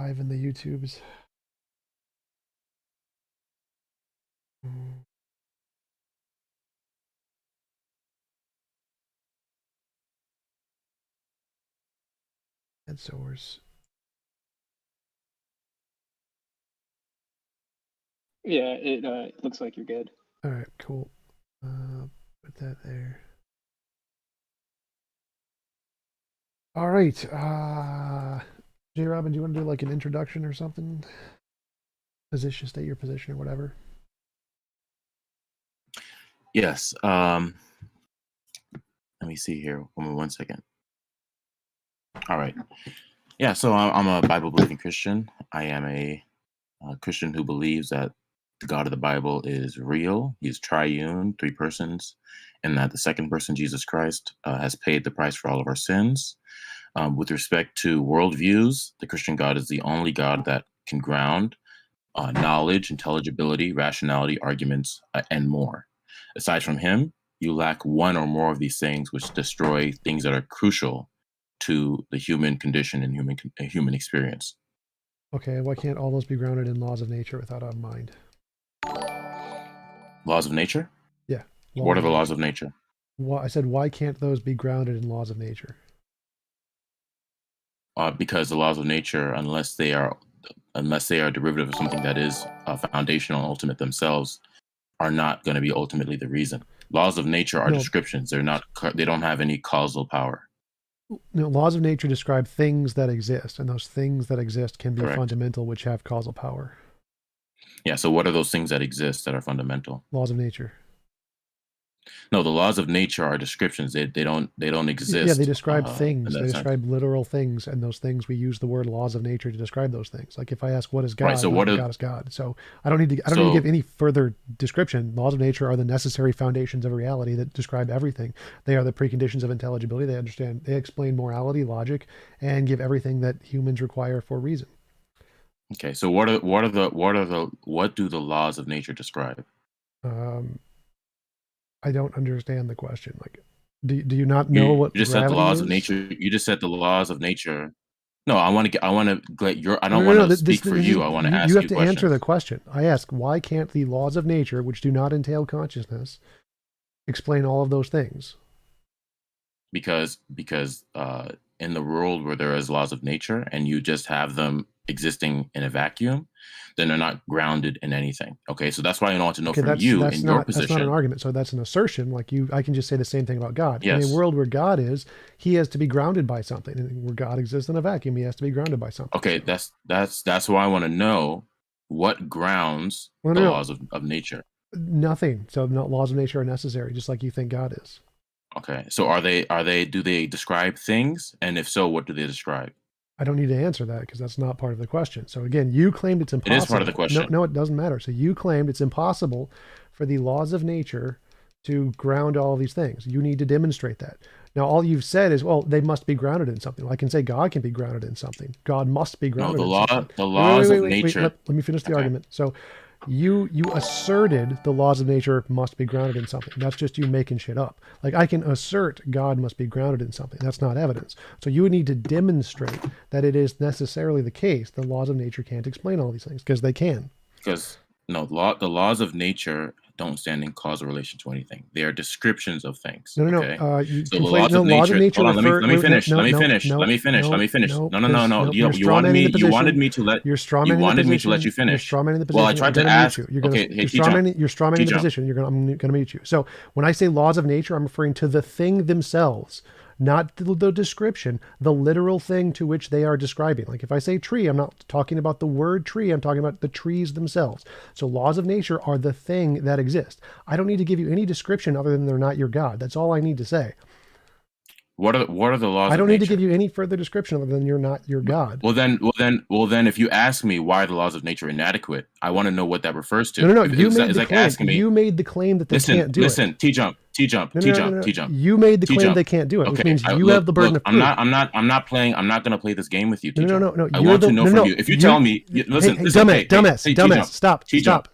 live in the YouTubes. Head source. Yeah, it looks like you're good. All right, cool. Put that there. All right. JRobin, do you want to do like an introduction or something? Position, state your position or whatever. Yes. Let me see here. One second. All right. Yeah. So I'm a Bible believing Christian. I am a Christian who believes that the God of the Bible is real. He's triune, 3 persons, and that the second person, Jesus Christ, has paid the price for all of our sins. With respect to worldviews, the Christian God is the only God that can ground knowledge, intelligibility, rationality, arguments, and more. Aside from him, you lack one or more of these things, which destroy things that are crucial to the human condition and human experience. Okay, why can't all those be grounded in laws of nature without a mind? Laws of nature? Yeah. What are the laws of nature? I said, why can't those be grounded in laws of nature? Because the laws of nature, unless they are derivative of something that is foundational and ultimate themselves, are not going to be ultimately the reason. Laws of nature are descriptions. They don't have any causal power. No, laws of nature describe things that exist, and those things that exist can be Correct. fundamental, which have causal power. Yeah. So what are those things that exist that are fundamental? Laws of nature. No, the laws of nature are descriptions. They don't exist. Yeah, they describe things. They sense. describe literal things, and those things we use the word laws of nature to describe those things. Like if I ask what is God, Right, so what God is God. So I don't need to give any further description. Laws of nature are the necessary foundations of reality that describe everything. They are the preconditions of intelligibility. They explain morality, logic, and give everything that humans require for reason. Okay, so what do the laws of nature describe? I don't understand the question. Like, do you not know what you just said the laws is? of nature? You just said the laws of nature. No, I want to get your. I don't want to speak for you. I want to ask you. You have to answer the question. I ask, why can't the laws of nature, which do not entail consciousness, explain all of those things? Because in the world where there is laws of nature and you just have them existing in a vacuum, then they're not grounded in anything. Okay, so that's why I want to know from you in your position. That's not an argument. So that's an assertion. Like I can just say the same thing about God. Yes. In a world where God is, he has to be grounded by something. And where God exists in a vacuum, he has to be grounded by something. Okay, that's why I want to know what grounds the laws of nature. Nothing. So laws of nature are necessary, just like you think God is. Okay, so do they describe things? And if so, what do they describe? I don't need to answer that because that's not part of the question. So again, you claimed it's impossible. It is part of the question. No, it doesn't matter. So you claimed it's impossible for the laws of nature to ground all of these things. You need to demonstrate that. Now, all you've said is, well, they must be grounded in something. Well, I can say God can be grounded in something. God must be grounded in something. The laws of nature. Let me finish the argument. So you asserted the laws of nature must be grounded in something. That's just you making shit up. Like I can assert God must be grounded in something. That's not evidence. So you would need to demonstrate that it is necessarily the case the laws of nature can't explain all these things, because they can. Because the laws of nature don't stand in causal relation to anything. They are descriptions of things. No. Okay? So the laws of nature. Hold on, let me finish. Let me finish. No. You wanted me to let you finish. You're strawmanning the position. Well, I tried to ask. You're strawmanning the position. I'm going to mute you. So when I say laws of nature, I'm referring to the thing themselves, not the description, the literal thing to which they are describing. Like if I say tree, I'm not talking about the word tree, I'm talking about the trees themselves. So laws of nature are the thing that exist. I don't need to give you any description other than they're not your God. That's all I need to say. What are the laws? I don't need to give you any further description other than you're not your God. Well then, if you ask me why are the laws of nature inadequate, I want to know what that refers to. No. You made the claim that they can't do it. Listen, TJump. You made the claim they can't do it, which means you have the burden of proof. I'm not going to play this game with you, TJump. No. I want to know from you. If you tell me, listen, dumbass,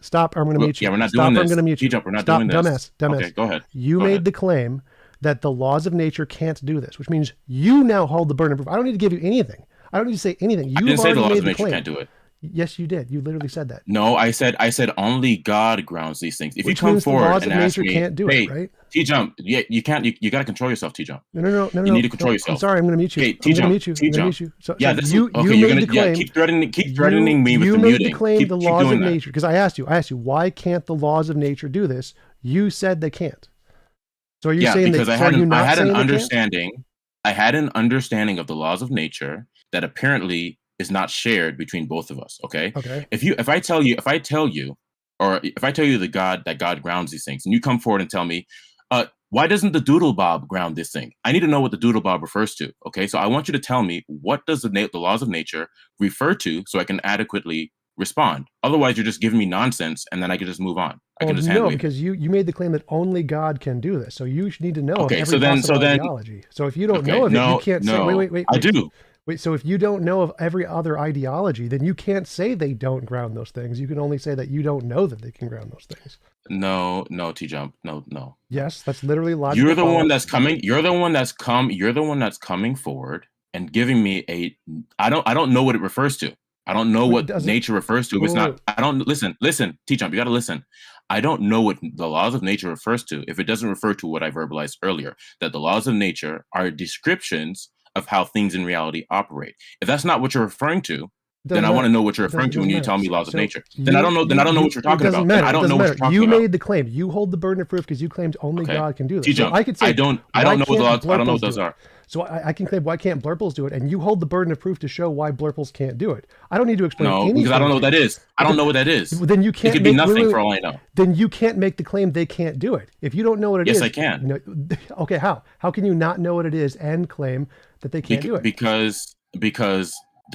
stop, or I'm going to mute you. Yeah, we're not doing this. I'm going to mute you. TJump, we're not doing this. Dumbass. Okay, go ahead. You made the claim that the laws of nature can't do this, which means you now hold the burden of proof. I don't need to give you anything. I don't need to say anything. I didn't say the laws of nature can't do it. Yes, you did. You literally said that. No, I said only God grounds these things. If Which you come means the forward laws and of ask nature me, can't do hey, it, right? TJump, yeah, you can't. You got to control yourself, TJump. No. You need to control yourself. I'm sorry, I'm going to mute you. Hey, I'm going to TJump, mute you. I'm going to mute you. So you're made the claim. keep threatening me with you the made muting. the claim Keep the laws of doing that. nature, because I asked you, why can't the laws of nature do this? You said they can't. So are you saying because that? I had an understanding. I had an understanding of the laws of nature that apparently is not shared between both of us. Okay. Okay. If I tell you that God grounds these things, and you come forward and tell me, why doesn't the doodle bob ground this thing? I need to know what the doodle bob refers to. Okay. So I want you to tell me, what does the laws of nature refer to, so I can adequately respond. Otherwise, you're just giving me nonsense, and then I can just move on. I can just hand wave. Because you made the claim that only God can do this. So you need to know of every possible ideology. So if you don't know of it, you can't say, wait. I do. Wait, so if you don't know of every other ideology, then you can't say they don't ground those things. You can only say that you don't know that they can ground those things. No, TJump. No. Yes, that's literally logical. You're the one that's coming. You're the one that's coming forward and giving me I don't know what it refers to. I don't know what nature refers to. It's not. I don't listen, TJump. You got to listen. I don't know what the laws of nature refers to if it doesn't refer to what I verbalized earlier, that the laws of nature are descriptions of how things in reality operate. If that's not what you're referring to, then I want to know what you're referring to when you tell me laws of nature. Then I don't know. Then I don't know what you're talking about. I don't know what you're talking about. You made the claim. You hold the burden of proof because you claimed only God can do this. TJump, I could say I don't know what the laws. I don't know what those are. So I can claim, why can't blurples do it? And you hold the burden of proof to show why blurples can't do it. I don't need to explain anything. No, because I don't know what that is. I don't know what that is. Then you can't. It could be nothing for all I know. Then you can't make the claim they can't do it. If you don't know what it is. Yes, I can. Okay, how? How can you not know what it is and claim that they can't do it? Because the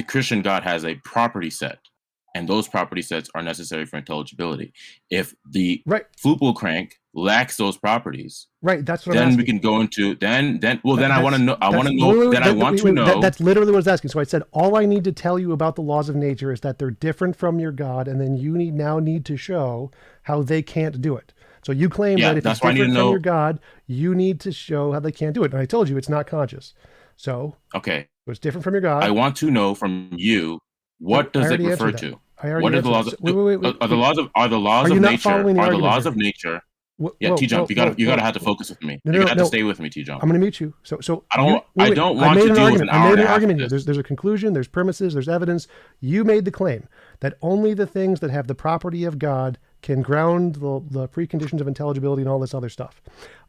Christian God has a property set, and those property sets are necessary for intelligibility. If the Fupel crank lacks those properties, that's what then I'm asking. We can go into then I want to know. That's literally what I was asking. So I said, all I need to tell you about the laws of nature is that they're different from your God, and then you need to show how they can't do it. So you claim that if it's different from your God, you need to show how they can't do it. And I told you it's not conscious. So it's different from your God. I want to know from you, what does it refer to? What are the laws? Are the laws of nature? Are the laws of nature? TJump, you gotta have to focus with me. You gotta stay with me, TJump. I'm gonna mute you. So I don't want to deal with an hour and a half. There's a conclusion, there's premises, there's evidence. You made the claim that only the things that have the property of God can ground the preconditions of intelligibility and all this other stuff.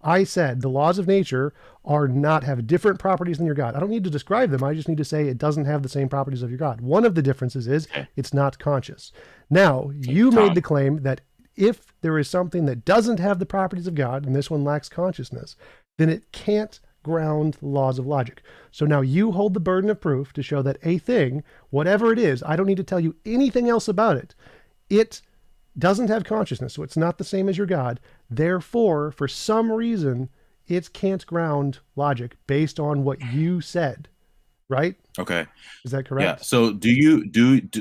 I said the laws of nature have different properties than your God. I don't need to describe them. I just need to say it doesn't have the same properties of your God. One of the differences is it's not conscious. Now, you made the claim that if there is something that doesn't have the properties of God, and this one lacks consciousness, then it can't ground the laws of logic. So now you hold the burden of proof to show that a thing, whatever it is, I don't need to tell you anything else about it. It doesn't have consciousness, so it's not the same as your God. Therefore, for some reason, it can't ground logic based on what you said, right? Okay. Is that correct? Yeah. So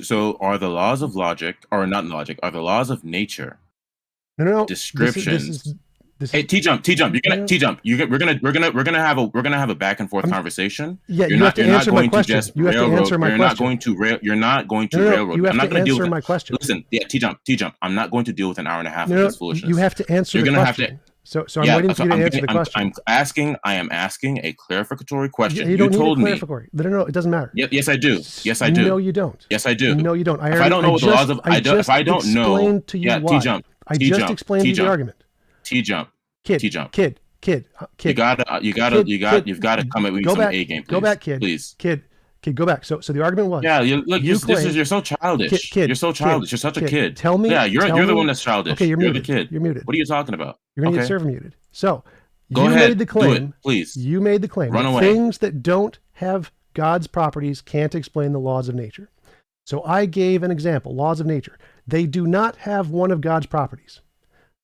so are the laws of logic, or not logic, are the laws of nature? No. Descriptions. Hey, TJump, we're gonna have a back and forth conversation. Yeah, you have to answer my question. You have to answer my question. You're not going to railroad. You have to answer my question. Listen, TJump. I'm not going to deal with an hour and a half of this foolishness. You have to answer the question. So I'm waiting for you to answer the question. I am asking a clarificatory question. You told me. No, it doesn't matter. Yes, I do. No, you don't. Yes, I do. No, you don't. If I don't know what the laws of, if I don't know, TJump. I just explained the argument. TJump. Kid. You gotta come at me with some A game. Please. Go back, kid. Please. Kid, go back. So the argument was. Yeah, you're so childish. You're so childish. You're such a kid. Tell me. Yeah, you're the one that's childish. Okay, you're muted. the kid. You're muted. What are you talking about? You're gonna get server muted. So go ahead. Made the claim. Do it, please. You made the claim. Run away. Things that don't have God's properties can't explain the laws of nature. So I gave an example. Laws of nature. They do not have one of God's properties.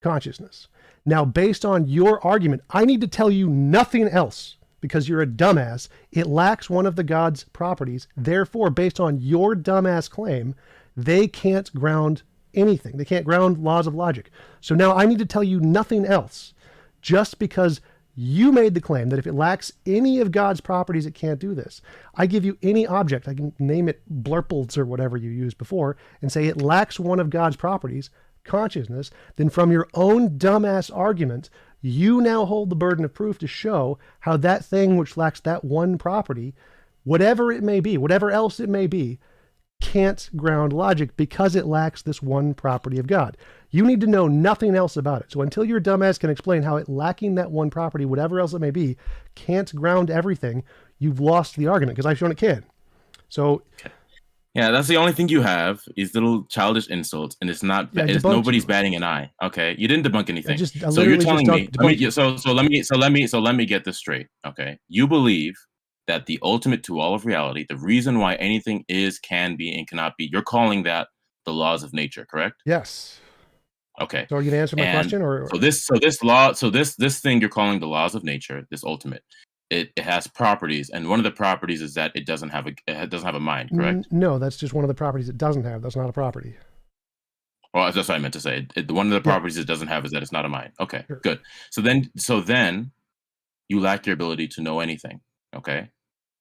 Consciousness. Now, based on your argument, I need to tell you nothing else because you're a dumbass. It lacks one of the God's properties. Therefore, based on your dumbass claim, they can't ground anything. They can't ground laws of logic. So now I need to tell you nothing else just because You made the claim that if it lacks any of God's properties, it can't do this. I give you any object, I can name it blurples or whatever you used before, and say it lacks one of God's properties, consciousness, then from your own dumbass argument, you now hold the burden of proof to show how that thing which lacks that one property, whatever it may be, whatever else it may be, can't ground logic because it lacks this one property of God. You need to know nothing else about it. So until your dumbass can explain how it lacking that one property, whatever else it may be, can't ground everything, you've lost the argument, because I've shown it can. So yeah, that's the only thing you have is little childish insults, and it's not. Yeah, it's nobody's batting an eye. Okay, you didn't debunk anything. I So you're telling me. Let me get this straight. Okay, you believe that the ultimate to all of reality, the reason why anything is, can be, and cannot be, you're calling that the laws of nature, correct? Yes. Okay. So are you gonna answer my question, or this thing you're calling the laws of nature, this ultimate, it has properties, and one of the properties is that it doesn't have a mind, correct? No, that's just one of the properties it doesn't have. That's not a property. Well, that's what I meant to say. One of the properties it doesn't have is that it's not a mind. Okay, sure. Good. So then you lack your ability to know anything. Okay.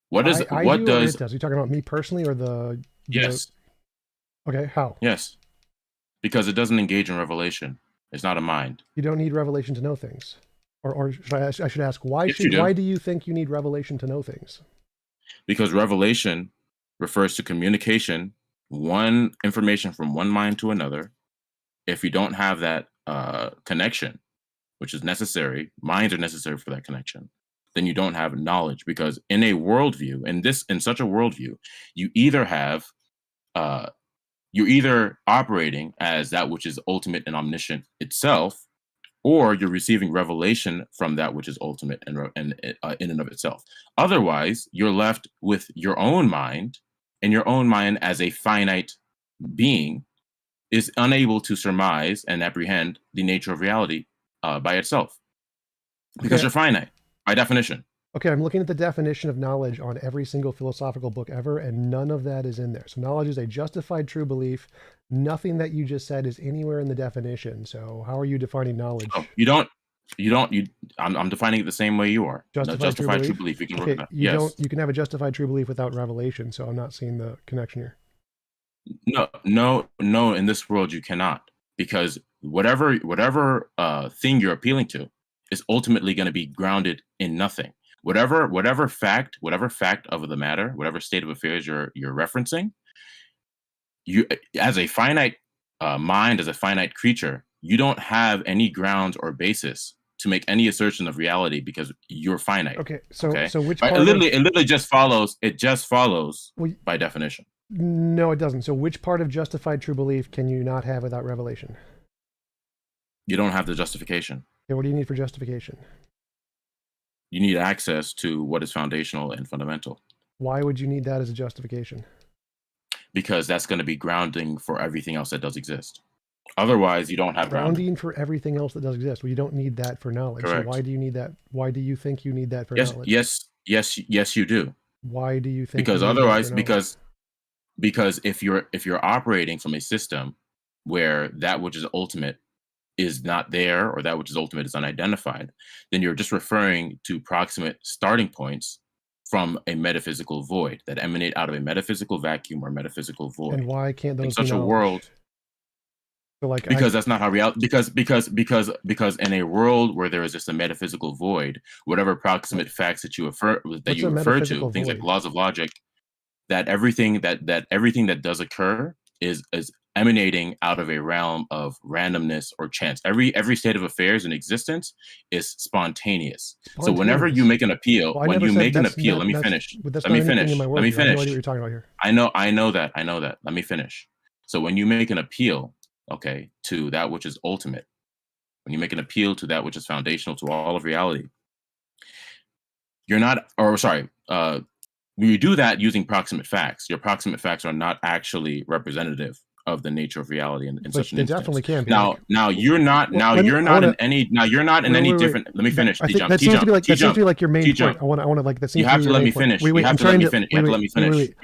What does? Are you talking about me personally or the? Yes. Okay. How? Yes. Because it doesn't engage in revelation. It's not a mind. You don't need revelation to know things. Or I should ask, why do you think you need revelation to know things? Because revelation refers to communication, one information from one mind to another. If you don't have that connection, which is necessary, minds are necessary for that connection, then you don't have knowledge. Because in a worldview, in such a worldview, you either have you're either operating as that which is ultimate and omniscient itself, or you're receiving revelation from that which is ultimate and in and of itself. Otherwise, you're left with your own mind, and your own mind as a finite being is unable to surmise and apprehend the nature of reality by itself, because you're finite by definition. Okay, I'm looking at the definition of knowledge on every single philosophical book ever, and none of that is in there. So knowledge is a justified true belief. Nothing that you just said is anywhere in the definition. So how are you defining knowledge? Oh, I'm defining it the same way you are. Justified true belief. You can work with that. Yes. You can have a justified true belief without revelation. So I'm not seeing the connection here. No. In this world, you cannot, because whatever thing you're appealing to is ultimately going to be grounded in nothing. Whatever fact of the matter, whatever state of affairs you're referencing, you, as a finite mind, as a finite creature, you don't have any grounds or basis to make any assertion of reality because you're finite. Okay, so which part? It literally just follows. It just follows by definition. No, it doesn't. So which part of justified true belief can you not have without revelation? You don't have the justification. Okay, what do you need for justification? You need access to what is foundational and fundamental. Why would you need that as a justification? Because that's going to be grounding for everything else that does exist. Otherwise, you don't have grounding for everything else that does exist. Well, you don't need that for knowledge. Correct. So why do you need that? Why do you think you need that for knowledge? Yes, you do. Why do you think? Because otherwise, because if you're operating from a system where that which is ultimate is not there, or that which is ultimate is unidentified, then you're just referring to proximate starting points from a metaphysical void that emanate out of a metaphysical vacuum or metaphysical void. And why can't those in such a world? So because that's not how reality. Because in a world where there is just a metaphysical void, whatever proximate facts that you refer to, things like laws of logic, that everything that does occur is emanating out of a realm of randomness or chance. Every state of affairs in existence is spontaneous. So whenever you make an appeal, let me finish. Let me finish. I know what you're talking about here. I know that. Let me finish. So when you make an appeal, to that which is ultimate, when you make an appeal to that which is foundational to all of reality, when you do that using proximate facts, your proximate facts are not actually representative of the nature of reality in such an instance. Definitely can be. You're not in any different. Let me finish. That seems to be like your main point. I want to like that. You have to let me finish. You have to let me finish. You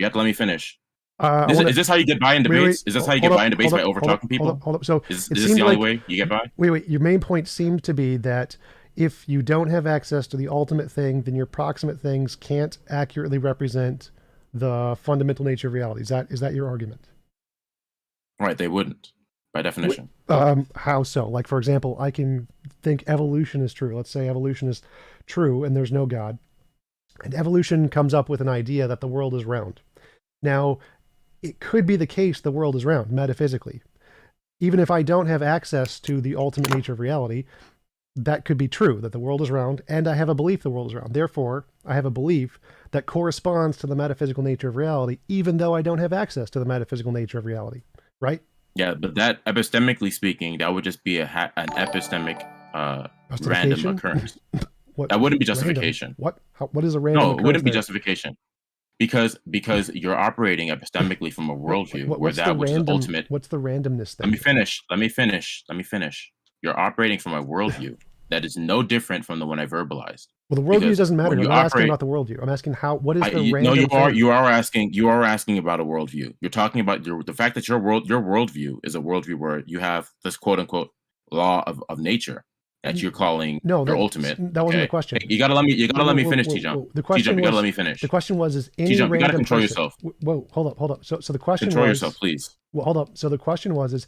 have to let me finish. Is this how you get by in debates? Is this how you get by in debates, by over talking people? Hold up. So is this the only way you get by? Wait. Your main point seemed to be that if you don't have access to the ultimate thing, then your proximate things can't accurately represent the fundamental nature of reality. Is that your argument? Right, they wouldn't, by definition. How so? Like, for example, I can think evolution is true. Let's say evolution is true and there's no God. And evolution comes up with an idea that the world is round. Now, it could be the case the world is round, metaphysically. Even if I don't have access to the ultimate nature of reality, that could be true, that the world is round, and I have a belief the world is round. Therefore, I have a belief that corresponds to the metaphysical nature of reality, even though I don't have access to the metaphysical nature of reality, right? Yeah, but that, epistemically speaking, that would just be an epistemic random occurrence. That wouldn't be justification. Random. What is a random occurrence? No, it wouldn't be justification. Because you're operating epistemically from a worldview which is ultimate. What's the randomness thing? Let me finish. You're operating from a worldview that is no different from the one I verbalized. Well, the worldview doesn't matter. I'm not asking about the worldview. I'm asking what is the random thing? No, you are asking about a worldview. You're talking about the fact that your worldview is a worldview where you have this quote unquote law of nature that you're calling your ultimate. That wasn't the question. You gotta let me finish, TJump. TJump, you gotta let me finish. The question was any TJump, you gotta control person, yourself. Whoa, hold up. So the question control was, yourself, please. Well, hold up. So the question was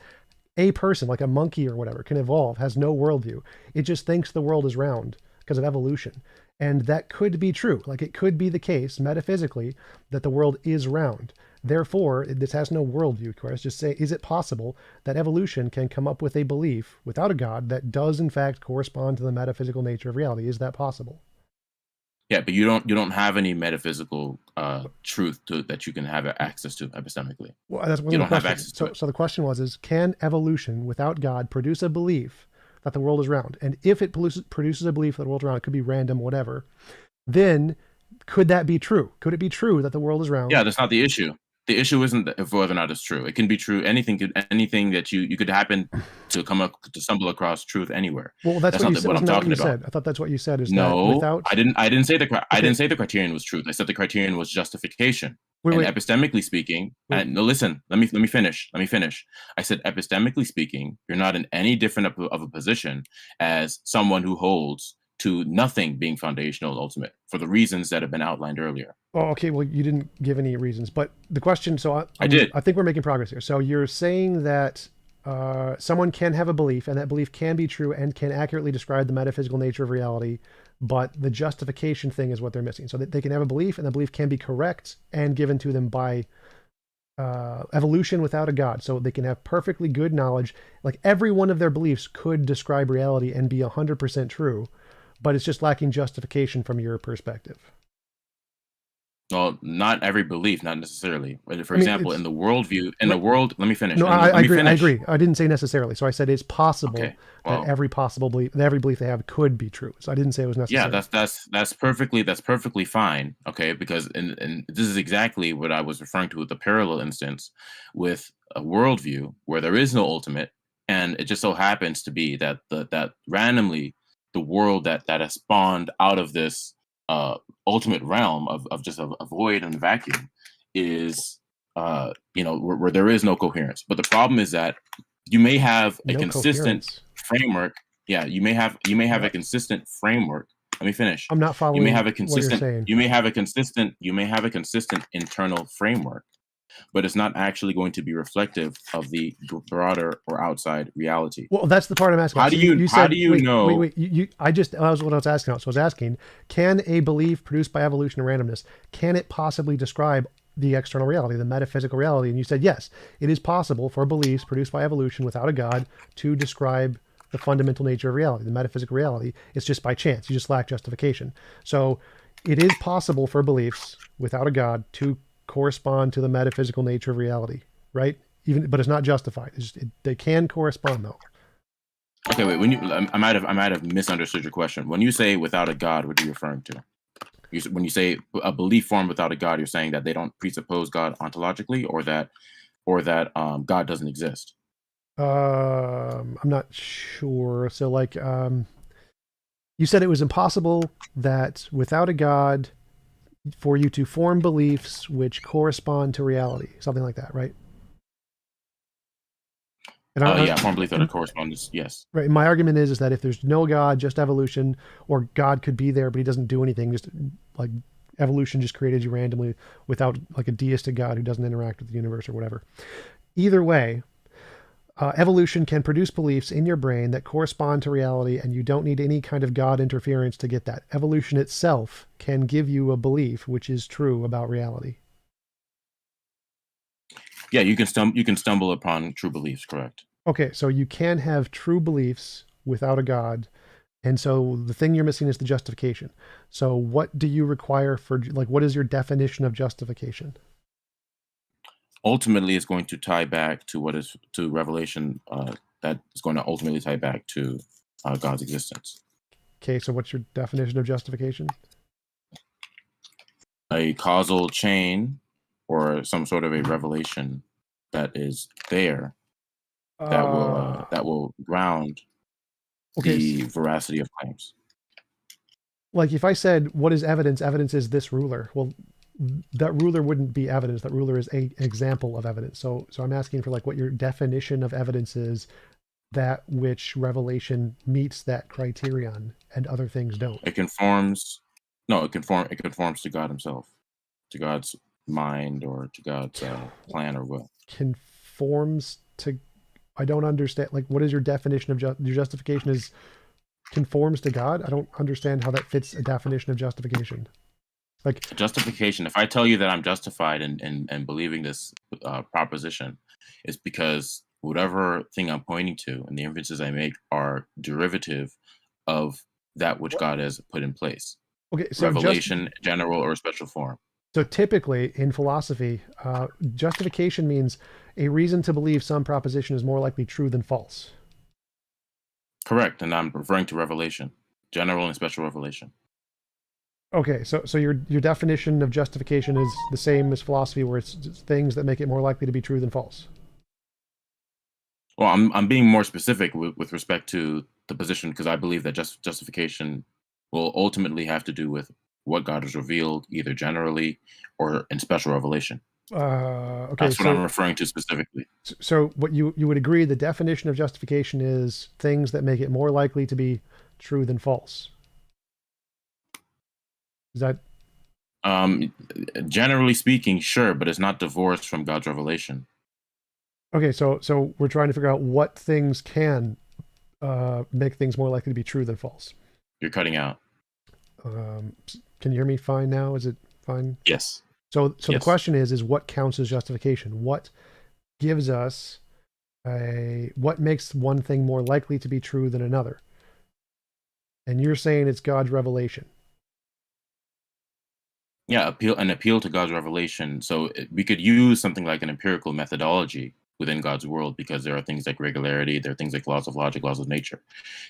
a person like a monkey or whatever can evolve, has no worldview. It just thinks the world is round because of evolution. And that could be true. Like, it could be the case metaphysically that the world is round. Therefore, this has no worldview, of course. Just say, is it possible that evolution can come up with a belief without a God that does in fact correspond to the metaphysical nature of reality? Is that possible? Yeah, but you don't have any metaphysical truth that you can have access to epistemically. Well, that's one you of don't the have questions. access to it. So the question was, can evolution without God produce a belief that the world is round? And if it produces a belief that the world is round, it could be random, whatever, then could that be true? Could it be true that the world is round? Yeah, that's not the issue. The issue isn't whether or not it's true. It can be true. Anything that you could happen to stumble across truth anywhere. Well, that's what you said. What I'm talking about. Said. I thought that's what you said. Is no, that without... I didn't say the criterion was truth. I said the criterion was justification. Wait. Epistemically speaking, no, listen. Let me finish. I said epistemically speaking, you're not in any different of a position as someone who holds to nothing being foundational and ultimate for the reasons that have been outlined earlier. Oh, okay. Well, you didn't give any reasons, but the question, I did. I think we're making progress here. So you're saying that someone can have a belief and that belief can be true and can accurately describe the metaphysical nature of reality, but the justification thing is what they're missing. So that they can have a belief and the belief can be correct and given to them by evolution without a God. So they can have perfectly good knowledge. Like, every one of their beliefs could describe reality and be 100% true, but it's just lacking justification from your perspective. Well, not every belief, not necessarily. For example, in the worldview, let me finish. No, I agree. I didn't say necessarily. So I said it's possible that every belief they have could be true. So I didn't say it was necessary. Yeah, that's perfectly fine. Okay, because and this is exactly what I was referring to with the parallel instance with a worldview where there is no ultimate, and it just so happens to be that that randomly the world that has spawned out of this ultimate realm of just a void and a vacuum is where there is no coherence. But the problem is that you may have a consistent framework. Yeah, you may have a consistent framework. Let me finish. I'm not following. You may have a consistent. What you're saying. You may have a consistent internal framework, but it's not actually going to be reflective of the broader or outside reality. Well, that's the part I'm asking. How do you know? Wait. That was what I was asking about. So I was asking, can a belief produced by evolution and randomness, can it possibly describe the external reality, the metaphysical reality? And you said, yes, it is possible for beliefs produced by evolution without a God to describe the fundamental nature of reality, the metaphysical reality. It's just by chance. You just lack justification. So it is possible for beliefs without a God to correspond to the metaphysical nature of reality, right? But it's not justified. They can correspond, though. Okay, wait. I might have misunderstood your question. When you say without a God, what are you referring to? When you say a belief formed without a God, you're saying that they don't presuppose God ontologically, or that God doesn't exist. I'm not sure. So, like, you said it was impossible that without a God, for you to form beliefs which correspond to reality, something like that, right? Yeah, form belief that it corresponds. Yes. Right. My argument is that if there's no God, just evolution, or God could be there, but he doesn't do anything, just like evolution just created you randomly without like a deistic God who doesn't interact with the universe or whatever. Either way, evolution can produce beliefs in your brain that correspond to reality, and you don't need any kind of God interference to get that. Evolution itself can give you a belief which is true about reality. Yeah, you can stumble upon true beliefs, correct. Okay, so you can have true beliefs without a God. And so the thing you're missing is the justification. So what do you require for, like, what is your definition of justification? Ultimately, it's going to tie back to to revelation. That is going to ultimately tie back to God's existence. Okay, so what's your definition of justification? A causal chain or some sort of a revelation that is there that will ground the veracity of claims. Like if I said, what is evidence? Evidence is this ruler. Well, that ruler wouldn't be evidence. That ruler is an example of evidence. So I'm asking for like what your definition of evidence is, that which revelation meets that criterion and other things don't. It conforms to God himself, to God's mind, or to God's plan or will. Conforms to, I don't understand. Like, what is your definition of your justification is conforms to God? I don't understand how that fits a definition of justification. Like justification, if I tell you that I'm justified in believing this proposition, it's because whatever thing I'm pointing to and the inferences I make are derivative of that which God has put in place. Okay, so revelation, general or special form. So typically in philosophy, justification means a reason to believe some proposition is more likely true than false. Correct, and I'm referring to revelation, general and special revelation. Okay, so your definition of justification is the same as philosophy, where it's things that make it more likely to be true than false. Well, I'm being more specific with respect to the position, because I believe that justification will ultimately have to do with what God has revealed, either generally or in special revelation. Okay, that's what I'm referring to specifically. So what you would agree, the definition of justification is things that make it more likely to be true than false. Is that? Generally speaking, sure, but it's not divorced from God's revelation. Okay, so we're trying to figure out what things can make things more likely to be true than false. You're cutting out. Can you hear me fine now? Is it fine? Yes. So yes. The question is what counts as justification? What gives us what makes one thing more likely to be true than another? And you're saying it's God's revelation. Yeah, an appeal to God's revelation. So we could use something like an empirical methodology within God's world, because there are things like regularity, there are things like laws of logic, laws of nature.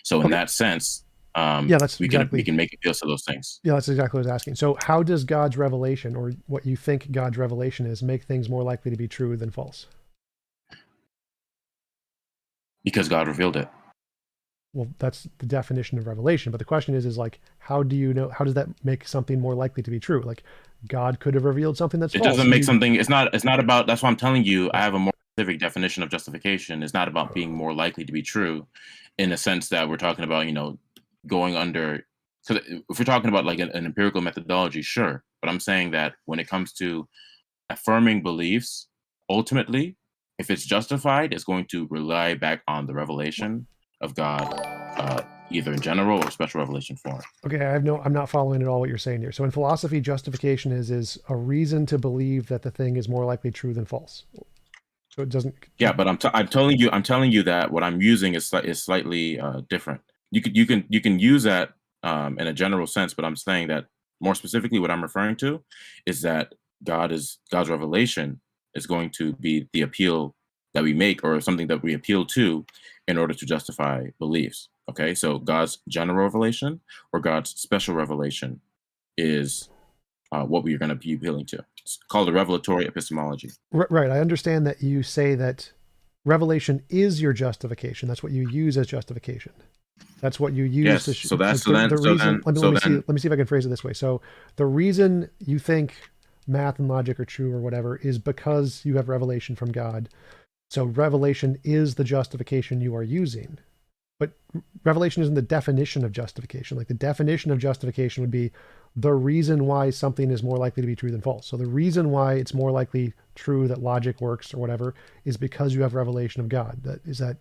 So in that sense, we can make appeals to those things. Yeah, that's exactly what I was asking. So how does God's revelation, or what you think God's revelation is, make things more likely to be true than false? Because God revealed it. Well, that's the definition of revelation. But the question is like, how do you know, how does that make something more likely to be true? Like God could have revealed something that's false. It doesn't make something, it's not about, that's why I'm telling you, I have a more specific definition of justification. It's not about being more likely to be true in the sense that we're talking about, going under, so if we're talking about like an empirical methodology, sure. But I'm saying that when it comes to affirming beliefs, ultimately, if it's justified, it's going to rely back on the revelation of God, either in general or special revelation form. Okay, I'm not following at all what you're saying here. So in philosophy, justification is a reason to believe that the thing is more likely true than false. So it doesn't. Yeah, but I'm telling you that what I'm using is slightly different. You can use that in a general sense, but I'm saying that more specifically, what I'm referring to is that God's revelation is going to be the appeal that we make, or something that we appeal to in order to justify beliefs. Okay, so God's general revelation or God's special revelation is what we're going to be appealing to. It's called a revelatory epistemology. Right. I understand that you say that revelation is your justification. That's what you use as justification. That's what you use. Yes. To, let me see if I can phrase it this way. So the reason you think math and logic are true or whatever is because you have revelation from God. So revelation is the justification you are using. But revelation isn't the definition of justification. Like the definition of justification would be the reason why something is more likely to be true than false. So the reason why it's more likely true that logic works or whatever is because you have revelation of God. Is that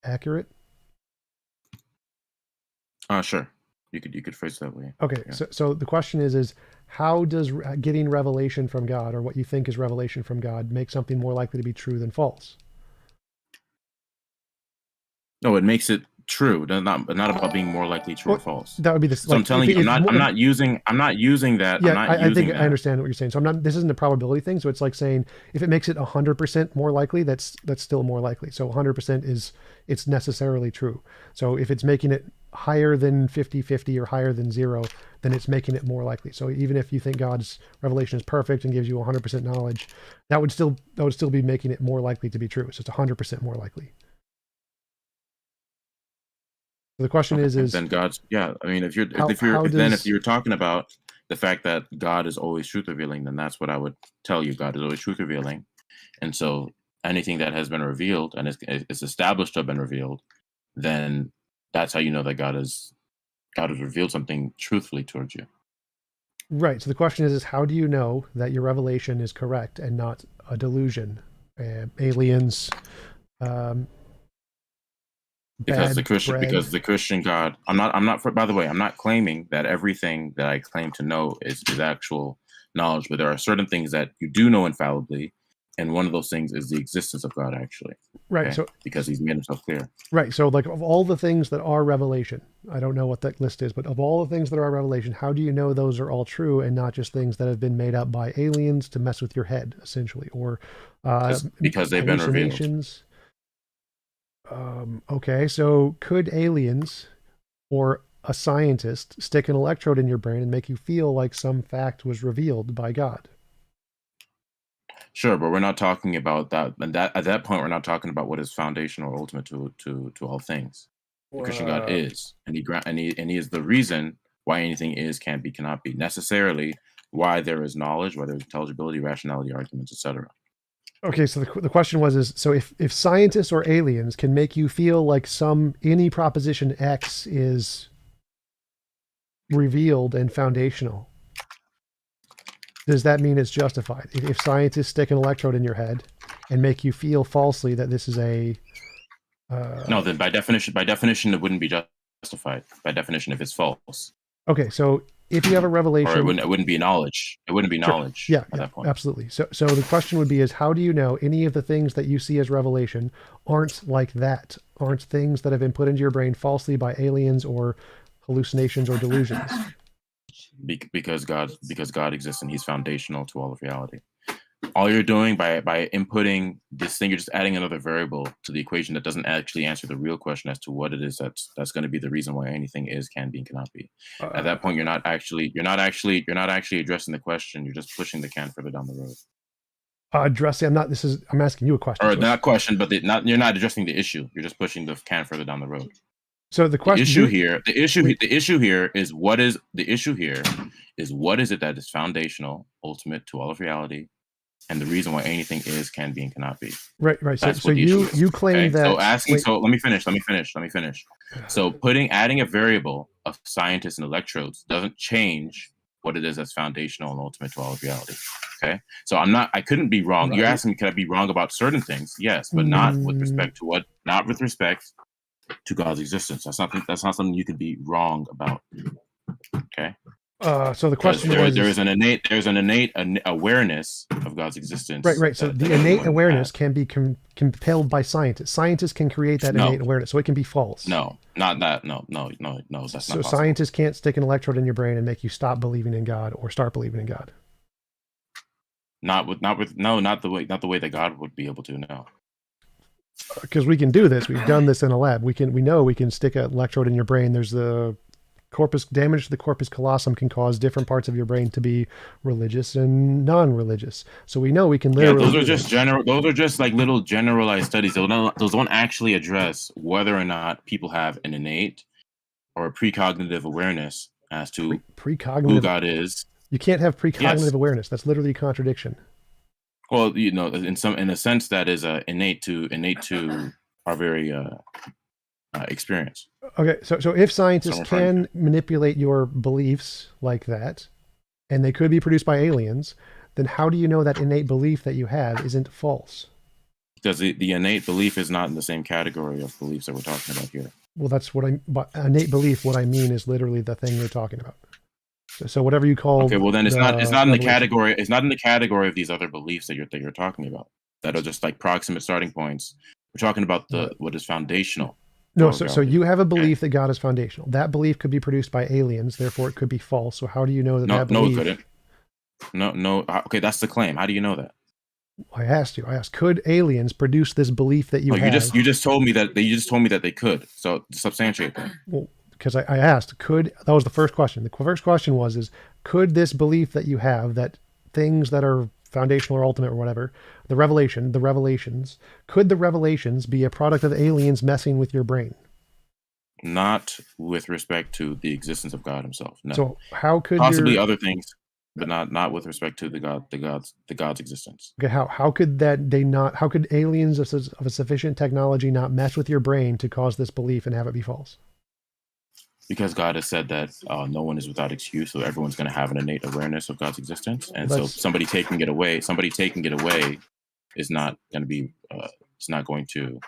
accurate? Sure. You could phrase it that way. Okay. Yeah. So the question is how does getting revelation from God, or what you think is revelation from God, make something more likely to be true than false? No, it makes it true. Not about being more likely true or false. That would be the. So I'm telling you, I'm not using that. Yeah, I think I understand what you're saying. So this isn't a probability thing. So it's like saying if it makes it 100% more likely, that's still more likely. So 100% it's necessarily true. So if it's making it higher than 50-50 or higher than 0, then it's making it more likely. So even if you think God's revelation is perfect and gives you 100% knowledge, that would still be making it more likely to be true. So it's 100% more likely. So the question is then God's, yeah. I mean, if you're talking about the fact that God is always truth revealing, then that's what I would tell you. God is always truth revealing, and so anything that has been revealed and is established to have been revealed, then that's how you know that God has revealed something truthfully towards you. Right. So the question is how do you know that your revelation is correct and not a delusion? Aliens. Because the Christian God, by the way, I'm not claiming that everything that I claim to know is actual knowledge, but there are certain things that you do know infallibly, and one of those things is the existence of God, actually. Right. Okay? So because he's made himself clear. Right. So like of all the things that are revelation, I don't know what that list is, but of all the things that are revelation, how do you know those are all true and not just things that have been made up by aliens to mess with your head, essentially, or because they've been revealed. Okay, so could aliens or a scientist stick an electrode in your brain and make you feel like some fact was revealed by God? Sure, but we're not talking about that. And at that point, we're not talking about what is foundational or ultimate to all things. The Christian God is, and he is the reason why anything is, can be, cannot be, necessarily why there is knowledge, why there's intelligibility, rationality, arguments, etc. Okay, so the question was so if scientists or aliens can make you feel like any proposition X is revealed and foundational, does that mean it's justified? If scientists stick an electrode in your head and make you feel falsely that this is a no, then by definition it wouldn't be justified. By definition, if it's false. Okay, so if you have a revelation, or it wouldn't be knowledge. It wouldn't be knowledge. Yeah, at that point. Absolutely. So the question would be is how do you know any of the things that you see as revelation aren't like that? Aren't things that have been put into your brain falsely by aliens or hallucinations or delusions? Because God exists and he's foundational to all of reality. All you're doing by inputting this thing, you're just adding another variable to the equation that doesn't actually answer the real question as to what it is that's going to be the reason why anything is, can be, and cannot be. At that point, you're not actually addressing the question. You're just pushing the can further down the road. I'm asking you a question. Or not question, but you're not addressing the issue. You're just pushing the can further down the road. So the question, the issue here is what is it that is foundational, ultimate to all of reality, and the reason why anything is, can be, and cannot be. Right. So you claim that. So let me finish. So adding a variable of scientists and electrodes doesn't change what it is that's foundational and ultimate to all of reality. Okay. So I couldn't be wrong. Right. You're asking me, could I be wrong about certain things? Yes, but not with respect to God's existence. That's not something you could be wrong about. Okay. So the question was: there's an innate awareness of God's existence. Right. So the innate awareness can be compelled by scientists. Scientists can create that innate awareness, so it can be false. No, not that. No. That's not possible. So scientists can't stick an electrode in your brain and make you stop believing in God or start believing in God. Not the way that God would be able to. No. Because we can do this. We've done this in a lab. We know we can stick an electrode in your brain. There's the damage to the corpus callosum can cause different parts of your brain to be religious and non-religious. So we know we can literally. Yeah, those are just like little generalized studies. Those don't actually address whether or not people have an innate or a precognitive awareness as to who God is. You can't have precognitive awareness. That's literally a contradiction. Well, in a sense that is innate to our very experience. Okay, so if scientists can manipulate your beliefs like that, and they could be produced by aliens, then how do you know that innate belief that you have isn't false? Because the innate belief is not in the same category of beliefs that we're talking about here. Well, that's what by innate belief. What I mean is literally the thing you're talking about. So whatever you call. Okay, well then it's not in the category. It's not in the category of these other beliefs that you're talking about. That are just like proximate starting points. We're talking about what is foundational. No, so you have a belief that God is foundational. That belief could be produced by aliens, therefore it could be false. So how do you know that that belief? No, it couldn't. No. Okay, that's the claim. How do you know that? I asked, could aliens produce this belief that you have? You just told me that they could. So substantiate that. Well, because I asked, that was the first question. The first question was, could this belief that you have, that things that are foundational or ultimate or whatever, could the revelations be a product of aliens messing with your brain? Not with respect to the existence of God himself. No. So how could possibly other things, but not with respect to the God's existence. Okay, how could aliens of a sufficient technology not mess with your brain to cause this belief and have it be false? Because God has said that no one is without excuse, so everyone's going to have an innate awareness of God's existence, and so somebody taking it away is not going to be. It's not going to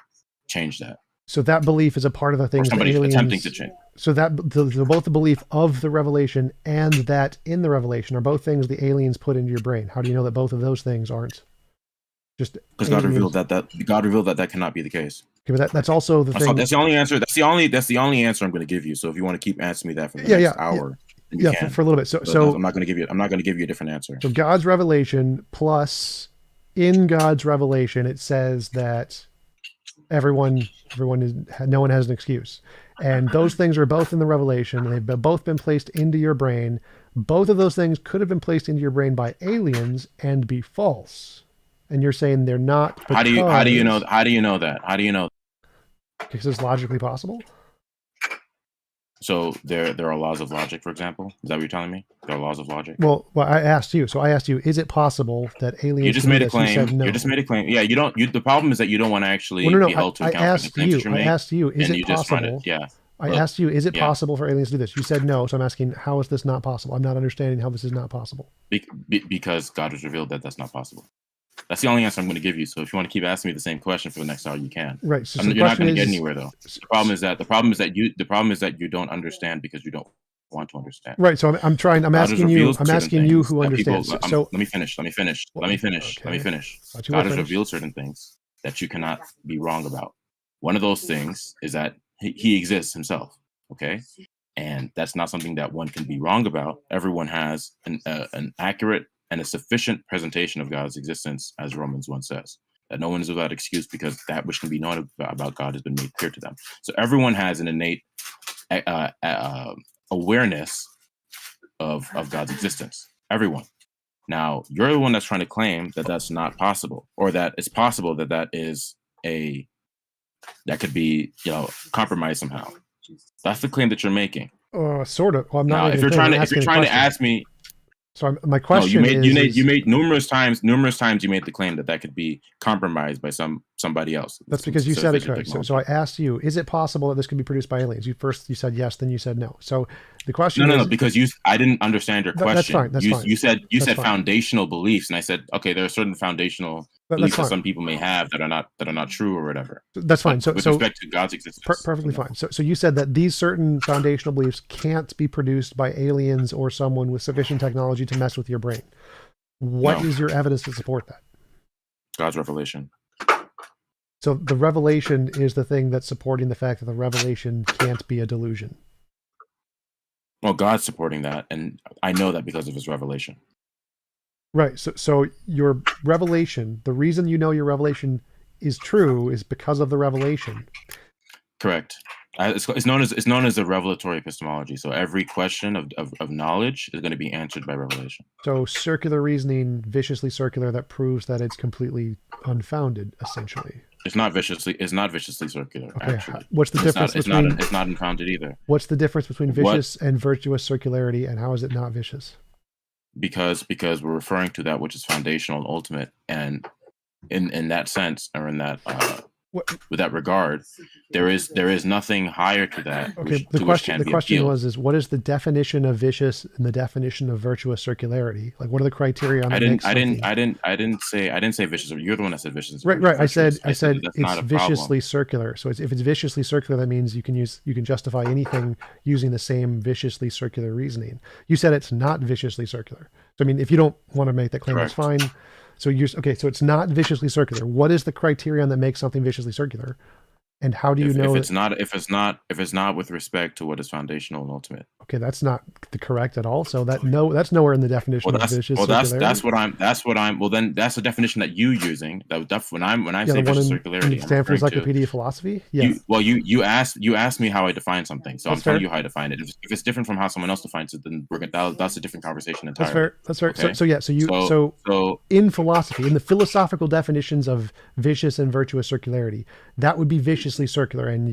change that. So that belief is a part of the things somebody aliens, attempting to change. So that both the belief of the revelation and that in the revelation are both things the aliens put into your brain. How do you know that both of those things aren't just? Because God revealed that cannot be the case. Okay, but that's also the thing. That's the only answer. That's the only answer I'm going to give you. So if you want to keep answering me that for the next hour, then you can. For a little bit. So I'm not going to give you a different answer. So God's revelation plus in God's revelation, it says that no one has an excuse, and those things are both in the revelation. They've both been placed into your brain. Both of those things could have been placed into your brain by aliens and be false. And you're saying they're not. How do you know that? How do you know? Because it's logically possible. So there are laws of logic, for example. Is that what you're telling me? There are laws of logic. Well, I asked you. So I asked you, is it possible that aliens? You just made a claim. You said no. You just made a claim. Yeah, you don't. The problem is that you don't want to actually be held to account for the claims that you're making. I asked you, is it possible? I asked you, is it possible for aliens to do this? You said no. So I'm asking, how is this not possible? I'm not understanding how this is not possible. Because God has revealed that that's not possible. That's the only answer I'm going to give you. So if you want to keep asking me the same question for the next hour, you can. Right. So you're not going to get anywhere, though. The problem is that you don't understand because you don't want to understand. Right. So I'm asking you who understands. Let me finish. God has revealed certain things that you cannot be wrong about. One of those things is that he exists himself. Okay. And that's not something that one can be wrong about. Everyone has an accurate and a sufficient presentation of God's existence, as Romans 1 says, that no one is without excuse because that which can be known about God has been made clear to them. So everyone has an innate awareness of God's existence. Everyone. Now, you're the one that's trying to claim that that's not possible, or that it's possible that that could be, compromised somehow. That's the claim that you're making. Sort of. Well, I'm not. Now, if you're trying to ask me. So my question is... You made numerous times you made the claim that could be compromised by somebody else. That's because you said it correct. So I asked you, is it possible that this could be produced by aliens? You said yes, then you said no. So the question No, because I didn't understand your question. That's fine. You said foundational beliefs, and I said, okay, there are certain foundational beliefs that some people may have that are not true or whatever. That's fine. So with respect to God's existence. Perfectly fine. So you said that these certain foundational beliefs can't be produced by aliens or someone with sufficient technology to mess with your brain. What is your evidence to support that? God's revelation. So the revelation is the thing that's supporting the fact that the revelation can't be a delusion. Well, God's supporting that, and I know that because of his revelation. Right. So your revelation, the reason you know your revelation is true is because of the revelation. Correct. It's known as a revelatory epistemology. So every question of knowledge is going to be answered by revelation. So circular reasoning, viciously circular, that proves that it's completely unfounded, essentially. It's not viciously circular. Okay. Actually, what's the difference? It's not unfounded either. What's the difference between vicious and virtuous circularity, and how is it not vicious? because we're referring to that which is foundational and ultimate, and in that sense, or in that with that regard, there is nothing higher to that. Okay, the question was what is the definition of vicious and the definition of virtuous circularity? Like, what are the criteria on that? I didn't say vicious. You're the one that said vicious. Right. I said it's viciously circular. So if it's viciously circular, that means you can justify anything using the same viciously circular reasoning. You said it's not viciously circular. So I mean, if you don't want to make that claim, that's fine. So so it's not viciously circular. What is the criterion that makes something viciously circular? And how do you know if it's not with respect to what is foundational and ultimate? Okay, that's not correct at all. So that's nowhere in the definition of vicious circularity. Well, then that's the definition that you're using. When I say vicious circularity, Stanford Encyclopedia of Philosophy. Yeah. You asked me how I define something, so I'm telling you how I define it. If it's different from how someone else defines it, then that's a different conversation entirely. That's fair. Okay? So in philosophy, in the philosophical definitions of vicious and virtuous circularity, that would be viciously circular, and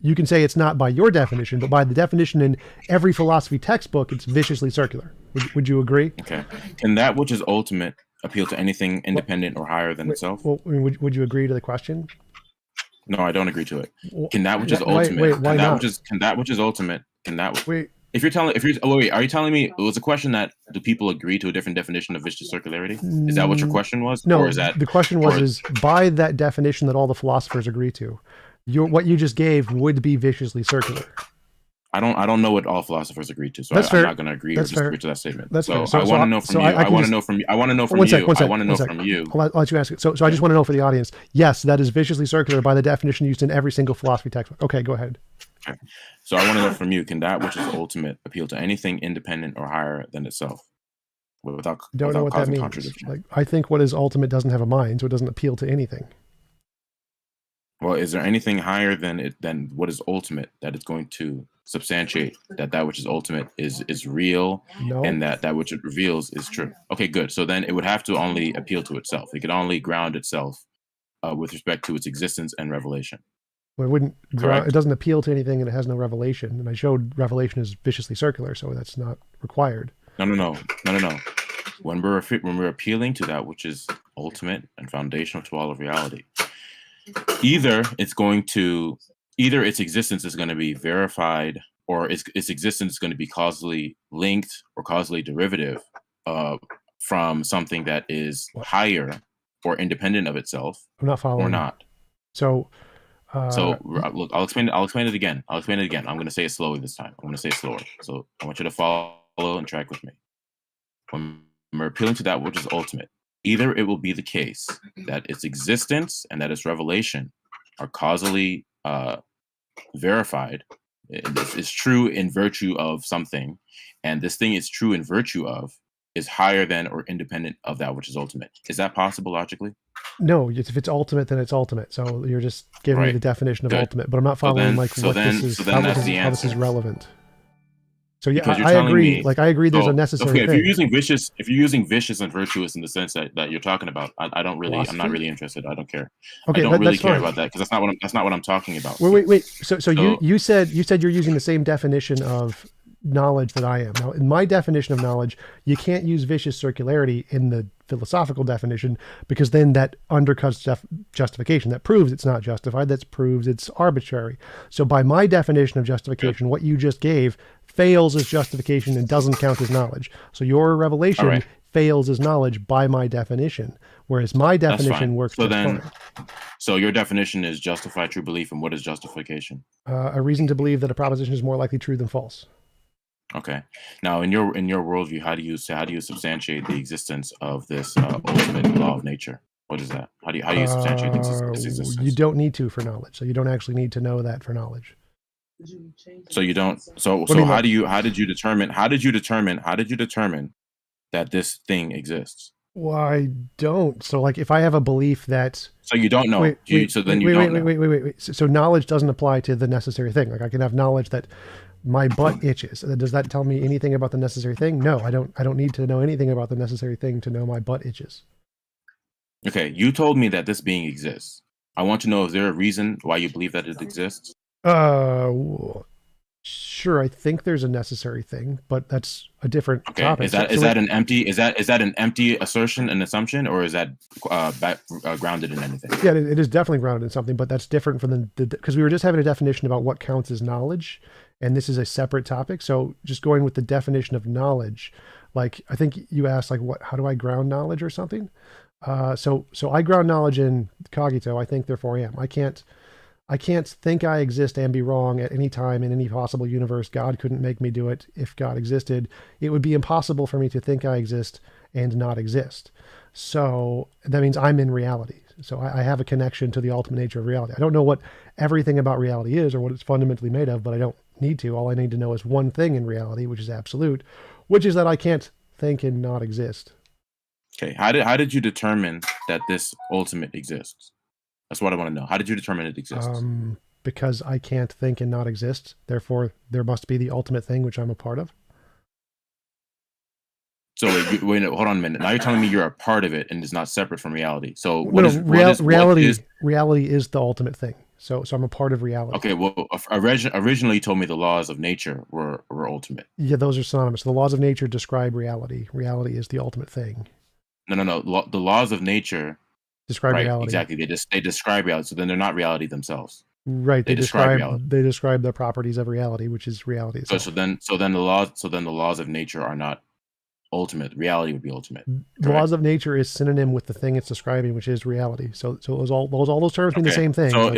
you can say it's not by your definition, but by the definition in every philosophy textbook, it's viciously circular. Would you agree? Okay. Can that which is ultimate appeal to anything independent or higher than itself? Well, I mean, would you agree to the question? No, I don't agree to it. Can that which is ultimate? Why not? Are you telling me it was a question that do people agree to a different definition of vicious circularity? Is that what your question was? No, or is that the question is by that definition that all the philosophers agree to, what you just gave would be viciously circular. I don't know what all philosophers agree to, so I'm not going to agree or disagree to that statement. That's fair. I want to know from you. I want to know from you. I want to know from you. I'll let you ask it. So I just want to know for the audience. Yes, that is viciously circular by the definition used in every single philosophy textbook. Okay, go ahead. Okay. So I want to know from you, can that which is ultimate appeal to anything independent or higher than itself? Without know what that means. Like, I think what is ultimate doesn't have a mind, so it doesn't appeal to anything. Well, is there anything higher than what is ultimate that is going to substantiate that which is ultimate is real, and that which it reveals is true? Okay, good. So then it would have to only appeal to itself. It could only ground itself with respect to its existence and revelation. Well, it doesn't appeal to anything, and it has no revelation. And I showed revelation is viciously circular, so that's not required. No. When we're appealing to that which is ultimate and foundational to all of reality, either its existence is going to be verified, or its existence is going to be causally linked or causally derivative from something that is higher or independent of itself. I'm not following. Or not. So look, I'll explain it again. I'm going to say it slowly this time. I'm going to say it slower. So I want you to follow and track with me. When we're appealing to that which is ultimate, either it will be the case that its existence and that its revelation are causally verified. This is true in virtue of something, and this thing is true in virtue of is higher than or independent of that which is ultimate. Is that possible logically? No, if it's ultimate, then it's ultimate. So you're just giving me the definition of ultimate, but I'm not following how this is relevant. So yeah, I agree. I agree. There's a necessary thing. If you're using vicious and virtuous in the sense that you're talking about, I'm not really interested. I don't care. Okay, I don't really care about that, because that's not what I'm talking about. Wait. So you said you're using the same definition of knowledge that I am. Now, in my definition of knowledge, you can't use vicious circularity in the philosophical definition, because then that undercuts justification. That proves it's not justified. That proves it's arbitrary. So by my definition of justification, what you just gave fails as justification and doesn't count as knowledge. So your revelation fails as knowledge by my definition, whereas my definition works just fine. So your definition is justify true belief, and what is justification? A reason to believe that a proposition is more likely true than false. Okay. Now, in your worldview, how do you substantiate the existence of this ultimate law of nature? What is that? How do you substantiate its existence? You don't need to for knowledge. So you don't actually need to know that for knowledge. So you don't. So how did you determine that this thing exists? Well, I don't. So if I have a belief that. So you don't know. Wait. So knowledge doesn't apply to the necessary thing. I can have knowledge that my butt itches. Does that tell me anything about the necessary thing? No, I don't need to know anything about the necessary thing to know my butt itches. Okay, you told me that this being exists. I want to know, is there a reason why you believe that it exists? Sure, I think there's a necessary thing, but that's a different topic. Is that an empty assertion and assumption, or is that grounded in anything? Yeah, it is definitely grounded in something, but that's different from because we were just having a definition about what counts as knowledge, and this is a separate topic. So just going with the definition of knowledge, like I think you asked, like, how do I ground knowledge or something? So I ground knowledge in cogito. I think, therefore I am. I can't think I exist and be wrong at any time in any possible universe. God couldn't make me do it. If God existed, it would be impossible for me to think I exist and not exist. So that means I'm in reality. So I have a connection to the ultimate nature of reality. I don't know what everything about reality is or what it's fundamentally made of, but I don't need to. All I need to know is one thing in reality, which is absolute, which is that I can't think and not exist. Okay. How did you determine that this ultimate exists? That's what I want to know. How did you determine it exists? Because I can't think and not exist. Therefore, there must be the ultimate thing, which I'm a part of. So wait, hold on a minute. Now you're telling me you're a part of it and it's not separate from reality. So reality is the ultimate thing. So I'm a part of reality. Okay. Well, originally you told me the laws of nature were ultimate. Yeah, those are synonymous. The laws of nature describe reality. Reality is the ultimate thing. No. The laws of nature describe reality. Exactly. They describe reality. So then they're not reality themselves. Right. They describe reality. They describe the properties of reality, which is reality itself. So then the laws of nature are not ultimate. Reality would be ultimate. The laws of nature is synonym with the thing it's describing, which is reality. So all those terms mean the same thing. So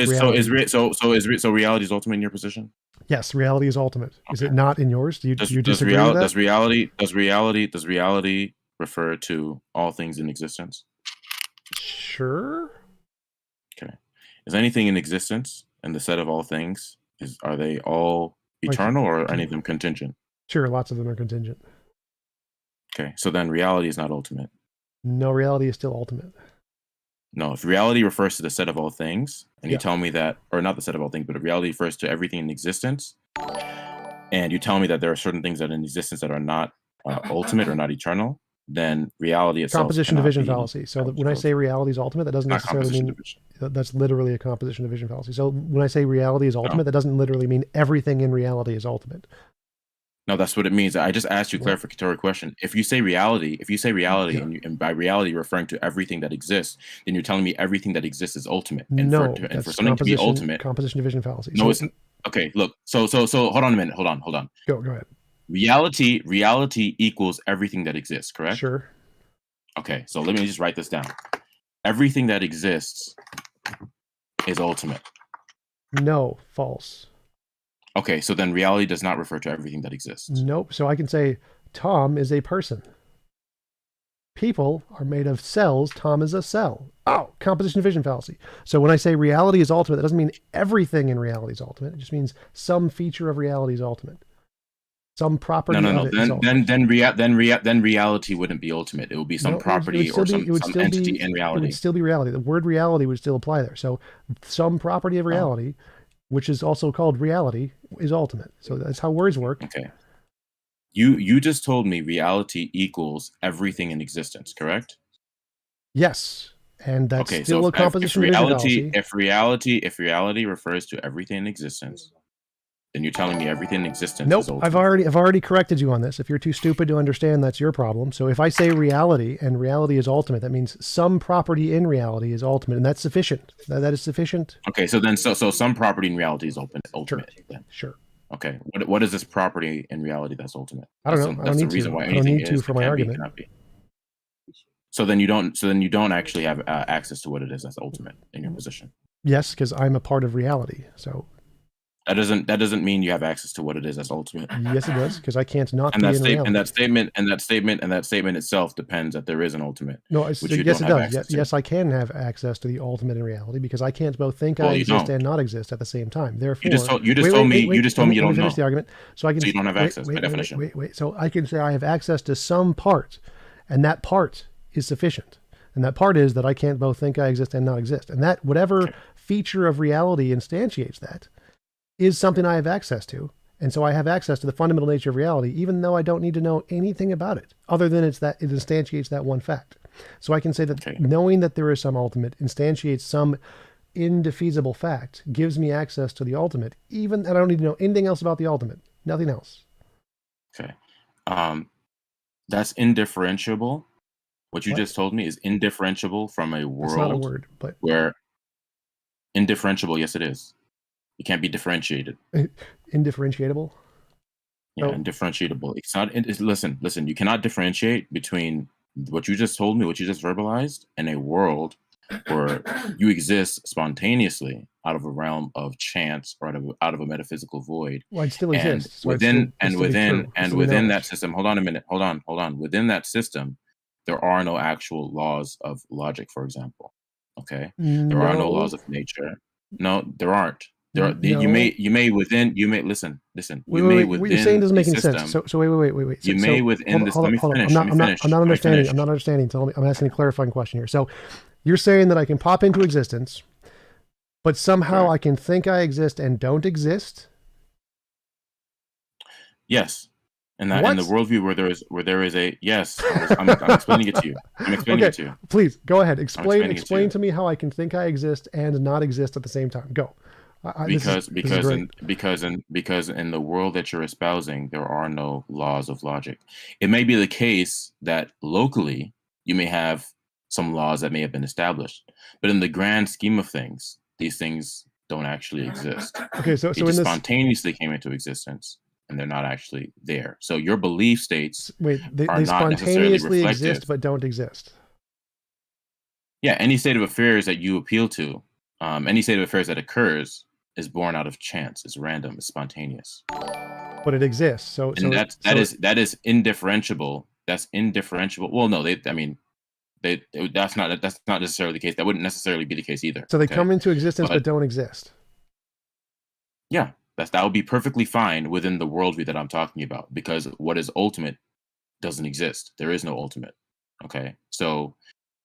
reality is ultimate in your position? Yes, reality is ultimate. Okay. Is it not in yours? Do you disagree with that? Does reality refer to all things in existence? Sure. Okay. Is anything in existence in the set of all things? Are they all eternal or are any of them contingent? Sure, lots of them are contingent. Okay, so then reality is not ultimate. No, reality is still ultimate. No, if reality refers to the set of all things, and you tell me that, or not the set of all things, but if reality refers to everything in existence, and you tell me that there are certain things that are in existence that are not ultimate or not eternal, then reality itself. Composition division fallacy. So when I say reality is ultimate, that doesn't necessarily mean that's literally a composition division fallacy. So when I say reality is ultimate, that doesn't literally mean everything in reality is ultimate. No, that's what it means. I just asked you a clarificatory question. If you say reality, and by reality you're referring to everything that exists, then you're telling me everything that exists is ultimate. And for something to be ultimate, composition division fallacy. No, it's okay. Look, so hold on a minute. Hold on. Go ahead. Reality equals everything that exists, correct? Sure. Okay, so let me just write this down. Everything that exists is ultimate. No, false. Okay, so then reality does not refer to everything that exists. Nope. So I can say Tom is a person. People are made of cells. Tom is a cell. Oh, composition division fallacy. So when I say reality is ultimate, that doesn't mean everything in reality is ultimate. It just means some feature of reality is ultimate. Some property. No. Then reality wouldn't be ultimate. It would be some property or some entity in reality. It would still be reality. The word reality would still apply there. So some property of reality, which is also called reality, is ultimate. So that's how words work. Okay. You just told me reality equals everything in existence, correct? Yes. And that's still a composition division fallacy. If reality refers to everything in existence, then you're telling me everything in existence is ultimate. I've already corrected you on this. If you're too stupid to understand, that's your problem. So if I say reality and reality is ultimate, that means some property in reality is ultimate, and that's sufficient. That is sufficient. Okay, so some property in reality is ultimate. Sure. Okay, what is this property in reality that's ultimate? I don't know. I don't need to. I don't need to for my argument. So then you don't actually have access to what it is that's ultimate in your position. Yes, because I'm a part of reality. So that doesn't mean you have access to what it is that's ultimate. Yes, it does, because I can't not and be that in reality. And that statement itself depends that there is an ultimate. No, yes, it does. Yes, I can have access to the ultimate in reality because I can't both think I exist and not exist at the same time. Therefore, you just told me you don't know. Finish the argument. So you don't have access by definition. Wait. So I can say I have access to some part, and that part is sufficient. And that part is that I can't both think I exist and not exist. And that whatever feature of reality instantiates that is something I have access to. And so I have access to the fundamental nature of reality, even though I don't need to know anything about it, other than it instantiates that one fact. So I can say that knowing that there is some ultimate instantiates some indefeasible fact, gives me access to the ultimate, even and I don't need to know anything else about the ultimate. nothing else. Okay. That's indifferentiable. What you just told me is indifferentiable from a world. It's not a word, but where indifferentiable, yes, it is. It can't be differentiated. Indifferentiable? Yeah, indifferentiable. It's not. Listen. You cannot differentiate between what you just told me, what you just verbalized, and a world where you exist spontaneously out of a realm of chance or out of a metaphysical void. Well, it still exists. Within that system. Hold on a minute. Hold on. Within that system, there are no actual laws of logic, for example. Okay, there are no laws of nature. No, there aren't. There are, you may listen. What you're saying doesn't make any sense. So wait. You may within this. Let me finish. I'm not understanding. I'm not understanding. I'm asking a clarifying question here. So you're saying that I can pop into existence, but somehow I can think I exist and don't exist? Yes. And that in the worldview where there is a yes, I'm explaining it to you. I'm explaining it to you. Please go ahead. Explain to me how I can think I exist and not exist at the same time. Go. Because in the world that you're espousing, there are no laws of logic. It may be the case that locally you may have some laws that may have been established, but in the grand scheme of things, these things don't actually exist. Okay, so they just spontaneously came into existence, and they're not actually there. So your belief states they spontaneously exist but don't exist. Yeah, any state of affairs that you appeal to, any state of affairs that occurs, is born out of chance. It's random. It's spontaneous. But it exists. So that is indifferentiable. That's indifferentiable. Well, no, that's not necessarily the case. That wouldn't necessarily be the case either. So they come into existence but don't exist. Yeah, that would be perfectly fine within the worldview that I'm talking about, because what is ultimate doesn't exist. There is no ultimate. Okay, so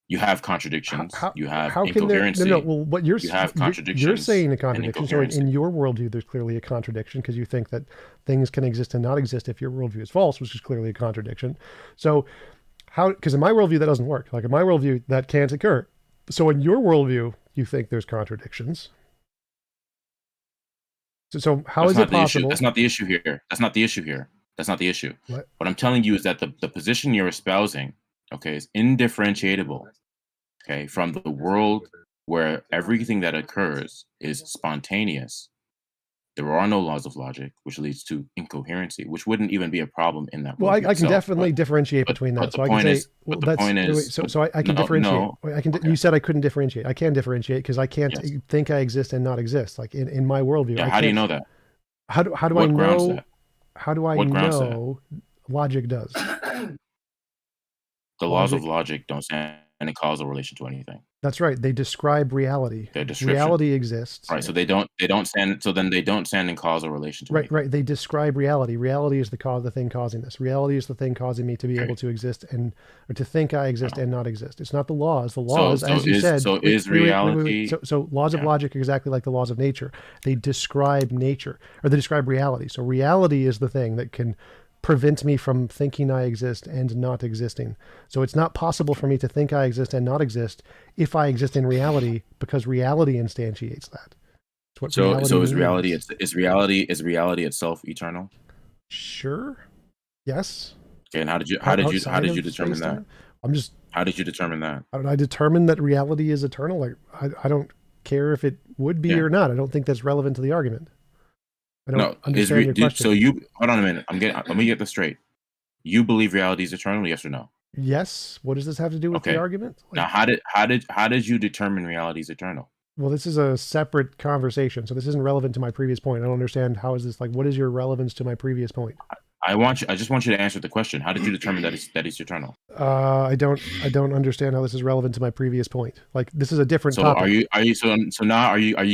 you have contradictions. You have incoherency. Well, what you have contradictions. You're saying a contradiction. So in your worldview, there's clearly a contradiction because you think that things can exist and not exist if your worldview is false, which is clearly a contradiction. So because in my worldview, that doesn't work. Like in my worldview, that can't occur. So in your worldview, you think there's contradictions. So how is it possible? That's not the issue here. That's not the issue. What I'm telling you is that the position you're espousing, okay, is indifferentiable, okay, from the world where everything that occurs is spontaneous. There are no laws of logic, which leads to incoherency, which wouldn't even be a problem in that. Well, I can definitely differentiate between that. So I can say, I can differentiate. You said I couldn't differentiate. I can differentiate because I can't think I exist and not exist. Like in my worldview. Yeah, how do you know that? How do I know? How do I know logic does? The laws of logic don't stand in causal relation to anything. That's right. They describe reality. Reality exists. Right. So they don't stand. So then they don't stand in causal relation to anything. Right. They describe reality. Reality is the thing causing this. Reality is the thing causing me to be able to exist or to think I exist and not exist. It's not the laws. The laws, as you said. So is reality. So laws of logic are exactly like the laws of nature. They describe nature, or they describe reality. So reality is the thing that can prevent me from thinking I exist and not existing. So it's not possible for me to think I exist and not exist if I exist in reality, because reality instantiates that. So is reality itself eternal? Sure. Yes. Okay, and how did you determine that? How did you determine that? How did I determine that reality is eternal? Like I don't care if it would be or not. I don't think that's relevant to the argument. I don't understand your question. So you hold on a minute. Let me get this straight. You believe reality is eternal, yes or no? Yes. What does this have to do with the argument? Now, how did you determine reality is eternal? Well, this is a separate conversation, so this isn't relevant to my previous point. I don't understand how is this like. What is your relevance to my previous point? I just want you to answer the question. How did you determine that it's eternal? I don't understand how this is relevant to my previous point. Like, this is a different topic. Are you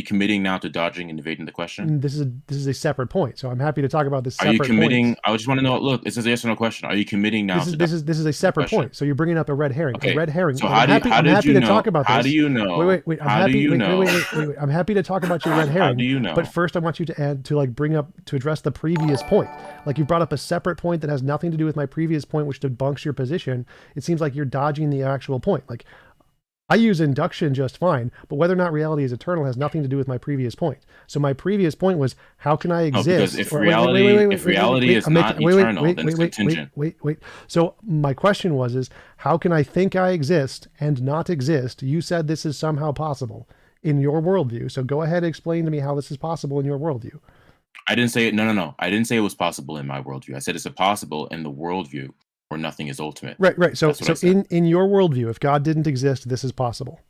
committing now to dodging and evading the question? This is a separate point. So I'm happy to talk about this. Are you committing? I just want to know. Look, it's a yes or no question. Are you committing now? This is a separate point. So you're bringing up a red herring. Okay. A red herring. So I'm happy to talk about this. How do you know? Wait. I'm happy to talk about your red herring. How do you know? But first, I want you to address the previous point. Like, you brought up a separate point that has nothing to do with my previous point, which debunks your position. It seems like you're dodging the actual point. Like, I use induction just fine, but whether or not reality is eternal has nothing to do with my previous point. So my previous point was, how can I exist? Because if reality is not eternal, then it's contingent. Wait. So my question is how can I think I exist and not exist? You said this is somehow possible in your worldview. So go ahead and explain to me how this is possible in your worldview. I didn't say it. No. I didn't say it was possible in my worldview. I said it's possible in the worldview where nothing is ultimate. Right. So in your worldview, if God didn't exist, this is possible.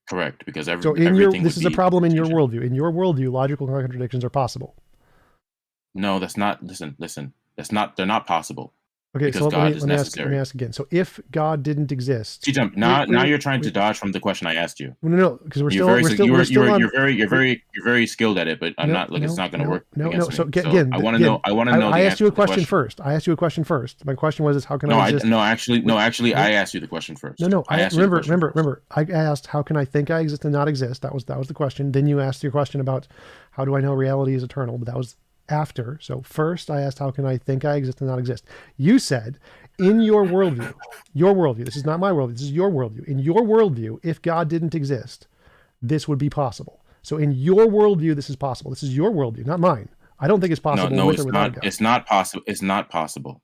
Correct, because this is a problem in your worldview. In your worldview, logical contradictions are possible. No, that's not. Listen. That's not. They're not possible. Okay, so let me ask again. So if God didn't exist, TJump. Now you're trying to dodge from the question I asked you. No, because you're very skilled at it, but I'm not. Like it's not going to work. No. So again, I want to know. I asked you a question first. My question was, how can I exist? Actually, I asked you the question first. No. Remember. I asked, how can I think I exist and not exist? That was the question. Then you asked your question about, how do I know reality is eternal? But that was after. So first I asked, how can I think I exist and not exist? You said, in your worldview, this is not my worldview, this is your worldview. In your worldview, if God didn't exist, this would be possible. So in your worldview, this is possible. This is your worldview, not mine. I don't think it's possible. No, it's not. God. It's not possible. It's not possible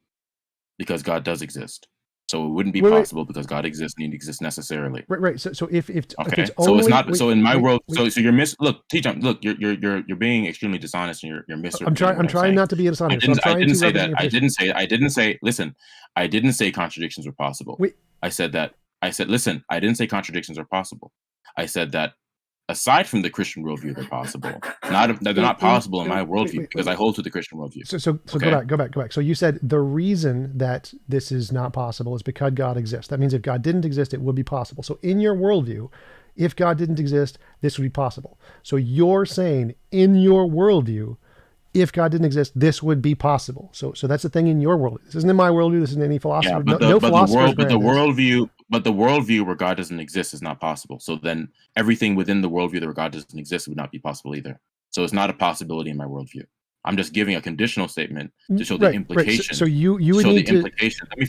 because God does exist. So it wouldn't be possible because God exists and He exists necessarily. Right. So if okay, it's so only, it's not. So in my world, so you're look, TJump, look, you're being extremely dishonest and you're misrepresenting. I'm trying not to be dishonest. I didn't say that. I didn't say. Listen, I didn't say contradictions were possible. I said that. Listen, I didn't say contradictions are possible. I said that aside from the Christian worldview, they're possible. They're not possible in my worldview because I hold to the Christian worldview. So okay. Go back. So you said the reason that this is not possible is because God exists. That means if God didn't exist, it would be possible. So in your worldview, if God didn't exist, this would be possible. So you're saying in your worldview, if God didn't exist, this would be possible. So that's the thing in your worldview. This isn't in my worldview. This isn't any philosopher. Yeah, but the worldview where God doesn't exist is not possible. So then everything within the worldview where God doesn't exist would not be possible either. So it's not a possibility in my worldview. I'm just giving a conditional statement to show the implications. Right. So you would need to. Implications. Let me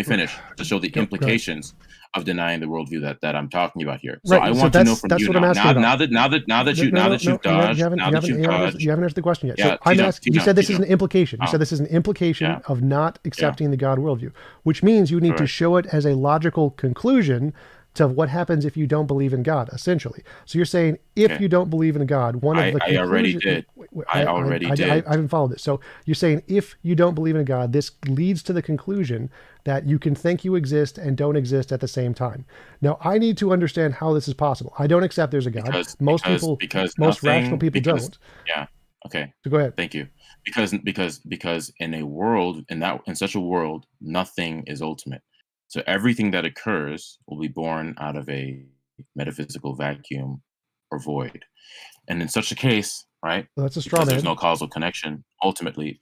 finish. To show the implications of denying the worldview that I'm talking about here. So I want to know from you now that you've dodged. You haven't answered the question yet. So I'm asking. You said this is an implication. You said this is an implication of not accepting the God worldview, which means you need to show it as a logical conclusion to what happens if you don't believe in God, essentially. So you're saying if you don't believe in God, one of the conclusions... I already did. I haven't followed it. So you're saying if you don't believe in God, this leads to the conclusion that you can think you exist and don't exist at the same time. Now, I need to understand how this is possible. I don't accept there's a God. Most rational people don't. Yeah. Okay. So go ahead. Thank you. Because in a world, in such a world, nothing is ultimate. So everything that occurs will be born out of a metaphysical vacuum or void. And in such a case, right? Well, that's a straw man. There's no causal connection ultimately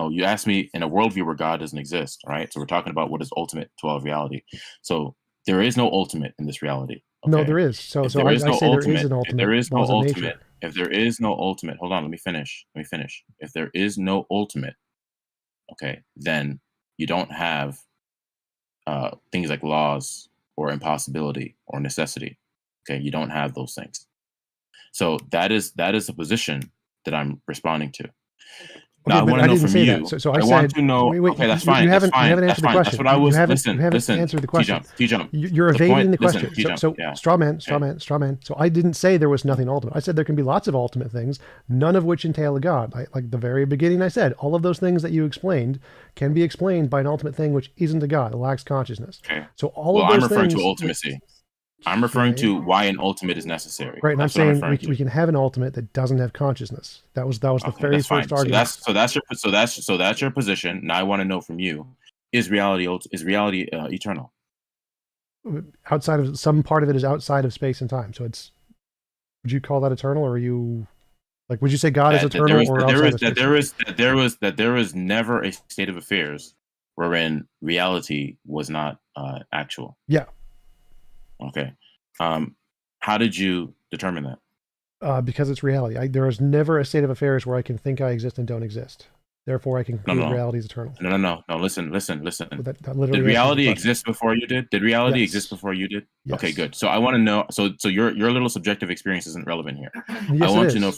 you asked me in a worldview where God doesn't exist, right? So we're talking about what is ultimate to all reality. So there is no ultimate in this reality. Okay? No, there is. So I say there is an ultimate. If there is no ultimate, hold on, let me finish. If there is no ultimate, okay, then you don't have things like laws or impossibility or necessity. Okay, you don't have those things. So that is the position that I'm responding to. Now I want to know from you. So I want to know. Okay, that's fine. You haven't answered the question. That's what I was. You haven't answered the question. TJump. You're evading the question. Straw man. So I didn't say there was nothing ultimate. I said there can be lots of ultimate things, none of which entail a God. Like the very beginning, I said all of those things that you explained can be explained by an ultimate thing which isn't a God. It lacks consciousness. Okay. So all of those I'm referring things, to ultimacy. I'm referring to why an ultimate is necessary. Right, and I'm saying we can have an ultimate that doesn't have consciousness. That was the very first argument. So that's your position. Now I want to know from you: is reality eternal? Outside of some part of it is outside of space and time. So would you call that eternal, or are you would you say God is eternal or outside of space? There is never a state of affairs wherein reality was not actual. Yeah. Okay. How did you determine that? Because it's reality. There is never a state of affairs where I can think I exist and don't exist. Therefore, I can conclude reality is eternal. No. Listen. That Did reality exist before you did? Did reality exist before you did? Yes. Okay, good. So I want to know. So your little subjective experience isn't relevant here. Yes, I want to know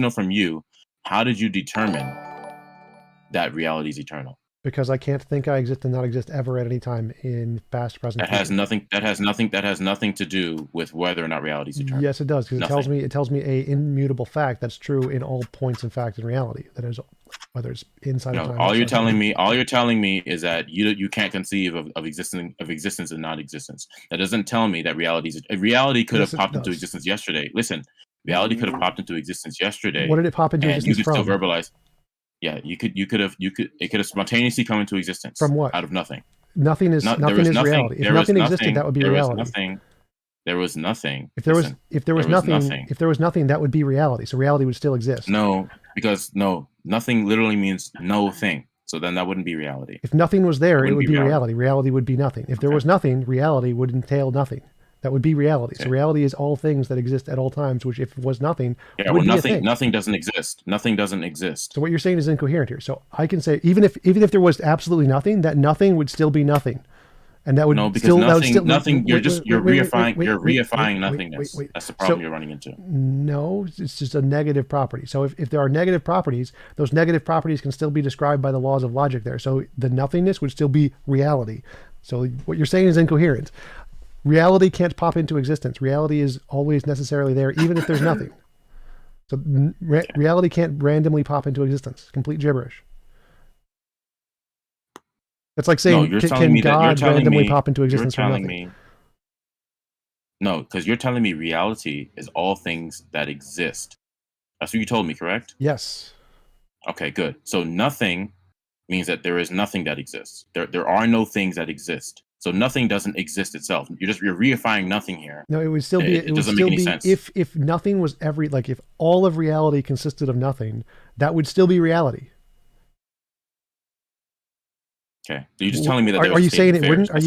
from you. How did you determine that reality is eternal? Because I can't think I exist and not exist ever at any time in past, present. That has nothing to do with whether or not reality is eternal. Yes, it does, because it tells me a immutable fact that's true in all points and fact in reality. That is, whether it's inside of time. All you're telling me is that you can't conceive of existence and non-existence. That doesn't tell me that reality could have popped into existence yesterday. Listen, reality could have popped into existence yesterday. What did it pop into existence from? You could still verbalize. Yeah, it could have spontaneously come into existence. From what? Out of nothing. Nothing is reality. If nothing existed, that would be reality. There was nothing. If there was nothing, that would be reality. So reality would still exist. No, because nothing literally means no thing. So then that wouldn't be reality. If nothing was there, it would be reality. Reality would be nothing. If there was nothing, reality would entail nothing. That would be reality. Okay. So reality is all things that exist at all times, which if it was nothing, nothing doesn't exist. Nothing doesn't exist. So what you're saying is incoherent here. So I can say, even if there was absolutely nothing, that nothing would still be nothing. And that would nothing. You're reifying nothingness. That's the problem you're running into. No, it's just a negative property. So if there are negative properties, those negative properties can still be described by the laws of logic there. So the nothingness would still be reality. So what you're saying is incoherent. Reality can't pop into existence. Reality is always necessarily there, even if there's nothing. So reality can't randomly pop into existence. Complete gibberish. That's like saying, can God randomly pop into existence from nothing? No, because you're telling me reality is all things that exist. That's what you told me, correct? Yes. Okay, good. So nothing means that there is nothing that exists. There are no things that exist. So nothing doesn't exist itself. You're reifying nothing here. No, it would still be. It doesn't make any sense. If nothing was if all of reality consisted of nothing, that would still be reality. Okay. So you're just telling me that. Are you saying it wouldn't? Are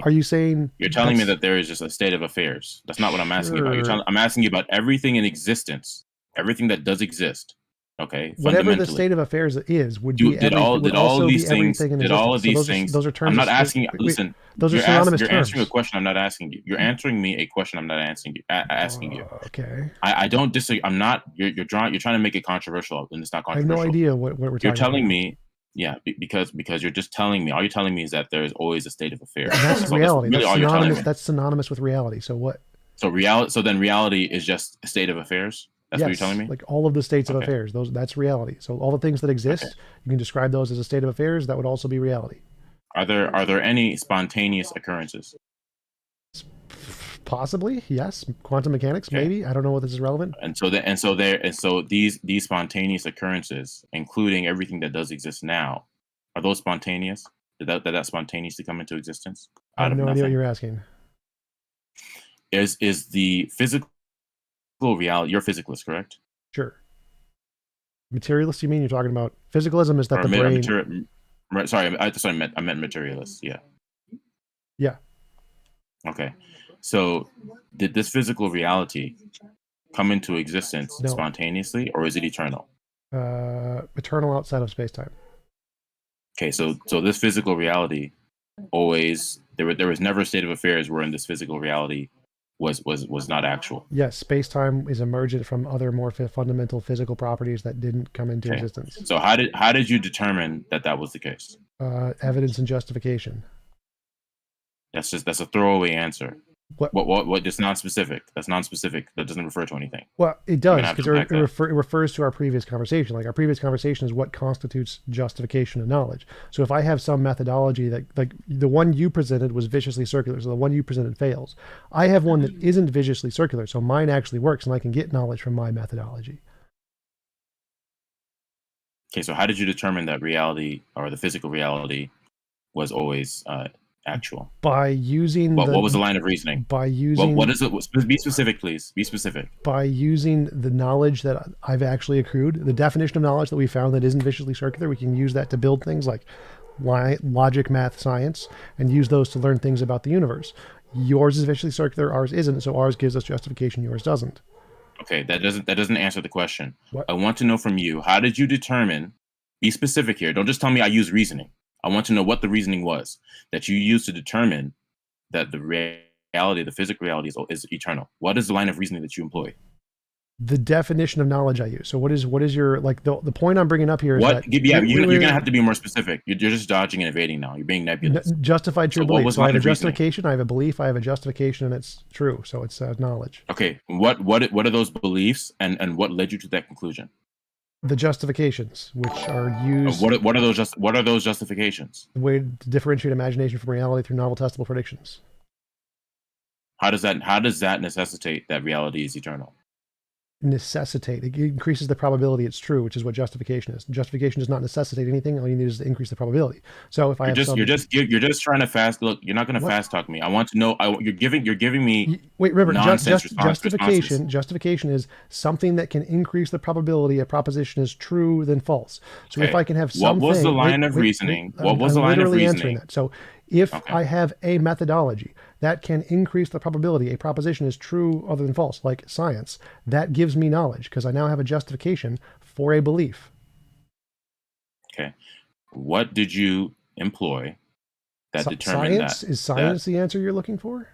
you saying you're telling me that there is just a state of affairs? That's not what I'm asking about. I'm asking you about everything in existence, everything that does exist. Okay. Whatever the state of affairs is would be. Did all of these things? Those are terms. I'm not asking. Listen. Those are synonymous terms. You're answering a question I'm not asking you. You're answering me a question I'm not asking you. Okay. I don't disagree. I'm not. You're trying to make it controversial, and it's not controversial. I have no idea what we're talking about. You're telling me. Yeah, because you're just telling me. All you're telling me is that there is always a state of affairs. And that's reality. That's really synonymous. That's synonymous with reality. So what? So then reality is just a state of affairs. That's what you're telling me? Like all of the states of affairs. That's reality. So all the things that exist, you can describe those as a state of affairs. That would also be reality. Are there any spontaneous occurrences? Possibly, yes. Quantum mechanics, maybe. I don't know what this is relevant. And so these spontaneous occurrences, including everything that does exist now, are those spontaneous? Did that spontaneously come into existence? I have no idea what you're asking. Is the physical reality? You're a physicalist, correct? Sure. Materialist, you mean? You're talking about physicalism? Is that the brain? I meant materialist. Yeah. Yeah. Okay. So, did this physical reality come into existence spontaneously, or is it eternal? Eternal outside of space-time. Okay, so this physical reality always there was never a state of affairs wherein this physical reality was not actual. Yes, space-time is emergent from other more fundamental physical properties that didn't come into existence. So how did you determine that was the case? Evidence and justification. That's a throwaway answer. What? It's non-specific. That's non-specific. That doesn't refer to anything. Well, it does, because it refers to our previous conversation. Like our previous conversation is what constitutes justification of knowledge. So if I have some methodology that, like the one you presented was viciously circular, so the one you presented fails. I have one that isn't viciously circular, so mine actually works, and I can get knowledge from my methodology. Okay, so how did you determine that reality or the physical reality was always actual? By using what was the line of reasoning? By using what is it? Be specific, please. Be specific. By using the knowledge that I've actually accrued, the definition of knowledge that we found that isn't viciously circular, we can use that to build things like logic, math, science, and use those to learn things about the universe. Yours is viciously circular, ours isn't, so ours gives us justification, yours doesn't. Okay, that doesn't answer the question. What? I want to know from you, how did you determine Be specific here. Don't just tell me I use reasoning. I want to know what the reasoning was that you used to determine that the reality, the physical reality is eternal. What is the line of reasoning that you employ? The definition of knowledge I use. So what is your, like, the point I'm bringing up here is that... Yeah, you're going to have to be more specific. You're just dodging and evading now. You're being nebulous. Justified true belief. So I have a justification, I have a belief, I have a justification, and it's true. So it's knowledge. Okay. What are those beliefs, and what led you to that conclusion? The justifications, which are used... What are those justifications? The way to differentiate imagination from reality through novel testable predictions. How does that necessitate that reality is eternal? Necessitate. It increases the probability it's true, which is what justification is. Justification does not necessitate anything. All you need is to increase the probability. So if you're just trying to fast look, you're not going to fast talk me. I want to know. You're giving me. Wait, remember, justification. Justification is something that can increase the probability a proposition is true than false. So if I can have something. What was the line of reasoning? What was the line of reasoning? So if I have a methodology that can increase the probability a proposition is true other than false, like science, that gives me knowledge because I now have a justification for a belief. Okay. What did you employ that determined science? Is science the answer you're looking for?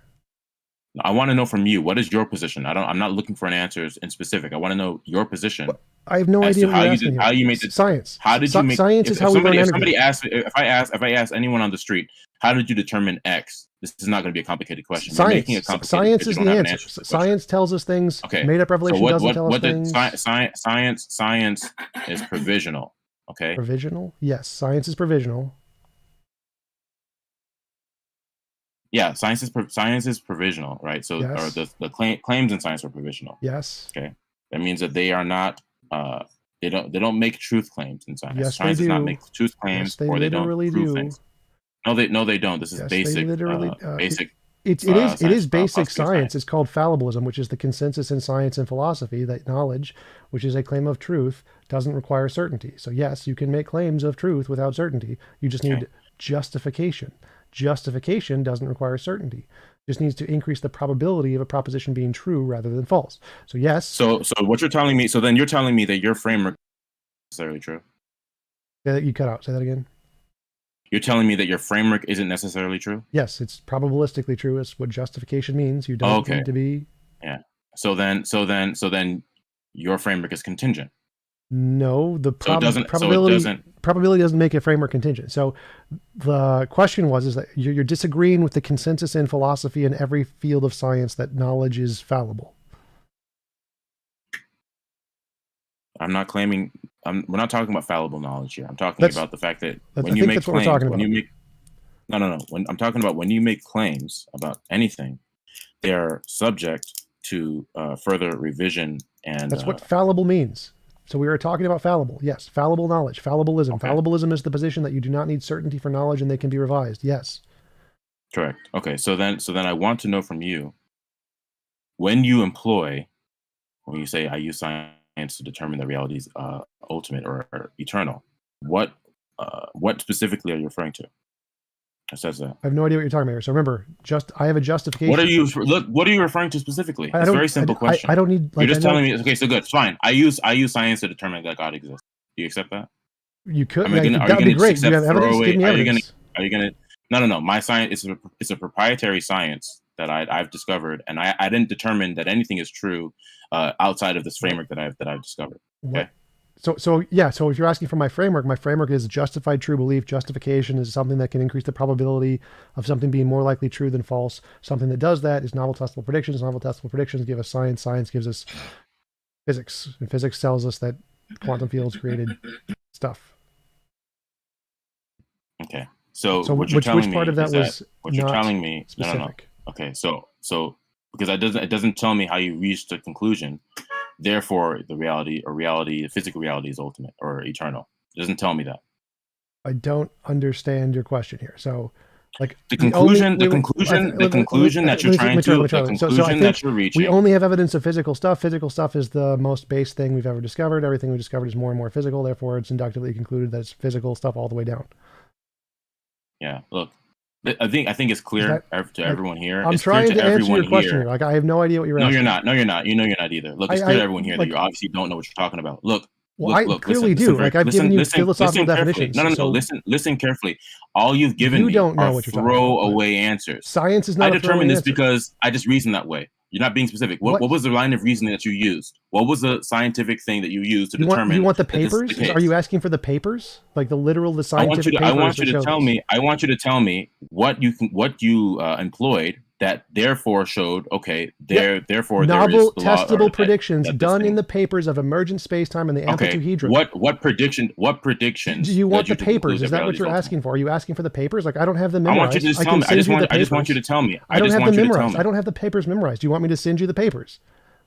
I want to know from you. What is your position? I'm not looking for an answer in specific. I want to know your position. Well, I have no idea how you made the science. How did you make science? Is how we learn energy. If I ask anyone on the street, how did you determine X? This is not going to be a complicated question. Science is the answer. Science tells us things. Okay. Made up revelation doesn't tell us things. Science is provisional. Okay. Provisional? Yes, science is provisional. Yeah, science is provisional, right? So, yes. Or the claims in science are provisional. Yes. Okay. That means that they are not. They don't make truth claims in science. Yes, science they do. does not make truth claims, yes, or they don't prove do. things. No, they don't. This is basic. Basic. It is basic science. It's called fallibilism, which is the consensus in science and philosophy that knowledge, which is a claim of truth, doesn't require certainty. So yes, you can make claims of truth without certainty. You just need justification. Justification doesn't require certainty. It just needs to increase the probability of a proposition being true rather than false. So yes. So what you're telling me? So then you're telling me that your framework is necessarily true. Yeah, you cut out. Say that again. You're telling me that your framework isn't necessarily true? Yes, it's probabilistically true. It's what justification means. You don't need to be. Yeah. So then your framework is contingent. No, the probability doesn't make a framework contingent. So the question is that you're disagreeing with the consensus in philosophy in every field of science that knowledge is fallible. I'm not claiming. We're not talking about fallible knowledge here. I'm talking about the fact that when you make claims, I'm talking about when you make claims about anything, they're subject to further revision, and that's what fallible means. So we were talking about fallible. Yes, fallible knowledge, fallibilism. Okay. Fallibilism is the position that you do not need certainty for knowledge, and they can be revised. Yes. Correct. Okay. So then I want to know from you, when you say I use science to determine that reality is ultimate or eternal, what specifically are you referring to? It says that. I have no idea what you're talking about here. So remember, I have a justification. What are you referring to specifically? It's a very simple question. I don't need. You're just telling me. Okay, so good, fine. I use science to determine that God exists. Do you accept that? You could. That'd be great. You have evidence. Give me evidence. Are you gonna? No. My science is a proprietary science that I've discovered, and I didn't determine that anything is true outside of this framework that I've discovered. Okay. What? So if you're asking for my framework is justified true belief. Justification is something that can increase the probability of something being more likely true than false. Something that does that is novel testable predictions. Novel testable predictions give us science. Science gives us physics. And physics tells us that quantum fields created stuff. Okay. So what you're telling me part of that was what you're telling me specific. No. Okay. So because it doesn't tell me how you reached a conclusion. Therefore, the physical reality is ultimate or eternal. It doesn't tell me that. I don't understand your question here. So, like the conclusion that you're reaching. We only have evidence of physical stuff. Physical stuff is the most base thing we've ever discovered. Everything we discovered is more and more physical. Therefore, it's inductively concluded that it's physical stuff all the way down. Yeah. Look. I think it's clear to everyone here. I'm trying to answer your question here. Like I have no idea what you're asking. No, you're not. You know you're not either. Look, it's clear to everyone here that you obviously don't know what you're talking about. Look, Well, I clearly do. Like I've given you philosophical definitions. No. Listen carefully. All you've given me don't know are what you're talking about, throwaway answers. Science is not. I determined this because I just reasoned that way. You're not being specific. What was the line of reasoning that you used? What was the scientific thing that you used to determine? You want the papers? Are you asking for the papers? Like the scientific papers? I want you to tell me. I want you to tell me what you employed that therefore showed, okay, therefore novel there is testable predictions done in the papers of emergent space-time and the amplitude. What predictions? Do you want the papers? Is that what you're asking for? Are you asking for the papers? Like I don't have them memorized. I want you to just tell me. I just want you to tell me. I don't have them memorized. I don't have the papers memorized. Do you want me to send you the papers?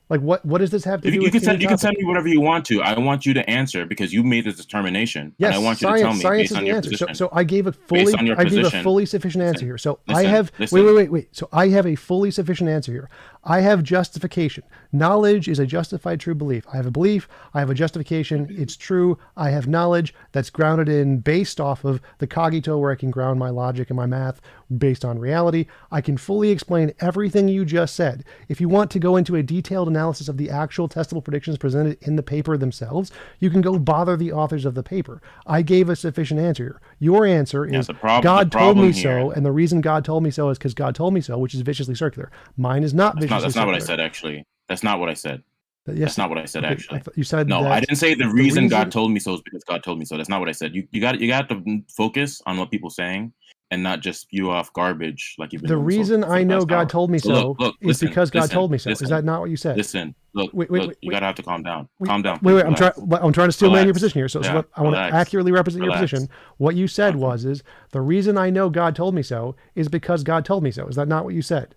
Like what does this have to do with you can send me whatever you want to. I want you to answer because you made this determination. Yes, and I want you to tell me based on your position. So I gave a fully sufficient answer here. So I have wait. So I have a fully sufficient answer here. I have justification. Knowledge is a justified true belief. I have a belief. I have a justification. It's true. I have knowledge that's grounded in based off of the cogito, where I can ground my logic and my math based on reality. I can fully explain everything you just said. If you want to go into a detailed analysis of the actual testable predictions presented in the paper themselves, you can go bother the authors of the paper. I gave a sufficient answer here. Your answer is God told me so, and the reason God told me so is because God told me so, which is viciously circular. Mine is not viciously circular. That's not what I said, actually. That's not what I said. Yes, that's not what I said, actually. You said no. I didn't say the reason God told me so is because God told me so. That's not what I said. You got to focus on what people are saying and not just spew off garbage like you've been. The reason I know God told me so is because God told me so. Is that not what you said? Listen, wait. You gotta have to calm down. Calm down. Wait. I'm trying to steel man your position here. So I want to accurately represent your position. What you said is the reason I know God told me so is because God told me so. Is that not what you said?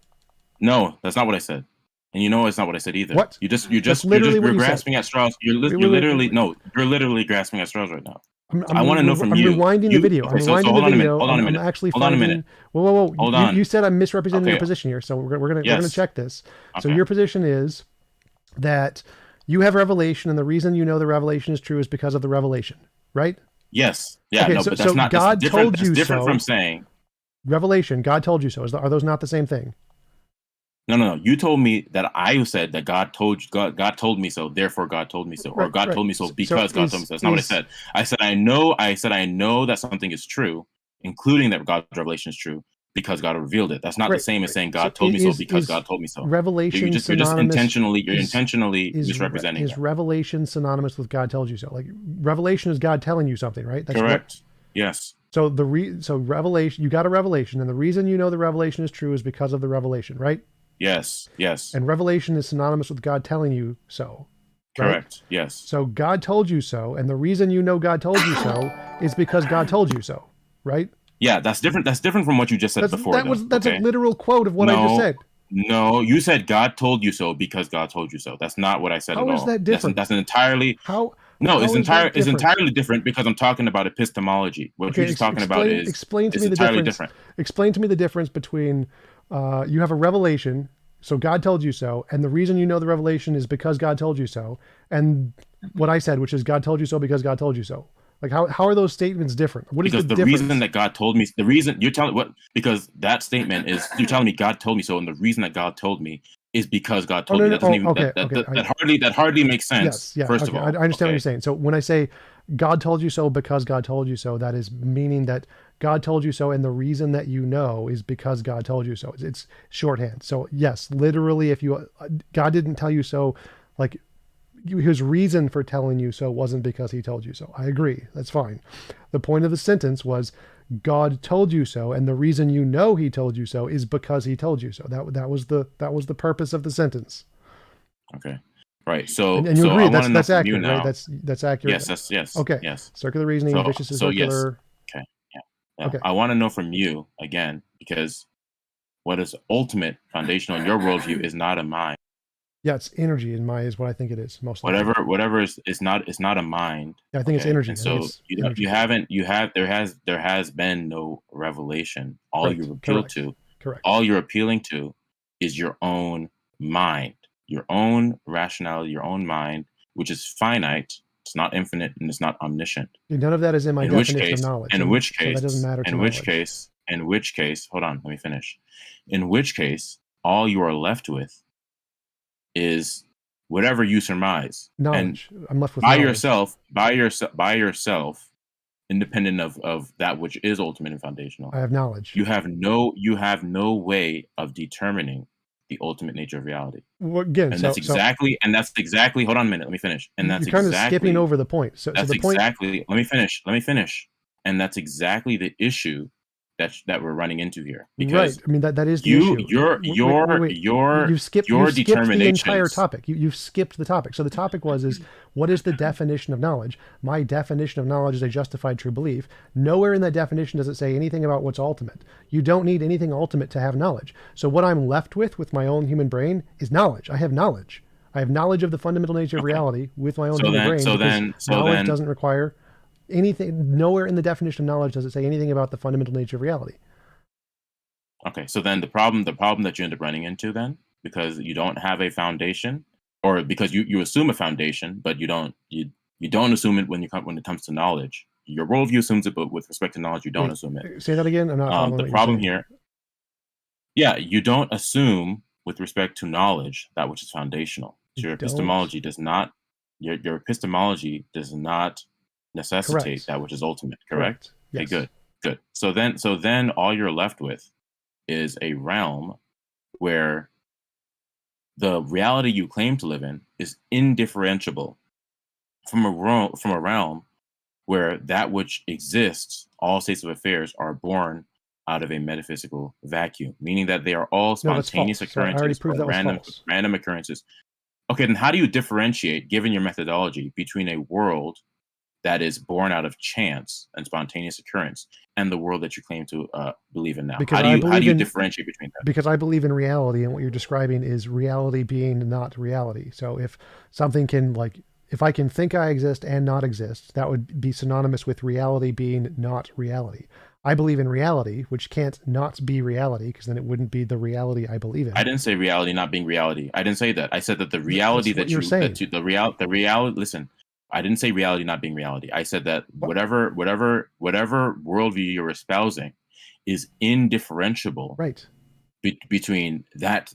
No, that's not what I said. And you know it's not what I said either. What? You're grasping at straws. You're literally grasping at straws right now. I want to know from you. I'm rewinding the video. Hold on a minute. Hold on a minute. Whoa. Hold on. You said I'm misrepresenting your position here, so we're gonna check this. Okay. So your position is that you have revelation, and the reason you know the revelation is true is because of the revelation, right? Yes. Yeah. Okay, but that's not. God told you so. Different from saying revelation. God told you so. Are those not the same thing? No. You told me that I said that God told me so, therefore God told me so, or God told me so because God told me so. That's not what I said. I said I know that something is true, including that God's revelation is true because God revealed it. That's not the same as saying God told me so because God told me so. Revelation you're just intentionally misrepresenting. Is revelation synonymous with God told you so? Like revelation is God telling you something, right? That's correct. Yes. So revelation, you got a revelation, and the reason you know the revelation is true is because of the revelation, right? Yes. And revelation is synonymous with God telling you so. Right? Correct. Yes. So God told you so, and the reason you know God told you so is because God told you so, right? Yeah, that's different. That's different from what you just said before. That's a literal quote of what I just said. No, you said God told you so because God told you so. That's not what I said at all. How is that different? That's an entirely it's entirely different because I'm talking about epistemology. What you're just talking about is explain to me the difference. Different. Explain to me the difference between you have a revelation, so God told you so, and the reason you know the revelation is because God told you so, and what I said, which is God told you so because God told you so. Like how are those statements different? What is the difference? Reason that God told me, the reason you're telling because that statement is you're telling me God told me so, and the reason that God told me is because God told me. That doesn't even that hardly makes sense. Yes, first of all, I understand what you're saying. So when I say God told you so because God told you so, that is meaning that God told you so, and the reason that you know is because God told you so. It's shorthand. So yes, literally, if God didn't tell you so, like his reason for telling you so wasn't because he told you so. I agree. That's fine. The point of the sentence was God told you so, and the reason you know he told you so is because he told you so. That was the purpose of the sentence. Okay. Right. So and you agree that's accurate, right? That's accurate. Yes. Okay. Yes. Circular reasoning, vicious is circular. Yes. Okay. I want to know from you again, because what is ultimate foundational in your worldview is not a mind. Yeah, it's energy in my is what I think it is most. Whatever is not a mind. Yeah, I think it's energy. And so there has been no revelation. All you are appealing to is your own mind, your own rationality, your own mind, which is finite. It's not infinite and it's not omniscient. None of that is in my definition of knowledge. In which case, that doesn't matter. In which case, hold on, let me finish. In which case, all you are left with is whatever you surmise. Knowledge. And I'm left with by knowledge. yourself, independent of that which is ultimate and foundational. I have knowledge. You have no way of determining the ultimate nature of reality. Well, again, and that's exactly hold on a minute, let me finish. And that's you're kind of skipping over the point. Let me finish. And that's exactly the issue that we're running into here. Because right. I mean that is the issue. You've skipped the entire topic. You've skipped the topic. So the topic is what is the definition of knowledge? My definition of knowledge is a justified true belief. Nowhere in that definition does it say anything about what's ultimate. You don't need anything ultimate to have knowledge. So what I'm left with my own human brain is knowledge. I have knowledge. I have knowledge of the fundamental nature of reality with my own human brain. Knowledge doesn't require anything. Nowhere in the definition of knowledge does it say anything about the fundamental nature of reality. Okay, so then the problem that you end up running into then, because you don't have a foundation, or because you assume a foundation, but you don't assume it when it comes to knowledge. Your worldview assumes it, but with respect to knowledge, you don't assume it. Say that again. I'm not following the problem here. Yeah, you don't assume with respect to knowledge that which is foundational. So your epistemology does not. Your epistemology does not necessitate Correct. That which is ultimate. Correct? Yes. Okay, good. So then all you're left with is a realm where the reality you claim to live in is indifferentiable from a realm where that which exists, all states of affairs, are born out of a metaphysical vacuum, meaning that they are all spontaneous occurrences, or random occurrences. Okay, then how do you differentiate, given your methodology, between a world that is born out of chance and spontaneous occurrence and the world that you claim to believe in now? Because how do you differentiate between that? Because I believe in reality, and what you're describing is reality being not reality. So if something can, if I can think I exist and not exist, that would be synonymous with reality being not reality. I believe in reality, which can't not be reality, because then it wouldn't be the reality I believe in. I didn't say reality not being reality. I didn't say that. I said that the reality that you're saying. Listen, I didn't say reality not being reality. I said that whatever worldview you're espousing is indifferentiable, right, between that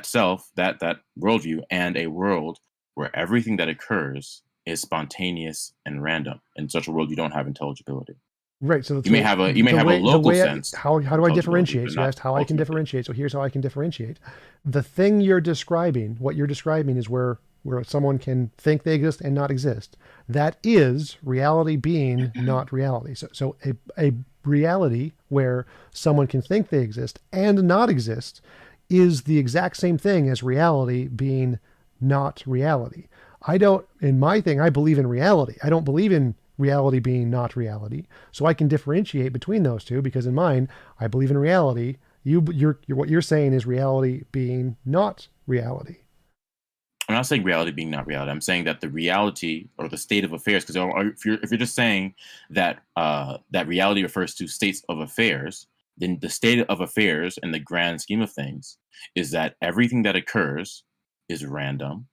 self, that worldview, and a world where everything that occurs is spontaneous and random. In such a world, you don't have intelligibility. Right. So you may have a local sense. How do I differentiate? So you asked how I can differentiate. So here's how I can differentiate. The thing you're describing, what you're describing, is where someone can think they exist and not exist. That is reality being not reality. So a reality where someone can think they exist and not exist is the exact same thing as reality being not reality. I believe in reality. I don't believe in reality being not reality. So I can differentiate between those two, because in mine, I believe in reality. What you're saying is reality being not reality. I'm not saying reality being not reality. I'm saying that the reality or the state of affairs, because if you're just saying that that reality refers to states of affairs, then the state of affairs in the grand scheme of things is that everything that occurs is random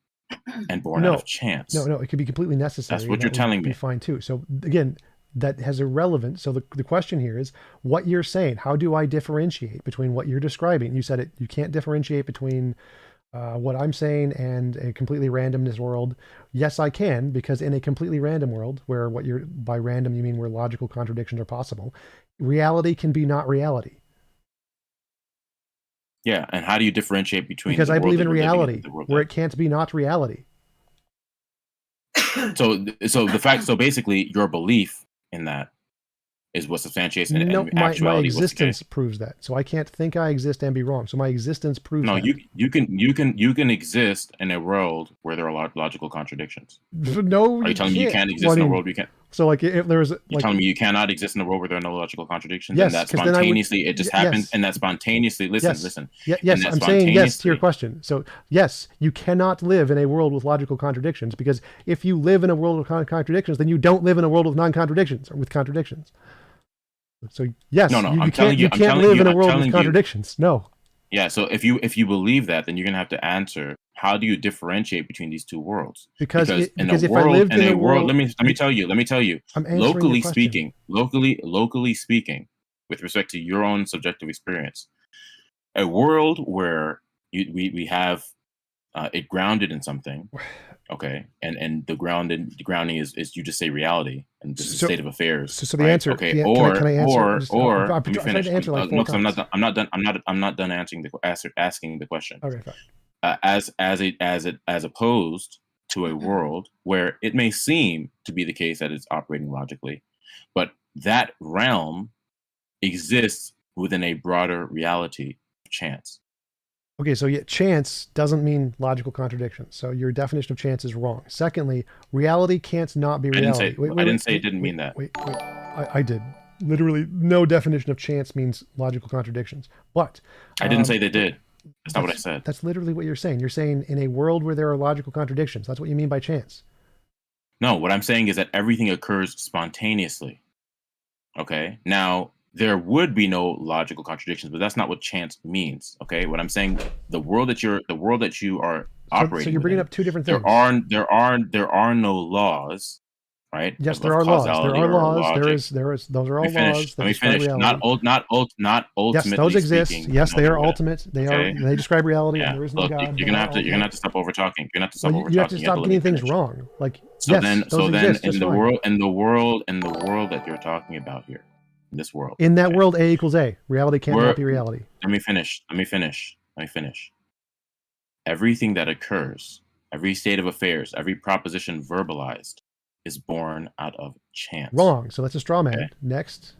and born out of chance. No, it could be completely necessary. That's what you're telling me. Be fine too. So again, that has irrelevance. So the question here is what you're saying. How do I differentiate between what you're describing? You said you can't differentiate between what I'm saying and a completely randomness world. Yes, I can, because in a completely random world, where by random you mean where logical contradictions are possible, reality can be not reality. Yeah, and how do you differentiate between? Because I believe in reality, where it can't be not reality. So basically, your belief in that is what substantiates and actuality. My existence proves that. So I can't think I exist and be wrong. So my existence proves that. No, you can exist in a world where there are logical contradictions. No, are you telling me you can't exist in a world where you can't? So if there's you're telling me you cannot exist in a world where there are no logical contradictions, yes, and that spontaneously it just happens, and that spontaneously listen. Yes, I'm saying yes to your question. So yes, you cannot live in a world with logical contradictions, because if you live in a world with contradictions, then you don't live in a world with non-contradictions or with contradictions. So yes, you can't live in a world with contradictions. No. Yeah. So if you believe that, then you're gonna have to answer, how do you differentiate between these two worlds? Because if I lived in a world, let me tell you. Locally speaking, with respect to your own subjective experience, a world where we have it grounded in something. Okay, and the grounding is you just say reality and just the state of affairs. So the answer. Okay, can I answer? Let me finish. To answer like No, because I'm not done. I'm not done asking the question. Okay, fine. As opposed to a world where it may seem to be the case that it's operating logically, but that realm exists within a broader reality of chance. Okay, so chance doesn't mean logical contradiction. So your definition of chance is wrong. Secondly, reality can't not be reality. I didn't say it didn't mean that. Wait. I did. Literally, no definition of chance means logical contradictions. But I didn't say they did. That's not what I said. That's literally what you're saying. You're saying in a world where there are logical contradictions. That's what you mean by chance. No, what I'm saying is that everything occurs spontaneously. Okay? Now, there would be no logical contradictions, but that's not what chance means. Okay, what I'm saying, the world that you are operating. So you're bringing up two different things. There are no laws, right? Yes, there are laws. There are laws. There is. Those are all laws. Let me finish. Not ultimate. Yes, those exist. Speaking, yes, they are ultimate. They are. They describe reality. Yeah. And there is no God. You're gonna have to stop over talking. You're gonna have to stop over talking. You have to stop getting things wrong. Like so yes, then exist, in the world that you're talking about here. In this world. In that world, A equals A. Reality cannot be reality. Let me finish. Everything that occurs, every state of affairs, every proposition verbalized is born out of chance. Wrong. So that's a straw man. Okay. Next.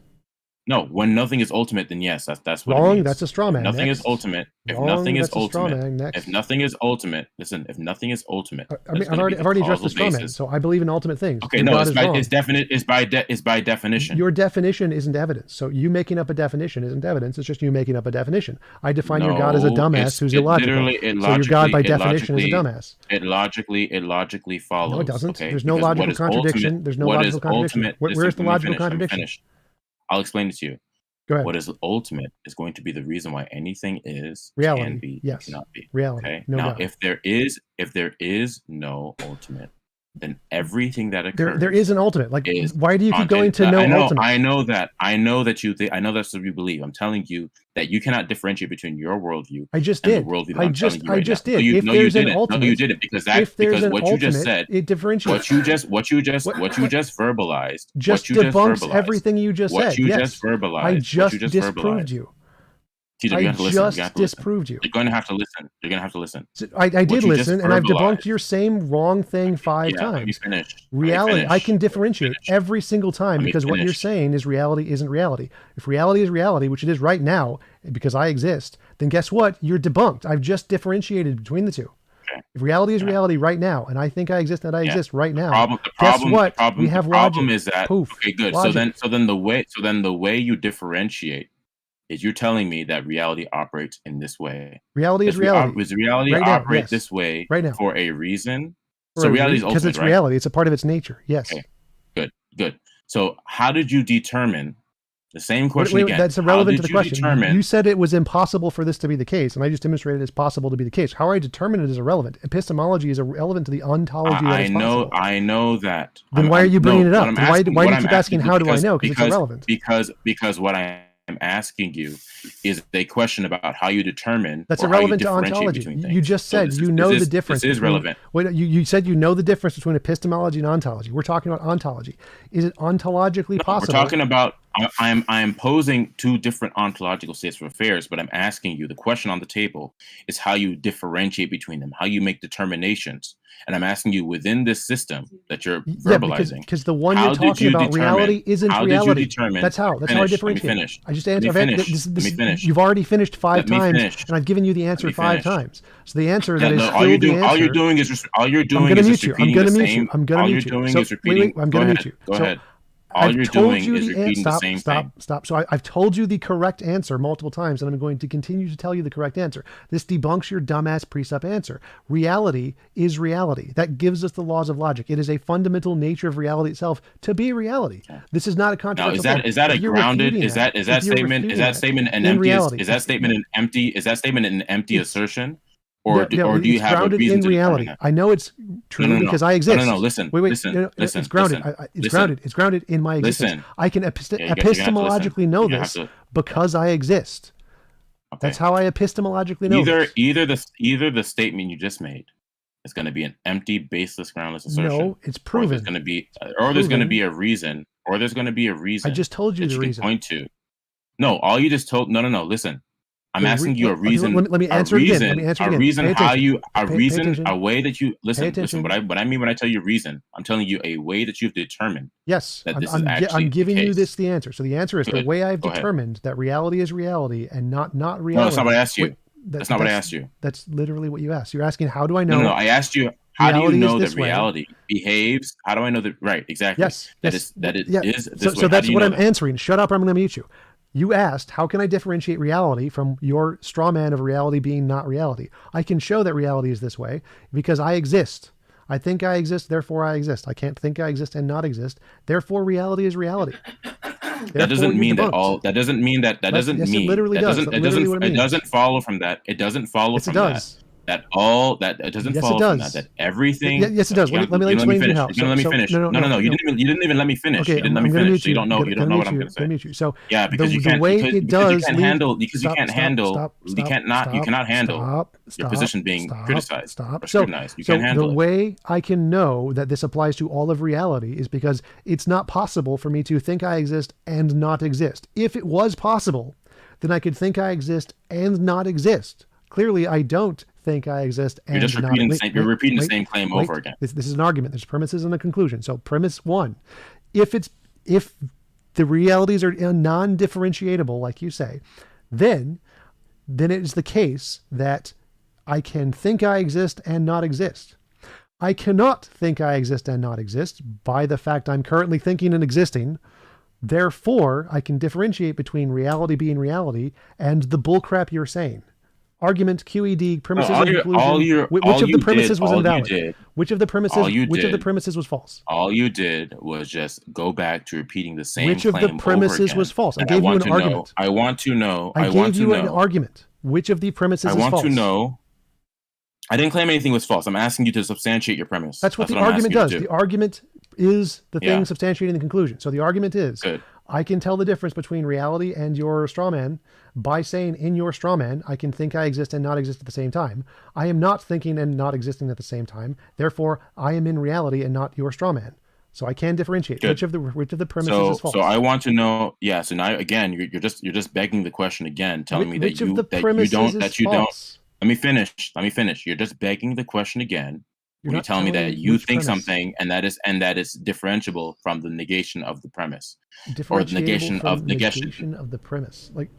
No, when nothing is ultimate, then yes, that's what wrong. It means. That's a straw man. If nothing is ultimate. If nothing is ultimate, listen. If nothing is ultimate, I've already addressed the straw man. So I believe in ultimate things. Okay, no, it's definite. It's by definition. Your definition isn't evidence. So you making up a definition isn't evidence. It's just you making up a definition. I define your God as a dumbass who's illogical. So your God by definition is a dumbass. It logically follows. No, it doesn't. Okay? There's no logical contradiction. There's no logical contradiction. Where's the logical contradiction? I'll explain it to you. Go ahead. What is ultimate is going to be the reason why anything is, reality. Can be, yes. cannot be. Reality. Okay. No now, doubt. if there is no ultimate, then everything that occurs there is an ultimate. Like, why do you keep going to no ultimate? I know that that's what you believe. I'm telling you that you cannot differentiate between your worldview. I just did. The worldview I just did. If there's an ultimate, no, you didn't because what you just said, it differentiates. What you just verbalized, just debunks everything you just said. What you just verbalized. I just disproved you. TJ, I just disproved you. You're going to have to listen. You're going to have to listen. I did listen, and I've debunked your same wrong thing 5 times. Let me finish. Reality, I can differentiate every single time because what you're saying is reality isn't reality. If reality is reality, which it is right now, because I exist, then guess what? You're debunked. I've just differentiated between the two. Okay. If reality is reality right now, and I think I exist and I exist right now, guess what? We have logic. The problem is that, okay, good. Logic. So then the way you differentiate is you're telling me that reality operates in this way. Reality is reality. Does reality operate this way for a reason? So reality is ultimate, because it's reality. It's a part of its nature. Yes. Okay. Good. So how did you determine the same question again? That's irrelevant to the question. You said it was impossible for this to be the case, and I just demonstrated it's possible to be the case. How I determine it is irrelevant. Epistemology is irrelevant to the ontology that is possible. I know that. Then why are you bringing it up? Why do you keep asking how do I know? Because it's irrelevant. Because what I'm asking you is a question about how you determine. That's irrelevant to ontology. You just said you know the difference. This is relevant. You said you know the difference between epistemology and ontology. We're talking about ontology. Is it ontologically possible? We're talking about. I'm posing 2 different ontological states of affairs, but I'm asking you. The question on the table is how you differentiate between them, how you make determinations. And I'm asking you within this system that you're verbalizing. Because the one you're talking about, reality isn't reality. How did you determine? That's how I differentiate. Let me finish. I just answered. Let me finish. You've already finished 5 times, and I've given you the answer 5 times. So the answer that is still the answer. All you're doing is repeating the same. I'm going to mute you. I'm going to mute you. Wait. I'm going to mute you. Go ahead. All you're doing is repeating the same thing. Stop. So I've told you the correct answer multiple times, and I'm going to continue to tell you the correct answer. This debunks your dumbass presup answer. Reality is reality. That gives us the laws of logic. It is a fundamental nature of reality itself to be reality. This is not a contradiction. Now, is that a grounded? Is that statement an empty assertion? Or do you have grounded a reason in reality? I know it's true because I exist. No. Listen. Listen. It's grounded. It's grounded in my existence. I can epistemologically know this because I exist. Okay. That's how I epistemologically know. Either the statement you just made is going to be an empty, baseless, groundless assertion. No, it's proven. Or there's going to be, there's going to be a reason. Or there's going to be a reason. I just told you that the you reason. Can point to. No, all you just told. No. Listen, I'm asking you a reason. Let me answer it again. Let me answer it again. A reason how you a way that you listen. What I mean when I tell you reason, I'm telling you a way that you've determined. Yes, that this I'm giving you the answer. So the answer is the way I've determined that reality is reality and not reality. No, that's not what I asked you. That's not what I asked you. That's literally what you asked. You're asking how do I know? No, I asked you. How do you know that reality behaves? How do I know that? Right, exactly. Yes. Is this so that's what I'm answering. Shut up, or I'm going to mute you. You asked, how can I differentiate reality from your straw man of reality being not reality? I can show that reality is this way because I exist. I think I exist, therefore I exist. I can't think I exist and not exist. Therefore, reality is reality. That doesn't mean that all. That doesn't mean that. That doesn't mean. It literally does. It doesn't follow from that. It doesn't follow from that. That all that it doesn't follow from that. That everything. Yes, it does. Let me explain to you how. You're gonna let me finish. No. You didn't even let me finish. Okay, you didn't let me finish. You don't know. You don't know what I'm gonna say. So yeah, because you can't. Because you can't handle. Because you can't handle. You cannot handle your position being criticized or scrutinized. You can't handle it. The way I can know that this applies to all of reality is because it's not possible for me to think I exist and not exist. If it was possible, then I could think I exist and not exist. Clearly, I don't think I exist and you're just repeating the same claim over again. This is an argument. There's premises and a conclusion. So premise one, if the realities are non-differentiatable, like you say, then it is the case that I can think I exist and not exist. I cannot think I exist and not exist by the fact I'm currently thinking and existing. Therefore, I can differentiate between reality being reality and the bullcrap you're saying. Argument, QED, premises and conclusion. Which of the premises was invalid? Which of the premises was false? All you did was just go back to repeating the same. Which of the premises was false? I gave you an argument. I want to know. I gave you an argument. Which of the premises is false? I want to know. I didn't claim anything was false. I'm asking you to substantiate your premise. That's what the argument does. The argument is the thing substantiating the conclusion. So the argument is, I can tell the difference between reality and your straw man by saying in your straw man, I can think I exist and not exist at the same time. I am not thinking and not existing at the same time. Therefore, I am in reality and not your straw man. So I can differentiate which of the premises is false. So I want to know. Yeah. So now again, you're just begging the question again, telling me that you don't. Let me finish. You're just begging the question again. You're telling me that you think something and that is differentiable from the negation of the premise, or the negation of the premise. Like,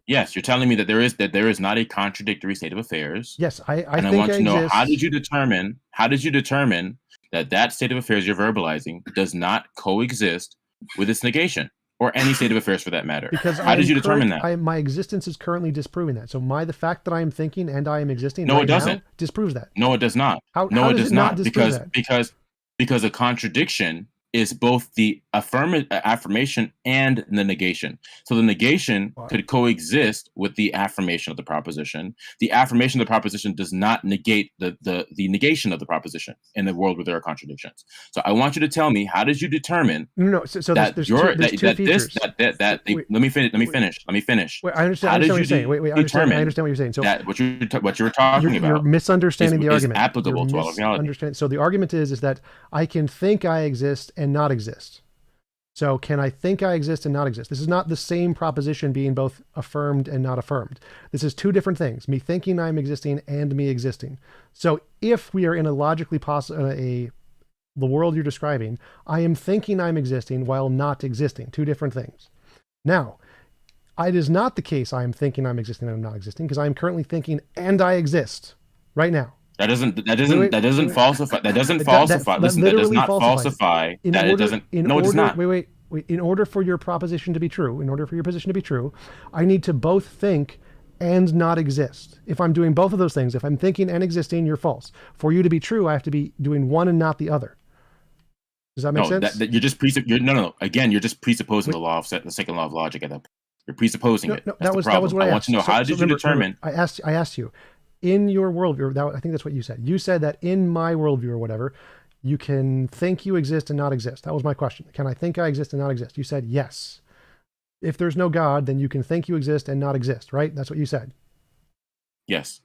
yes, you're telling me that there is not a contradictory state of affairs. Yes, I want to know how did you determine that state of affairs you're verbalizing does not coexist with its negation? Or any state of affairs for that matter. Because how did you determine that? My existence is currently disproving that. So the fact that I am thinking and I am existing it doesn't. Disproves that. No, it does not. How does it not disprove that? Because a contradiction is both the affirmation and the negation. So the negation could coexist with the affirmation of the proposition. The affirmation of the proposition does not negate the negation of the proposition in the world where there are contradictions. So I want you to tell me, how did you determine so that there's two features. Let me finish. Wait, I understand what you're saying. Wait, I understand what you're saying. So that what you were talking about. You're misunderstanding the argument. Applicable to all of reality. So the argument is that I can think I exist and not exist. So can I think I exist and not exist? This is not the same proposition being both affirmed and not affirmed. This is two different things, me thinking I'm existing and me existing. So if we are in a logically the world you're describing, I am thinking I'm existing while not existing, two different things. Now, it is not the case I am thinking I'm existing and I'm not existing, because I am currently thinking and I exist right now. That doesn't falsify. That doesn't falsify. Listen, that does not falsify. It doesn't. No, it does not. Wait. In order for your proposition to be true, I need to both think and not exist. If I'm doing both of those things, if I'm thinking and existing, you're false. For you to be true, I have to be doing one and not the other. Does that make sense? You're just no. Again, you're just presupposing the second law of logic at that point. You're presupposing it. No, that was what I asked. I want to know, how did you determine? I asked you. In your worldview, I think that's what you said. You said that in my worldview or whatever, you can think you exist and not exist. That was my question. Can I think I exist and not exist? You said yes. If there's no God, then you can think you exist and not exist, right? That's what you said. Yes.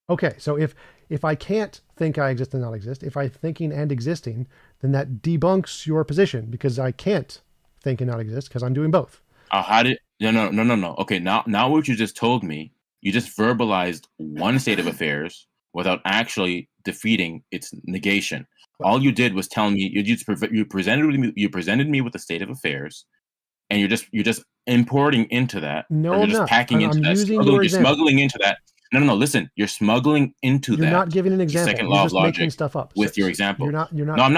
Okay, so if I can't think I exist and not exist, if I'm thinking and existing, then that debunks your position because I can't think and not exist because I'm doing both. No. Okay, now what you just told me, you just verbalized one state of affairs without actually defeating its negation. All you did was tell me you presented me with the state of affairs, and you're just importing into that. No, or you're I'm just not. packing into I'm that. using your example. Smuggling into that. No. Listen, you're smuggling into that. You're not giving an the example. second You're law just of logic making stuff up. with your example. You're not. No, I'm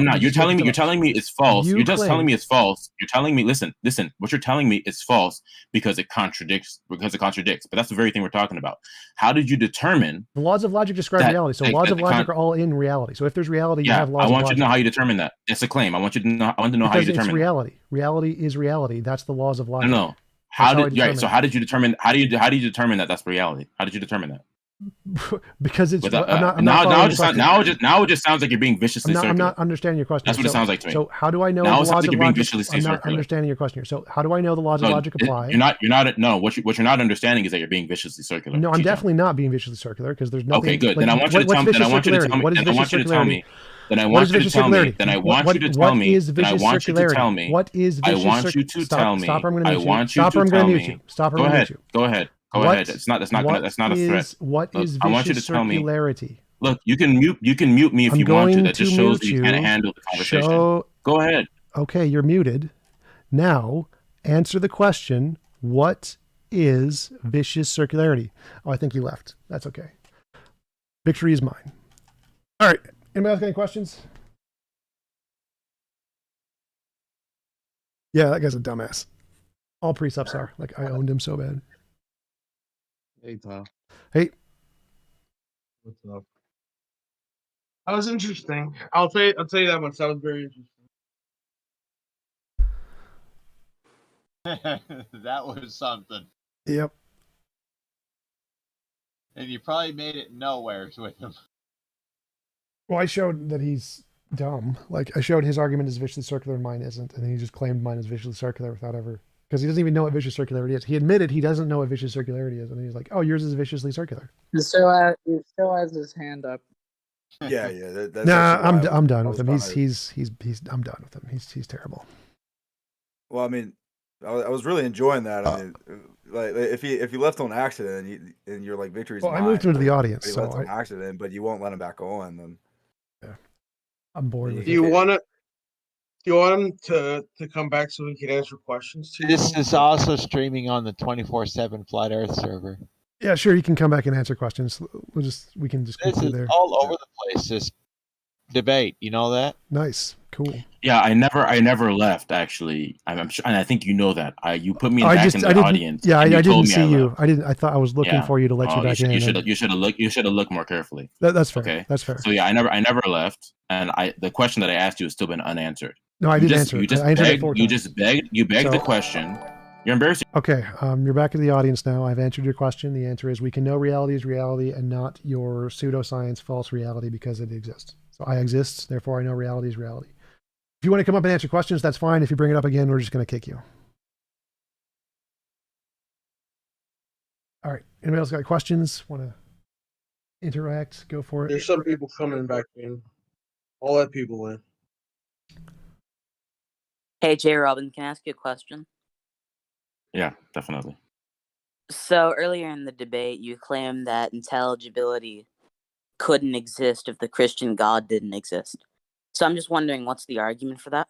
not. You're telling me it's false. You're just telling me it's false. You're telling me, listen. What you're telling me is false because it contradicts. But that's the very thing we're talking about. How did you determine the laws of logic describe reality? So laws of logic are all in reality. So if there's reality, you have laws of logic. I want you to know how you determine that. It's a claim. I want to know how you determine it's reality. That. Reality is reality. That's the laws of logic. No. How did you determine? How do you determine that that's reality? How did you determine that? Because it's now it just sounds like you're being viciously circular. I'm not understanding your question. That's what it sounds like to me. So how do I know the laws of logic? I'm not understanding your question here. So how do I know the laws of logic apply? What you're not understanding is that you're being viciously circular. No, I'm definitely not being viciously circular because there's nothing. Okay, good. Then I want you to tell me. What is vicious circularity? Then I want you to tell me. Then I want you to tell me. Then I want you to tell me. What is vicious circularity? I want you to tell me. Stop, or I'm going to mute you. Stop, or I'm going to mute you. Stop, or I'm going to mute you. Go ahead. Go ahead. That's not a threat. What is vicious circularity? Look, you can mute me if you want to. That just shows that you can't handle the conversation. Go ahead. Okay, you're muted. Now, answer the question, what is vicious circularity? Oh, I think you left. That's okay. Victory is mine. All right. Anybody else got any questions? Yeah, that guy's a dumbass. All precepts are. Like, I owned him so bad. Hey, Tom. Hey. What's up? That was interesting. I'll tell you that much. That was very interesting. That was something. Yep. And you probably made it nowheres with him. Well, I showed that he's dumb. Like, I showed his argument is viciously circular and mine isn't, and then he just claimed mine is viciously circular without ever... Because he doesn't even know what vicious circularity is. He admitted he doesn't know what vicious circularity is, and he's like, "Oh, yours is viciously circular." He still has his hand up. Yeah. That's I'm done with him. I'm done with him. He's terrible. Well, I mean, I was really enjoying that. I mean, like if he left on accident and you're like Victory's. Well, I moved him to the audience, so on accident, but you won't let him back on. Then yeah, I'm bored with it. Do you want him to come back so we can answer questions to you? This is also streaming on the 24/7 Flat Earth server. Yeah, sure. You can come back and answer questions. We can just this is there. all over the place. This debate, you know that? Nice, cool. Yeah, I never left actually. I'm sure, and I think you know that. You put me back in the audience. Yeah, I didn't see you. I didn't. I thought I was looking for you to let you back in. You should have looked more carefully. That's fair. Okay, that's fair. So yeah, I never left, and the question that I asked you has still been unanswered. No, I didn't answer. You begged the question. You're embarrassing. Okay, you're back in the audience now. I've answered your question. The answer is we can know reality is reality and not your pseudoscience false reality because it exists. So I exist, therefore I know reality is reality. If you want to come up and answer questions, that's fine. If you bring it up again, we're just going to kick you. All right. Anybody else got questions? Want to interact? Go for it. There's some people coming back in. I'll let people in. Hey, JRobin, can I ask you a question? Yeah, definitely. So earlier in the debate, you claimed that intelligibility couldn't exist if the Christian God didn't exist. So I'm just wondering, what's the argument for that?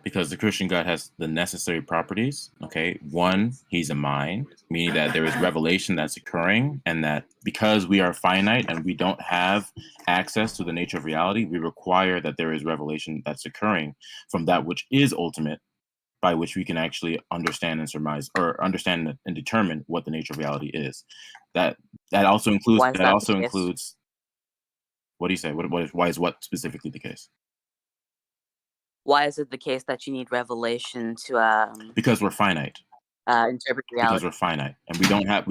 Because the Christian God has the necessary properties. Okay, one, he's a mind, meaning that there is revelation that's occurring, and that because we are finite and we don't have access to the nature of reality, we require that there is revelation that's occurring from that which is ultimate, by which we can actually understand and surmise, or understand and determine what the nature of reality is. That also includes. What do you say? Why is what specifically the case? Why is it the case that you need revelation to because we're finite. Interpret reality. Because we're finite, and we don't have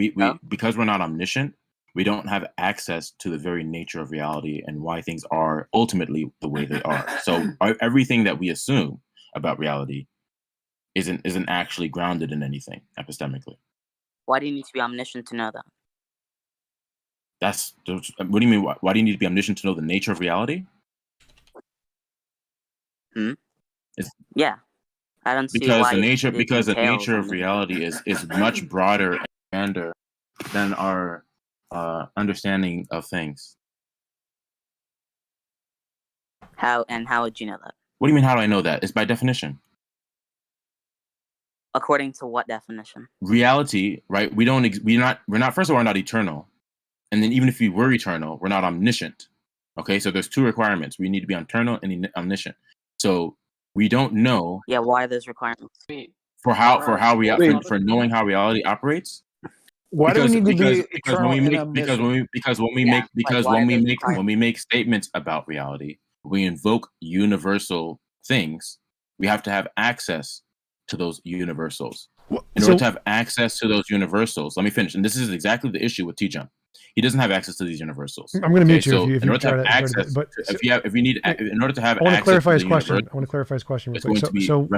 because we're not omniscient. We don't have access to the very nature of reality and why things are ultimately the way they are. So everything that we assume about reality isn't actually grounded in anything epistemically. Why do you need to be omniscient to know that? What do you mean? Why do you need to be omniscient to know the nature of reality? Yeah, I don't see Because why the nature it because the entails nature of omniscience. reality is much broader and grander than our understanding of things. How would you know that? What do you mean? How do I know that? It's by definition. According to what definition? Reality, right? We're not. First of all, we're not eternal, and then even if we were eternal, we're not omniscient. Okay, so there's two requirements. We need to be eternal and omniscient. So we don't know. Yeah, why are those requirements? For knowing how reality operates. Why do we need to be eternal and omniscient? When we make statements about reality, we invoke universal things. We have to have access to those universals. In order to have access to those universals, let me finish. And this is exactly the issue with TJump. He doesn't have access to these universals. I'm going to mute you. So in order to have access, in order to have, I want to clarify his question. I want to clarify his question. So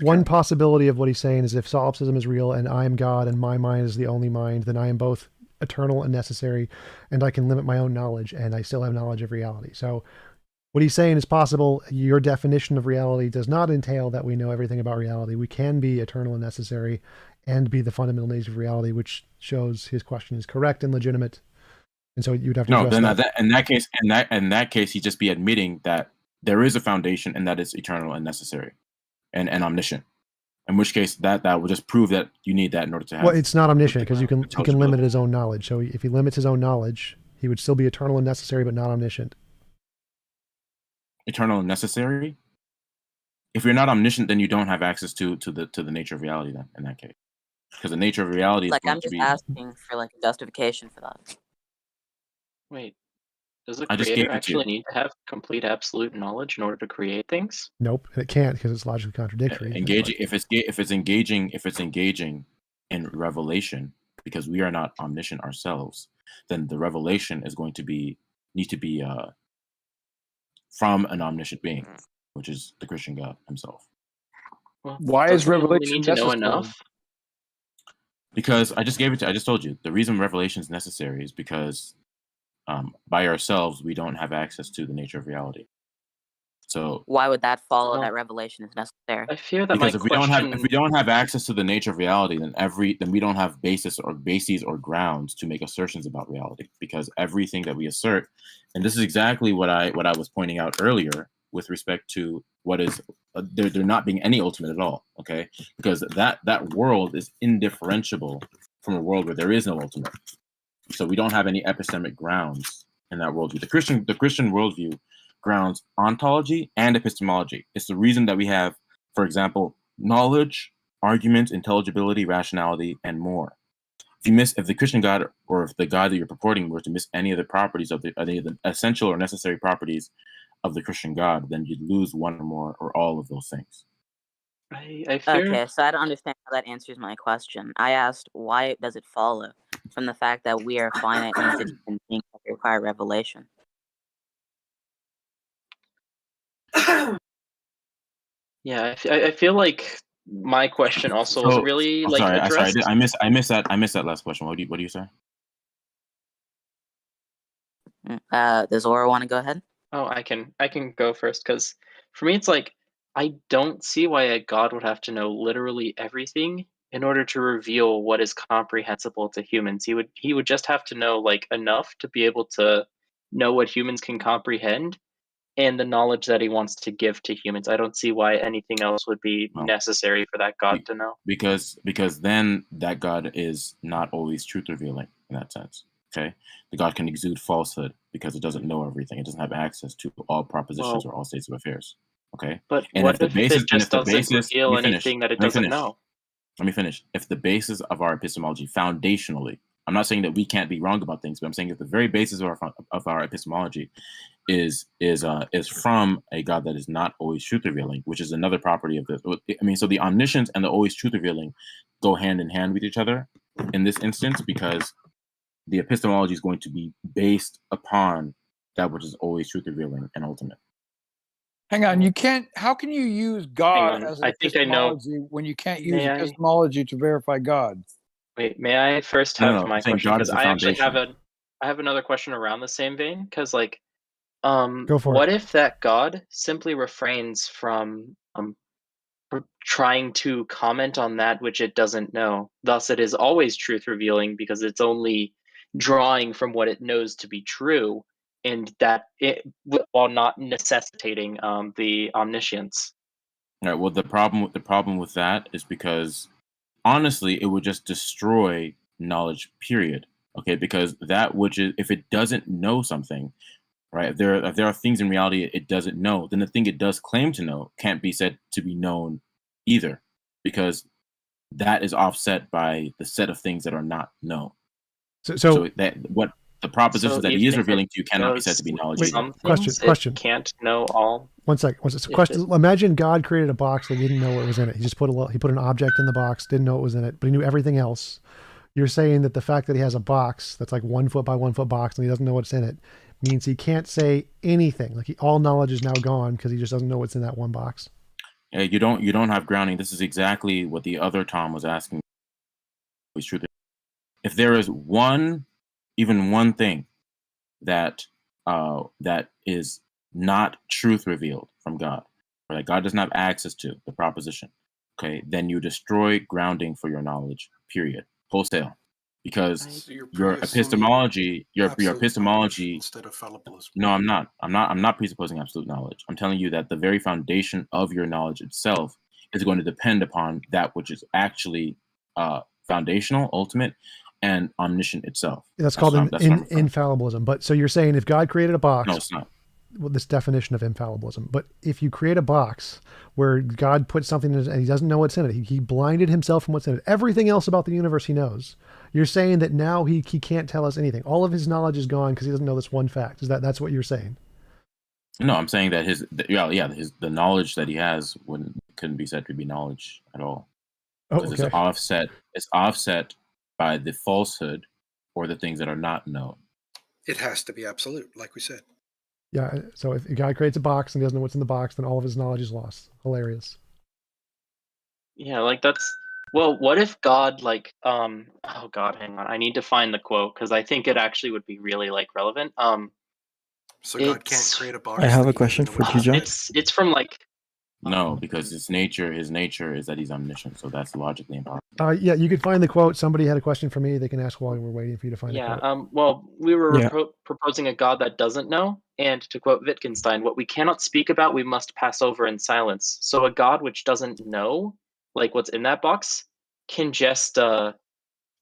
one possibility of what he's saying is if solipsism is real and I am God and my mind is the only mind, then I am both eternal and necessary, and I can limit my own knowledge, and I still have knowledge of reality. So what he's saying is possible. Your definition of reality does not entail that we know everything about reality. We can be eternal and necessary and be the fundamental nature of reality, which shows his question is correct and legitimate. And so you'd have to in that case, he'd just be admitting that there is a foundation and that it's eternal and necessary and omniscient. In which case that will just prove that you need that in order to have. Well, it's not omniscient because he can limit his own knowledge. So if he limits his own knowledge, he would still be eternal and necessary, but not omniscient. Eternal and necessary. If you're not omniscient, then you don't have access to the nature of reality. Then in that case, because the nature of reality is I'm just asking for a justification for that. Wait, does the creator actually need to have complete absolute knowledge in order to create things? Nope, it can't because it's logically contradictory. If it's engaging in revelation, because we are not omniscient ourselves, then the revelation is going to need to be from an omniscient being, which is the Christian God himself. Well, why is revelation need to know enough? Because I just told you the reason revelation is necessary is because by ourselves we don't have access to the nature of reality. So why would that follow that revelation is necessary? I fear that because if we don't have access to the nature of reality, then we don't have bases or grounds to make assertions about reality. Because everything that we assert, and this is exactly what I was pointing out earlier with respect to what is there not being any ultimate at all. Okay, because that world is indifferentiable from a world where there is no ultimate. So we don't have any epistemic grounds in that worldview. The Christian worldview grounds ontology and epistemology. It's the reason that we have, for example, knowledge, argument, intelligibility, rationality, and more. If the Christian God or if the God that you're purporting were to miss any of the properties of any of the essential or necessary properties of the Christian God, then you'd lose one or more or all of those things. I fear... Okay, so I don't understand how that answers my question. I asked, why does it follow from the fact that we are finite entities and beings that require revelation? Yeah, I feel like my question also was really addressed. I missed that last question. What do you say? Does Aura want to go ahead? Oh, I can go first because for me it's like I don't see why a god would have to know literally everything in order to reveal what is comprehensible to humans. He would just have to know enough to be able to know what humans can comprehend and the knowledge that he wants to give to humans. I don't see why anything else would be necessary for that God to know. Because then that God is not always truth revealing in that sense. Okay, the God can exude falsehood because it doesn't know everything. It doesn't have access to all propositions or all states of affairs. Okay, but what if it just doesn't reveal anything that it doesn't know? Let me finish. If the basis of our epistemology, foundationally, I'm not saying that we can't be wrong about things, but I'm saying that the very basis of our epistemology is from a God that is not always truth revealing, which is another property of this. I mean, so the omniscience and the always truth revealing go hand in hand with each other in this instance, because the epistemology is going to be based upon that which is always truth revealing and ultimate. Hang on, you can't. How can you use God as an epistemology when you can't use epistemology to verify God? Wait, may I first have my question? Because I actually have I have another question around the same vein, because like, Go for what it. if that God simply refrains from trying to comment on that which it doesn't know? Thus, it is always truth revealing because it's only drawing from what it knows to be true, and that it while not necessitating the omniscience. All right. Well, the problem with that is because honestly, it would just destroy knowledge. Period. Okay, because that which is, if it doesn't know something, right? If there are things in reality it doesn't know, then the thing it does claim to know can't be said to be known either, because that is offset by the set of things that are not known. So that what the proposition that he is revealing to you cannot be said to be knowledge. Wait, either. question. Can't know all. One second. Question. Imagine God created a box that he didn't know what was in it. He just put an object in the box, didn't know what was in it, but he knew everything else. You're saying that the fact that he has a box that's like 1 foot by 1 foot box and he doesn't know what's in it means he can't say anything. Like all knowledge is now gone because he just doesn't know what's in that one box. Yeah, you don't have grounding. This is exactly what the other Tom was asking. It's true. If there is even one thing that is not truth revealed from God, or that God doesn't have access to, the proposition, okay, then you destroy grounding for your knowledge. Period. Wholesale. Because So your epistemology, your epistemology instead of fallibilism. No, I'm not presupposing absolute knowledge. I'm telling you that the very foundation of your knowledge itself is going to depend upon that which is actually foundational, ultimate, and omniscient itself. That's called infallibilism. But so you're saying if God created a box, no, it's not. Well, this definition of infallibilism. But if you create a box where God puts something in it and he doesn't know what's in it, he blinded himself from what's in it. Everything else about the universe he knows. You're saying that now he can't tell us anything. All of his knowledge is gone because he doesn't know this one fact. That's what you're saying? No, I'm saying that the knowledge that he has couldn't be said to be knowledge at all. Because it's offset by the falsehood or the things that are not known. It has to be absolute, like we said. Yeah, so if a guy creates a box and he doesn't know what's in the box, then all of his knowledge is lost. Hilarious. Yeah, like that's... Well, what if God, like, oh God, hang on. I need to find the quote because I think it actually would be really, like, relevant. So God can't create a box. I have a question for TJump. It's from, like... No, because his nature is that he's omniscient, so that's logically impossible. Yeah, you could find the quote. Somebody had a question for me. They can ask while we're waiting for you to find the quote. Yeah, well, we were proposing a God that doesn't know, and to quote Wittgenstein, what we cannot speak about, we must pass over in silence. So a God which doesn't know, like, what's in that box, can just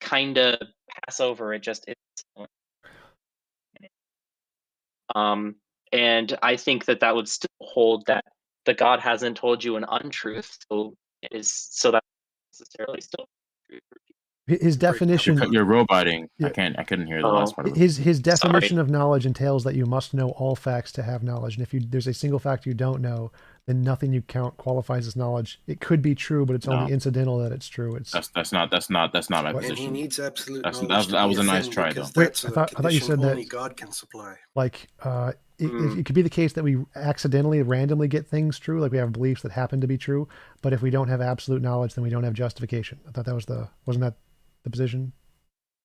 kind of pass over it just and I think that would still hold that the God hasn't told you an untruth, so that's necessarily still true. His definition. You're roboting. Yeah. I couldn't hear the last part of it. His definition of knowledge entails that you must know all facts to have knowledge, and if there's a single fact you don't know, then nothing you count qualifies as knowledge. It could be true, but it's only incidental that it's true. That's not my position. And he needs absolute knowledge. That was a nice try, though. Wait, I thought you said that only God can supply. Like, it could be the case that we randomly get things true, like we have beliefs that happen to be true, but if we don't have absolute knowledge, then we don't have justification. I thought wasn't that the position?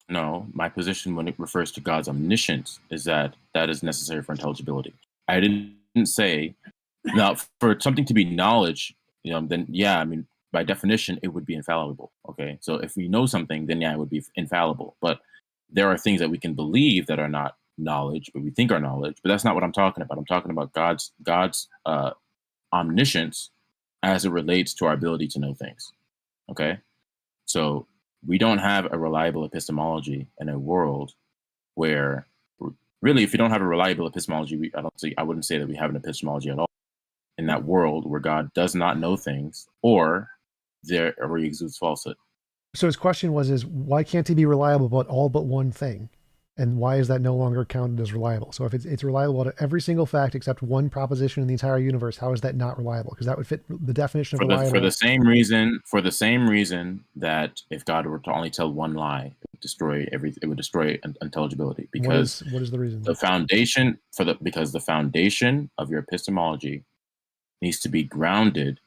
No, my position when it refers to God's omniscience is that is necessary for intelligibility. I didn't say now for something to be knowledge, then yeah, I mean by definition it would be infallible. Okay, so if we know something, then yeah, it would be infallible. But there are things that we can believe that are not knowledge, but we think are knowledge. But that's not what I'm talking about. I'm talking about God's omniscience as it relates to our ability to know things. Okay, so we don't have a reliable epistemology in a world where, really, if you don't have a reliable epistemology, I wouldn't say that we have an epistemology at all. In that world where God does not know things, or he exudes falsehood. So his question was why can't he be reliable about all but one thing? And why is that no longer counted as reliable? So if it's reliable about every single fact except one proposition in the entire universe, how is that not reliable? Because that would fit the definition of reliable. For the same reason that if God were to only tell one lie, it would destroy intelligibility. Because what is the reason? The foundation of your epistemology needs to be grounded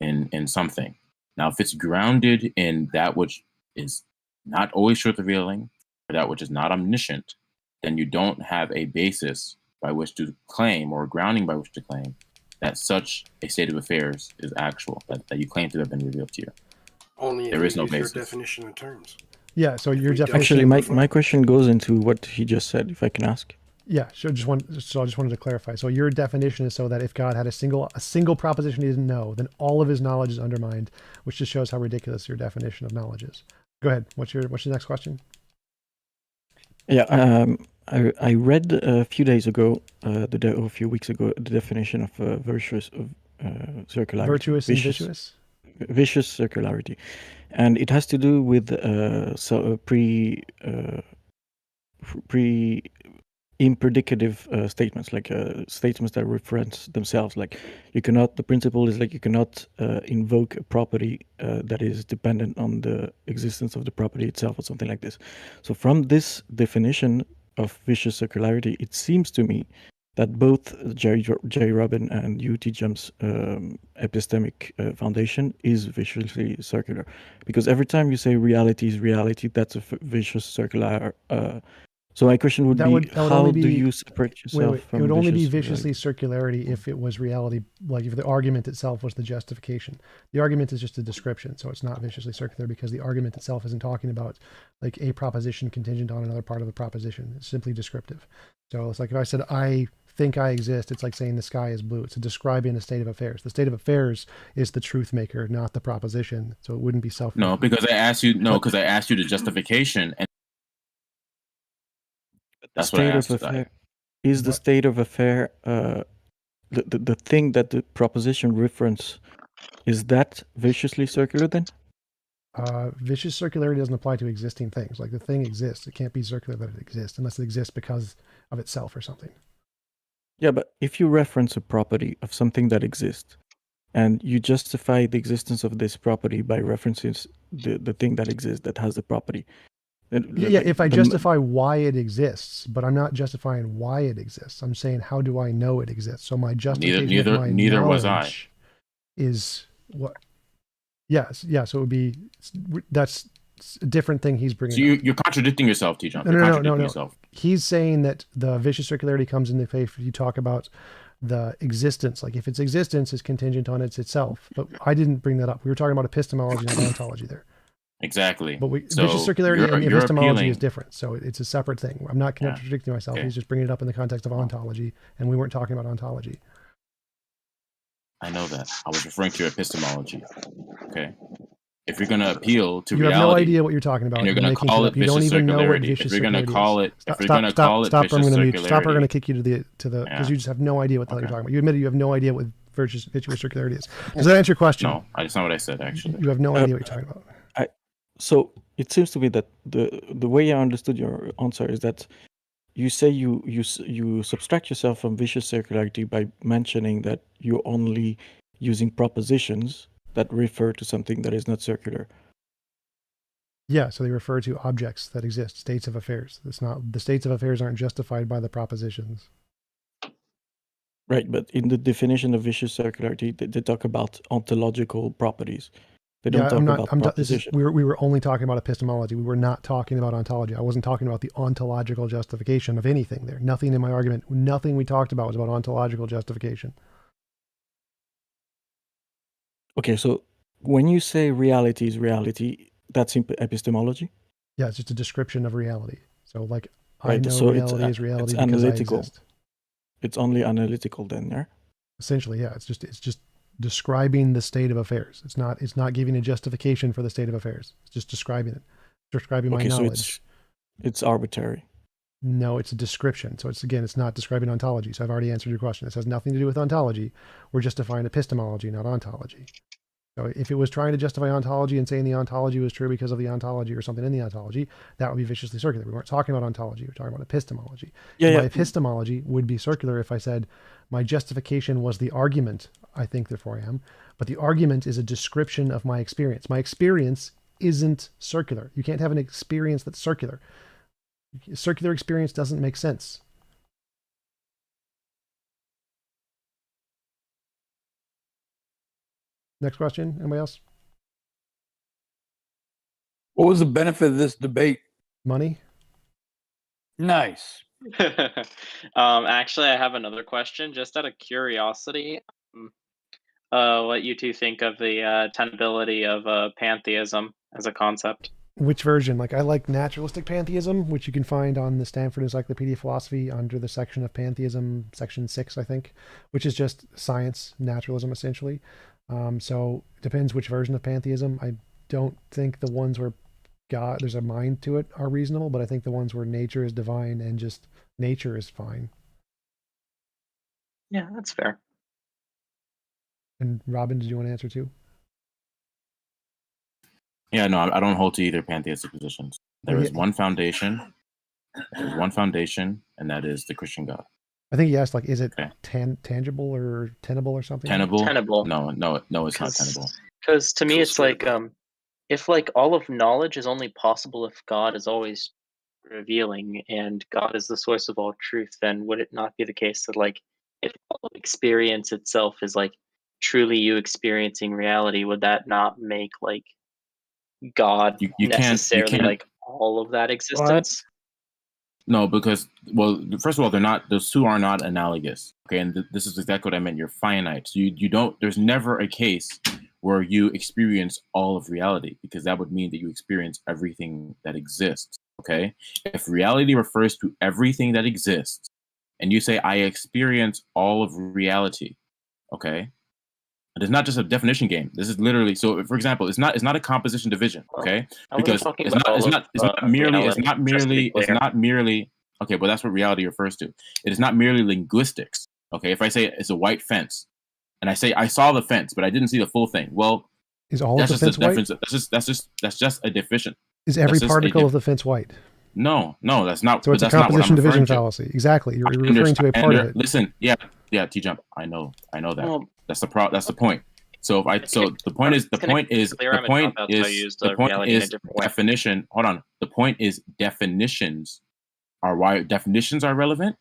in something. Now, if it's grounded in that which is not always truth revealing, or that which is not omniscient, then you don't have a basis by which to claim or grounding by which to claim that such a state of affairs is actual, that you claim to have been revealed to you. Only there is no your basis. definition of terms. Yeah, so your Actually, definition... my question goes into what he just said, if I can ask. Yeah, sure. I just wanted to clarify. So your definition is so that if God had a single proposition he didn't know, then all of his knowledge is undermined, which just shows how ridiculous your definition of knowledge is. Go ahead. What's your next question? Yeah, I read a few days ago, or a few weeks ago, the definition of virtuous circularity. Virtuous and vicious? Vicious circularity. And it has to do with impredicative statements, like statements that reference themselves. Like the principle is like you cannot invoke a property that is dependent on the existence of the property itself or something like this. So from this definition of vicious circularity, it seems to me that both JRobin and TJump's epistemic foundation is viciously circular. Because every time you say reality is reality, that's a vicious circular. So my question would be, how do you separate yourself from it would only be vicious viciously circularity if it was reality, like if the argument itself was the justification. The argument is just a description, so it's not viciously circular because the argument itself isn't talking about like a proposition contingent on another part of the proposition. It's simply descriptive. So it's like if I said, I think I exist, it's like saying the sky is blue. It's describing a state of affairs. The state of affairs is the truth maker, not the proposition. So it wouldn't be self. No, because I asked you the justification, and that's what I asked. Is the state of affair the thing that the proposition reference, is that viciously circular then? Vicious circularity doesn't apply to existing things. Like the thing exists. It can't be circular that it exists unless it exists because of itself or something. Yeah, but if you reference a property of something that exists and you justify the existence of this property by referencing the thing that exists that has the property. Yeah, if I justify why it exists, but I'm not justifying why it exists. I'm saying, how do I know it exists? So my justification of my neither was I. Is what? Yes, yeah. So it would be, that's a different thing he's bringing. So you're contradicting yourself, TJump. No. He's saying that the vicious circularity comes into play if you talk about the existence. Like if its existence is contingent on itself. But I didn't bring that up. We were talking about epistemology and ontology there. Exactly. But vicious circularity and epistemology is different. So it's a separate thing. I'm not contradicting myself. Okay. He's just bringing it up in the context of ontology, and we weren't talking about ontology. I know that. I was referring to epistemology. Okay. If you're going to appeal to reality, you have no idea what you're talking about. And you're going to call it vicious circularity. If you're going to call it, stop, or I'm going to kick you to the because you just have no idea what the hell you're talking about. You admitted you have no idea what vicious circularity is. Does that answer your question? No, that's not what I said. Actually, you have no idea what you're talking about. So it seems to me that the way I understood your answer is that you say you subtract yourself from vicious circularity by mentioning that you're only using propositions that refer to something that is not circular. Yeah, so they refer to objects that exist, states of affairs. It's not, the states of affairs aren't justified by the propositions. Right, but in the definition of vicious circularity, they talk about ontological properties. They don't talk about propositions. We were only talking about epistemology. We were not talking about ontology. I wasn't talking about the ontological justification of anything there. Nothing in my argument, nothing we talked about was about ontological justification. Okay, so when you say reality is reality, that's epistemology? Yeah, it's just a description of reality. So like, right, I know so reality is reality it's because analytical. I exist. It's only analytical then, yeah? Essentially, yeah. It's just describing the state of affairs. It's not giving a justification for the state of affairs. It's just describing it. Describing my knowledge. So it's arbitrary. No, it's a description. So it's not describing ontology. So I've already answered your question. This has nothing to do with ontology. We're just defining epistemology, not ontology. So if it was trying to justify ontology and saying the ontology was true because of the ontology or something in the ontology, that would be viciously circular. We weren't talking about ontology. We were talking about epistemology. My epistemology would be circular if I said my justification was the argument I think, therefore I am. But the argument is a description of my experience. My experience isn't circular. You can't have an experience that's circular. Circular experience doesn't make sense. Next question. Anybody else? What was the benefit of this debate? Money. Nice. Actually, I have another question, just out of curiosity. What you two think of the tenability of pantheism as a concept? Which version? Like, I like naturalistic pantheism, which you can find on the Stanford Encyclopedia of Philosophy under the section of pantheism, section 6, I think, which is just science, naturalism, essentially. So it depends which version of pantheism. I don't think the ones where God, there's a mind to it, are reasonable, but I think the ones where nature is divine and just nature is fine. Yeah, that's fair. And Robin, did you want to answer too? Yeah, no, I don't hold to either pantheistic positions. There is one foundation. There's one foundation, and that is the Christian God. I think he asked, like, is it tangible or tenable or something? Tenable? Tenable. No, it's not tenable. Because to me, it's like, if like all of knowledge is only possible if God is always revealing and God is the source of all truth, then would it not be the case that like if all of experience itself is like truly you experiencing reality, would that not make like God you necessarily can't, like all of that existence? No, because, well, first of all, those two are not analogous. Okay, and this is exactly what I meant. You're finite. So you don't, there's never a case where you experience all of reality, because that would mean that you experience everything that exists. Okay, if reality refers to everything that exists, and you say I experience all of reality, okay, it is not just a definition game. This is literally, so for example, it's not a composition division, okay? Because it's not merely okay, but that's what reality refers to. It is not merely linguistics. Okay, if I say it's a white fence, and I say I saw the fence, but I didn't see the full thing, well, is all of the fence white? That's just a deficient. Is every particle of the fence white? No, that's not. So it's a composition division fallacy. Exactly. You're referring to a part of it. Listen, yeah, TJump. I know that. Well, that's the point. So the point is definition. Hold on. The point is definitions are why definitions are relevant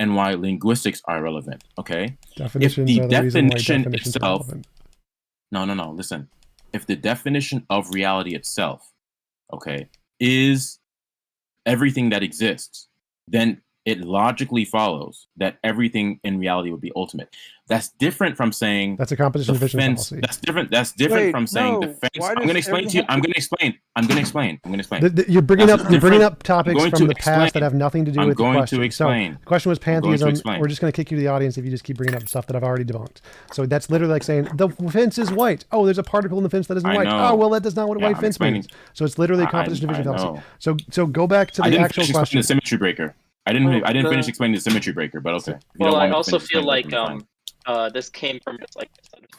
and why linguistics are relevant. Okay. Definitions if the are the definition itself. No. Listen. If the definition of reality itself, okay, is everything that exists, then it logically follows that everything in reality would be ultimate. That's different from saying that's a composition division fallacy. That's different from saying the fence. I'm going to explain to you. I'm going to explain. You're bringing up topics from the past that have nothing to do with the question. I'm going to explain. So the question was pantheism. We're just going to kick you to the audience if you just keep bringing up stuff that I've already debunked. So that's literally like saying the fence is white. Oh, there's a particle in the fence that isn't white. Oh, well, that does not what a white fence means. So it's literally a composition division fallacy. So go back to the actual question. The symmetry breaker. I didn't finish explaining the symmetry breaker, but okay. Well, I also feel like this came from just like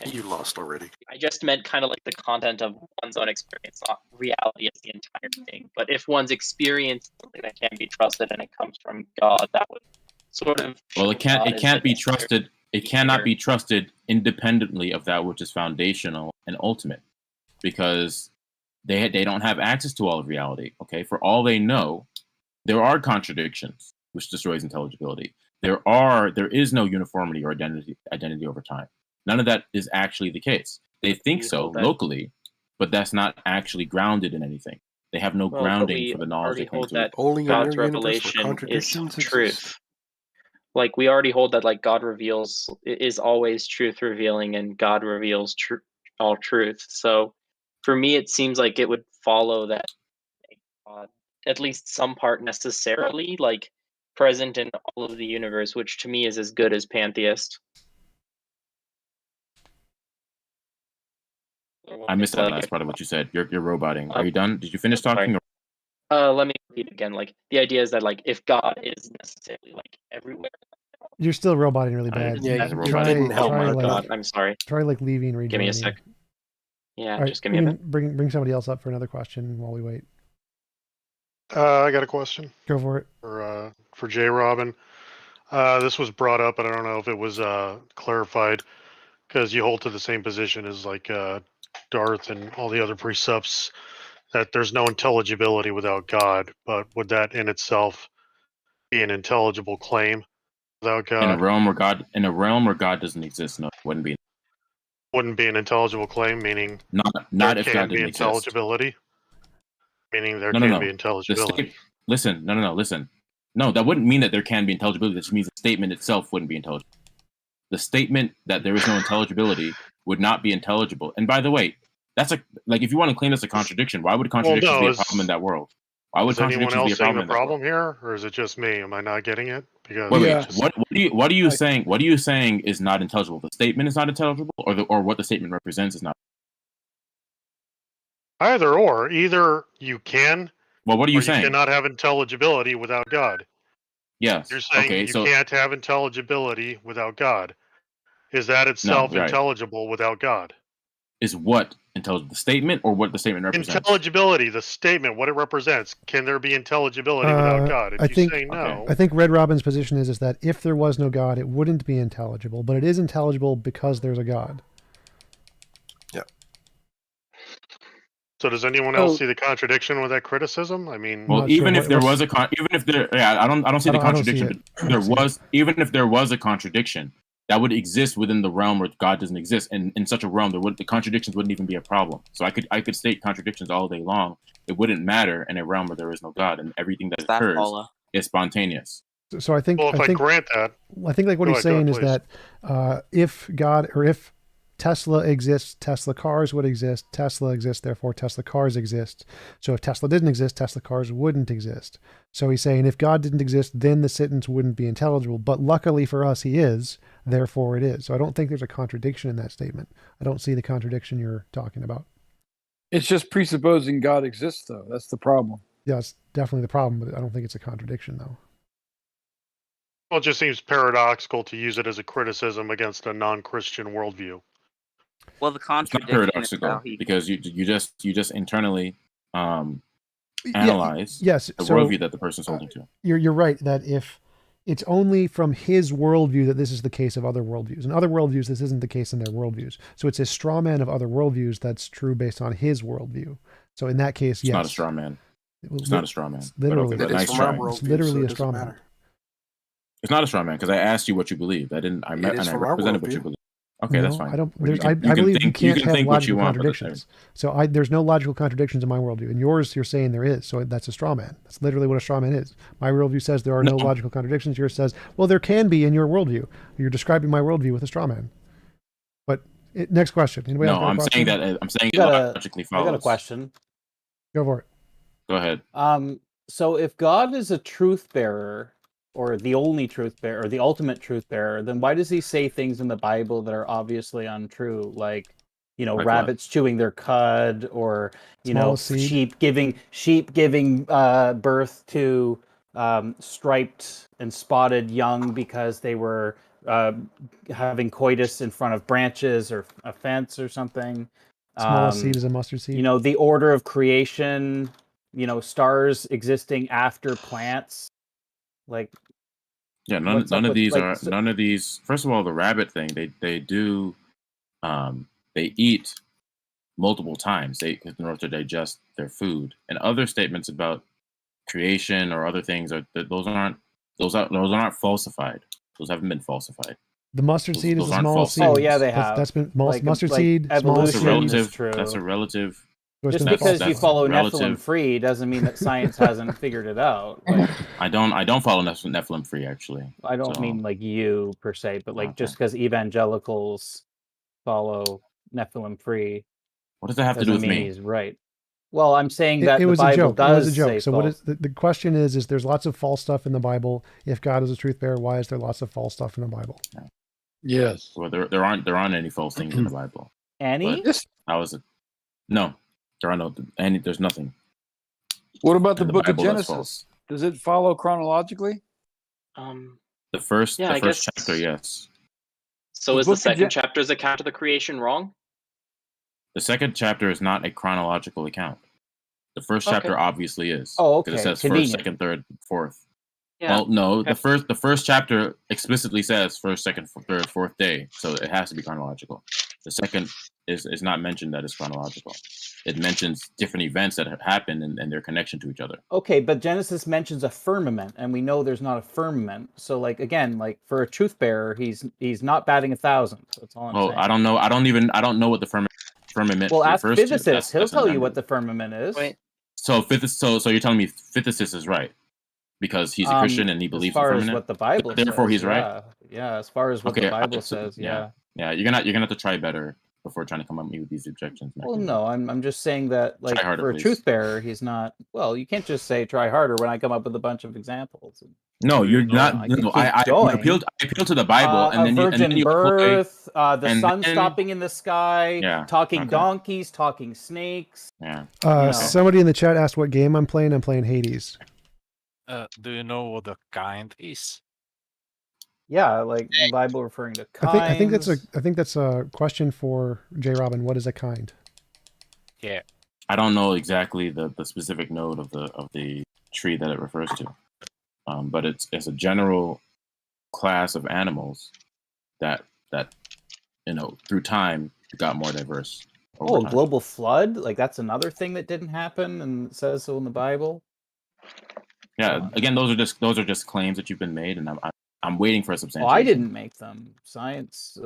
you lost already. I just meant kind of like the content of one's own experience, not reality as the entire thing. But if one's experience something that can't be trusted and it comes from God, that would sort of it can't be trusted. It cannot be trusted independently of that which is foundational and ultimate, because they don't have access to all of reality. Okay, for all they know, there are contradictions, which destroys intelligibility. There is no uniformity or identity over time. None of that is actually the case. They think so locally, but that's not actually grounded in anything. They have no grounding for the knowledge they hold that God's revelation is truth. Like we already hold that like God is always truth revealing, and God reveals all truth. So for me, it seems like it would follow that God, at least some part necessarily, like present in all of the universe, which to me is as good as pantheist. I missed that last part of what you said. You're roboting. Are you done? Did you finish talking? Let me repeat again. Like the idea is that like if God is necessarily like everywhere, you're still roboting really bad. Yeah, didn't help. I'm sorry. Try like leaving. Rejoining. Give me a sec. Yeah, right, just give me a minute. Bring somebody else up for another question while we wait. I got a question. Go for it. For JRobin. This was brought up, and I don't know if it was clarified, because you hold to the same position as like Darth and all the other presups, that there's no intelligibility without God. But would that in itself be an intelligible claim without God? In a realm where God doesn't exist, no, it wouldn't be. Wouldn't be an intelligible claim, meaning not if God didn't intelligibility. Meaning there can be intelligibility. Listen. No, that wouldn't mean that there can be intelligibility. That just means the statement itself wouldn't be intelligible. The statement that there is no intelligibility would not be intelligible. And by the way, that's if you want to claim that's a contradiction, why would contradictions be a problem in that world? Why would anyone else seeing a problem here, or is it just me? Am I not getting it? Because what are you saying? What are you saying is not intelligible? The statement is not intelligible, or what the statement represents is not. Either or. Either you can. Well, what are you saying? You cannot have intelligibility without God. Yes. You're saying can't have intelligibility without God. Is that itself intelligible without God? Is what intelligible? The statement or what the statement represents? Intelligibility, the statement, what it represents. Can there be intelligibility without God? If you say no. I think Red Robin's position is that if there was no God, it wouldn't be intelligible, but it is intelligible because there's a God. Yeah. So does anyone else see the contradiction with that criticism? I mean, well, even if there was I don't see the contradiction. Even if there was a contradiction, that would exist within the realm where God doesn't exist, and in such a realm, the contradictions wouldn't even be a problem. So I could state contradictions all day long. It wouldn't matter in a realm where there is no God, and everything that occurs is spontaneous. So I think. Well, if I grant that, I think what he's saying is that if God or if Tesla exists, Tesla cars would exist. Tesla exists, therefore Tesla cars exist. So if Tesla didn't exist, Tesla cars wouldn't exist. So he's saying if God didn't exist, then the sentence wouldn't be intelligible. But luckily for us, he is, therefore it is. So I don't think there's a contradiction in that statement. I don't see the contradiction you're talking about. It's just presupposing God exists, though. That's the problem. Yeah, it's definitely the problem, but I don't think it's a contradiction, though. Well, it just seems paradoxical to use it as a criticism against a non-Christian worldview. Well, the contradiction it's not paradoxical because you just internally analyze the worldview that the person's holding to. You're right that if it's only from his worldview that this is the case of other worldviews. In other worldviews, this isn't the case in their worldviews. So it's a straw man of other worldviews that's true based on his worldview. So in that case, yes. It's not a straw man. It's not a straw man. Literally, it's literally a straw man. It's not a straw man because I asked you what you believed. I represented what you believe. Okay, that's fine. I believe you can't have logical contradictions. So there's no logical contradictions in my worldview. In yours, you're saying there is. So that's a straw man. That's literally what a straw man is. My worldview says there are no logical contradictions. Yours says, well, there can be in your worldview. You're describing my worldview with a straw man. But next question. Anybody else? I'm saying it logically follows. I got a question. Go for it. Go ahead. So if God is a truth bearer, or the only truth bearer, or the ultimate truth bearer, then why does he say things in the Bible that are obviously untrue, like rabbits chewing their cud, or sheep giving birth to striped and spotted young because they were having coitus in front of branches or a fence or something? Small seed is a mustard seed. The order of creation, stars existing after plants. None of these. First of all, the rabbit thing, they do, they eat multiple times in order to digest their food. And other statements about creation or other things those aren't falsified. Those haven't been falsified. The mustard seed is a small seed. Oh yeah, they have. That's been mustard seed. Small seed is true. That's a relative. Just because you follow Nephilim free doesn't mean that science hasn't figured it out. I don't follow Nephilim free actually. I don't mean like you per se, but just because evangelicals follow Nephilim free. What does that have to do with me? He's right. Well, I'm saying that it was the Bible a joke. does It was a joke. say so false. what is the question is there's lots of false stuff in the Bible. If God is a truth bearer, why is there lots of false stuff in the Bible? Yes. Well, there aren't any false things in the Bible. Any? No. There are no any. There's nothing. What about the book of Genesis? Does it follow chronologically? The first chapter, yes. So is the second chapter's account of the creation wrong? The second chapter is not a chronological account. The first chapter obviously is. Oh, okay. Because it says Convenient. first, second, third, fourth. Yeah. Well, no, okay. The first chapter explicitly says first, second, third, fourth day, so it has to be chronological. The second is not mentioned that it's chronological. It mentions different events that have happened and their connection to each other. Okay, but Genesis mentions a firmament, and we know there's not a firmament. So, for a truth bearer, he's not batting 1,000. That's all I'm saying. I don't know. I don't know what the firmament. Well, ask refers physicists. to. He'll tell you what the firmament is. Wait. So you're telling me physicist is right? because he's a Christian and he believes as far in as what the Bible therefore says, he's right. Yeah, as far as what the Bible says, yeah. You're gonna have to try better before trying to come at me with these objections. Well, no, I'm just saying that, like, harder, for a please. truth bearer, he's not. Well, you can't just say try harder when I come up with a bunch of examples. No, you're not. No, I appeal to the Bible, and then virgin birth, the sun then, stopping in the sky, talking donkeys, talking snakes. Yeah. Somebody in the chat asked what game I'm playing. I'm playing Hades. Do you know what a kind is? Yeah, like the Bible referring to kinds. I think that's a question for JRobin. What is a kind? Yeah. I don't know exactly the specific node of the tree that it refers to, but it's a general class of animals that through time got more diverse. Oh, a global flood? Like that's another thing that didn't happen, and it says so in the Bible. Yeah. Again, those are just claims that you've been made, and I'm waiting for a substantiation. Oh, I didn't make them. Science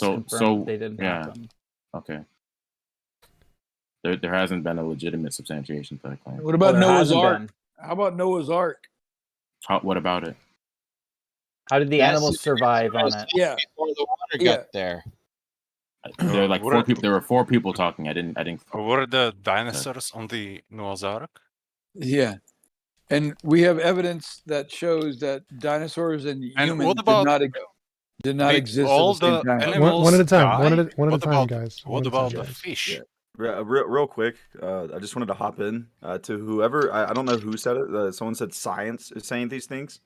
confirmed they didn't happen. Okay. There hasn't been a legitimate substantiation for that claim. What about Noah's Ark? How about Noah's Ark? What about it? How did the animals survive on it? Yeah. Before the water got there. There were like 4 people. There were 4 people talking. I didn't. Were the dinosaurs on the Noah's Ark? Yeah. And we have evidence that shows that dinosaurs and humans did not exist all at the same time. animals One at a time. die? One at a time, guys. What about the fish? Yeah. Real quick, I just wanted to hop in to whoever. I don't know who said it. Someone said science is saying these things.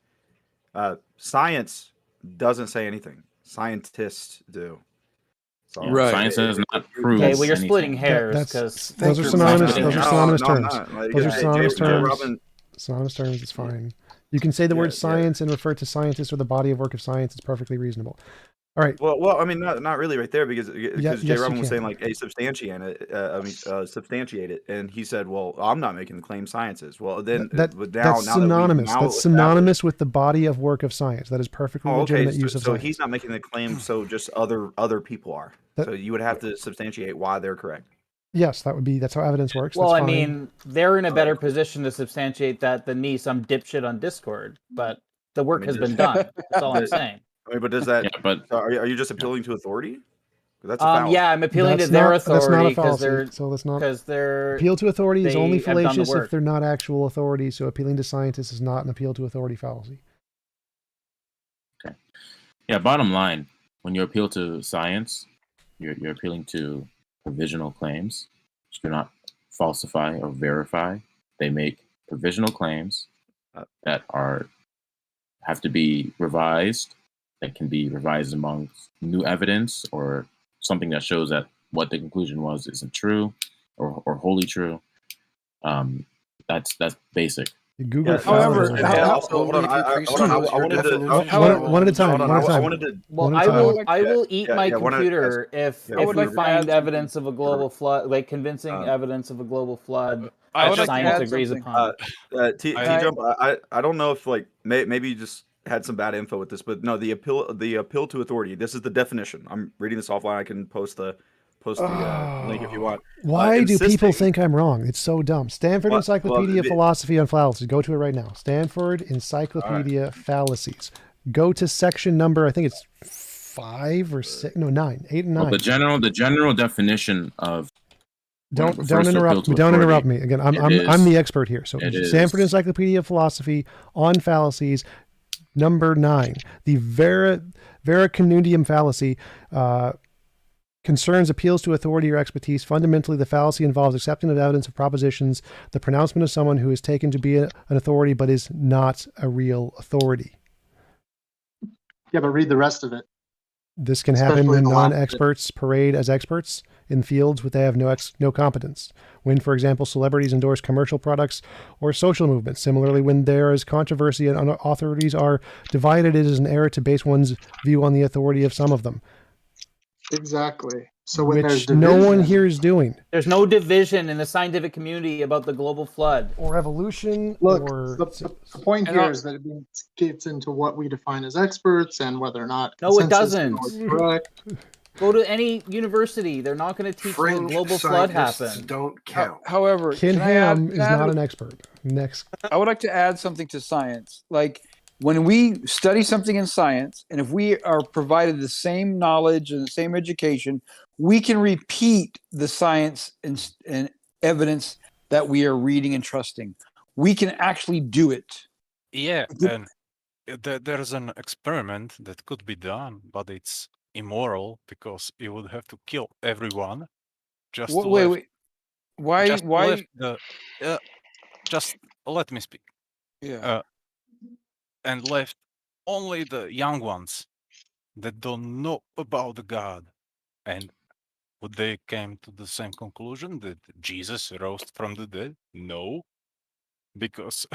Science doesn't say anything. Scientists do. So, right. Science does not prove. Okay, well, you're splitting hairs because those are synonymous. Those are synonymous terms. Those are synonymous terms. JRobin, synonymous terms. It's fine. You can say the word science and refer to scientists or the body of work of science. It's perfectly reasonable. All right. Well, I mean, not really right there because JRobin was saying like, "Hey, substantiate it," and he said, "Well, I'm not making the claim sciences." Well, then that's synonymous. That's synonymous with the body of work of science. That is perfectly legitimate use of science. So he's not making the claim. So just other people are. So you would have to substantiate why they're correct. Yes, that's how evidence works. Well, that's I mean, they're in a better position to substantiate that than me, some dipshit on Discord. But the work has been done. That's all I'm saying. I mean, but does that? Yeah, but are you just appealing to authority? That's a fallacy. Yeah, I'm appealing to their authority because they're appeal to authority is only fallacious if they're not actual authority. So appealing to scientists is not an appeal to authority fallacy. Okay. Yeah. Bottom line, when you appeal to science, you're appealing to provisional claims, which do not falsify or verify. They make provisional claims that have to be revised. That can be revised amongst new evidence or something that shows that what the conclusion was isn't true or wholly true. That's basic. Google. However, hold on. I wanted to one at a time. I will eat my computer if we find evidence of a global flood, like convincing evidence of a global flood. Science agrees upon. TJump, I don't know if like maybe you just had some bad info with this, but no, the appeal to authority. This is the definition. I'm reading this offline. I can post the link if you want. Why do people think I'm wrong? It's so dumb. Stanford Encyclopedia of Philosophy on Fallacies. Go to it right now. Stanford Encyclopedia Fallacies. Go to section number, I think it's 5 or 6, no 9, 8 and 9. Well, the general definition of don't interrupt me. Don't interrupt me again. I'm the expert here. So Stanford Encyclopedia of Philosophy on fallacies. Number 9, the vericonundium fallacy concerns appeals to authority or expertise. Fundamentally, the fallacy involves accepting of evidence of propositions, the pronouncement of someone who is taken to be an authority but is not a real authority. Yeah, but read the rest of it. This can happen when non-experts parade as experts in fields where they have no competence. When, for example, celebrities endorse commercial products or social movements. Similarly, when there is controversy and authorities are divided, it is an error to base one's view on the authority of some of them. Exactly. So when there's division, no one here is doing. There's no division in the scientific community about the global flood or evolution. Look, the point here is that it gets into what we define as experts and whether or not. No, it doesn't. Correct. Go to any university. They're not going to teach you Fringe global flood scientists happened. don't count. However, Ken can I Ham add- is not an expert. Next. I would like to add something to science. Like when we study something in science, and if we are provided the same knowledge and the same education, we can repeat the science and evidence that we are reading and trusting. We can actually do it. Yeah, and there's an experiment that could be done, but it's immoral because you would have to kill everyone just to Wait. Why? Just let me speak. Yeah. And left only the young ones that don't know about God. And would they came to the same conclusion that Jesus rose from the dead? No, because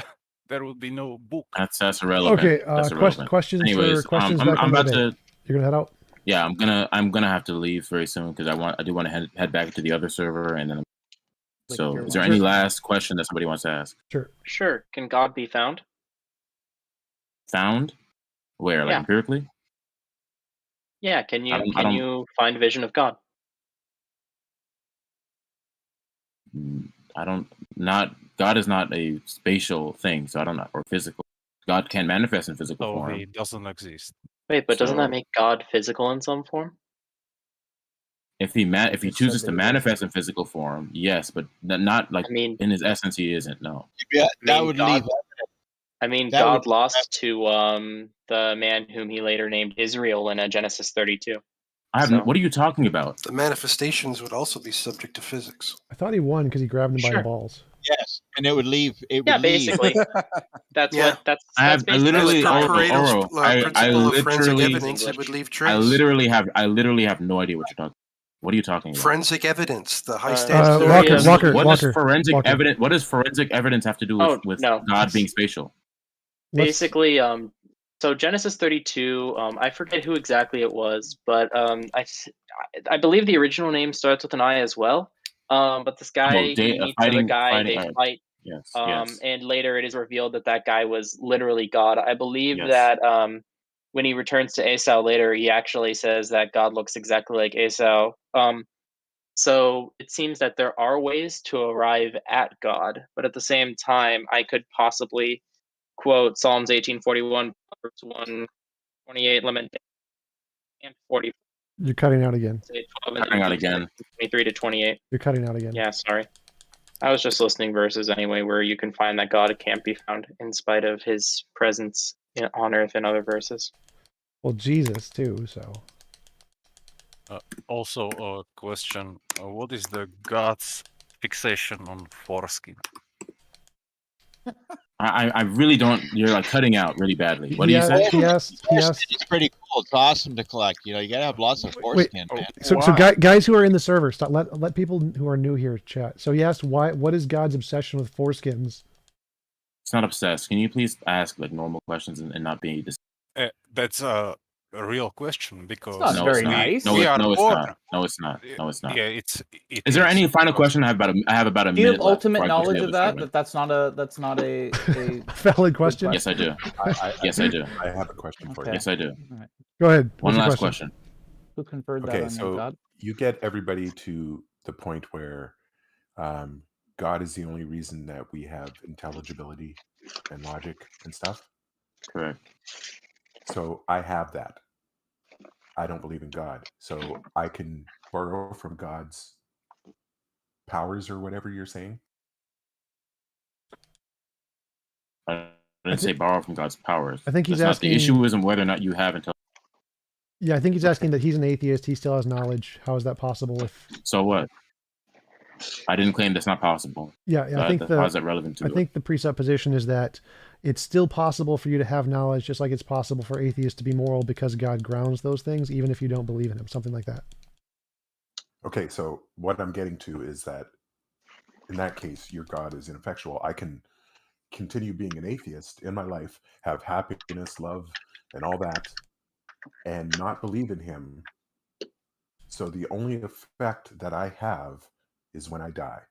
there would be no book. That's irrelevant. Okay. That's irrelevant. Questions. Anyways, questions. I'm about to. You're gonna head out. Yeah, I'm gonna have to leave very soon because I do want to head back to the other server and then. So, is there any last question that somebody wants to ask? Sure. Can God be found? Found? Where? Like empirically? Yeah. Can you find a vision of God? God is not a spatial thing, so I don't know, or physical. God can manifest in physical form. He doesn't exist. Wait, but doesn't that make God physical in some form? If he chooses to manifest in physical form, yes, but not like in his essence he isn't. No. Yeah, that would leave. I mean, God lost to the man whom he later named Israel in Genesis 32. What are you talking about? The manifestations would also be subject to physics. I thought he won because he grabbed him by the balls. Yes, and it would leave. Basically. That's I literally have no idea what you're talking. What are you talking about? Forensic evidence, the high standard. What does forensic evidence have to do with God being spatial? Basically, so Genesis 32, I forget who exactly it was, but I believe the original name starts with an I as well. But this guy, he meets another guy, they fight. Yes. And later it is revealed that guy was literally God. I believe that when he returns to Esau later, he actually says that God looks exactly like Esau. So it seems that there are ways to arrive at God, but at the same time, I could possibly quote Psalms 18:41, verse 128, Lamentation, and 40. You're cutting out again. 23 to 28. You're cutting out again. Yeah, sorry. I was just listing verses anyway where you can find that God can't be found in spite of his presence on earth in other verses. Well, Jesus too, so. Also a question, what is the God's fixation on foreskin? I really don't. You're like cutting out really badly. What do you say? He asked. It's pretty cool. It's awesome to collect. You gotta have lots of foreskin, man. So guys who are in the server, stop. Let people who are new here chat. So he asked, what is God's obsession with foreskins? It's not obsessed. Can you please ask like normal questions and not be That's a real question because it's not very nice. No, it's not. Yeah, is there any final question? I have about a minute. Do you have ultimate left knowledge of that? That's not a valid question. Yes, I do. Yes, I do. I have a question for you. Yes, I do. Right. Go ahead. One last question. Who conferred that on so God? You get everybody to the point where God is the only reason that we have intelligibility and logic and stuff. Correct. So I have that. I don't believe in God. So I can borrow from God's powers or whatever you're saying. I didn't say borrow from God's powers. I think he's That's asking. Not the issue isn't whether or not you have intelligence. Yeah, I think he's asking that he's an atheist. He still has knowledge. How is that possible? So what? I didn't claim that's not possible. Yeah, I think how is that relevant to it? I think the presupposition is that it's still possible for you to have knowledge, just like it's possible for atheists to be moral because God grounds those things, even if you don't believe in him. Something like that. Okay, so what I'm getting to is that in that case, your God is ineffectual. I can continue being an atheist in my life, have happiness, love, and all that, and not believe in him. So the only effect that I have is when I die.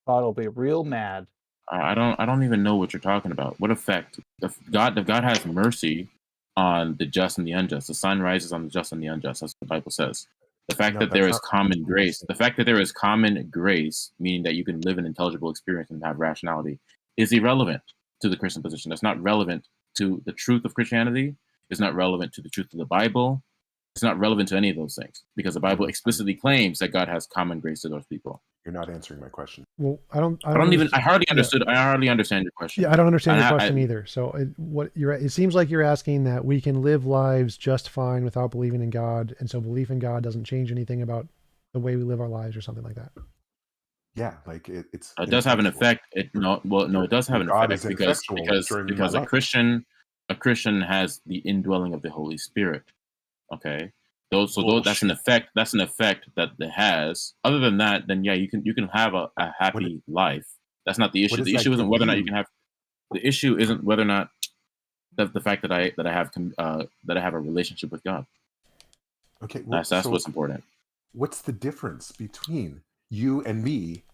God will be real mad. I don't even know what you're talking about. What effect? If God has mercy, on the just and the unjust. The sun rises on the just and the unjust. That's what the Bible says. The fact No, that there that's is not common grace, the fact that there is common grace, meaning that you can live an intelligible experience and have rationality, is irrelevant to the Christian position. That's not relevant to the truth of Christianity. It's not relevant to the truth of the Bible. It's not relevant to any of those things because the Bible explicitly claims that God has common grace to those people. You're not answering my question. Well, I hardly understand your question. Yeah, I don't understand And your question either. So it seems like you're asking that we can live lives just fine without believing in God, and so belief in God doesn't change anything about the way we live our lives or something like that. Yeah, like it does have an effect. It does have an effect because a Christian has the indwelling of the Holy Spirit. Okay, that's an effect. That's an effect that it has. Other than that, then yeah, you can have a happy life. That's not the issue. The issue isn't whether or not you can have. The issue isn't whether or not the fact that I have a relationship with God. Okay, that's what's important. What's the difference between you and me?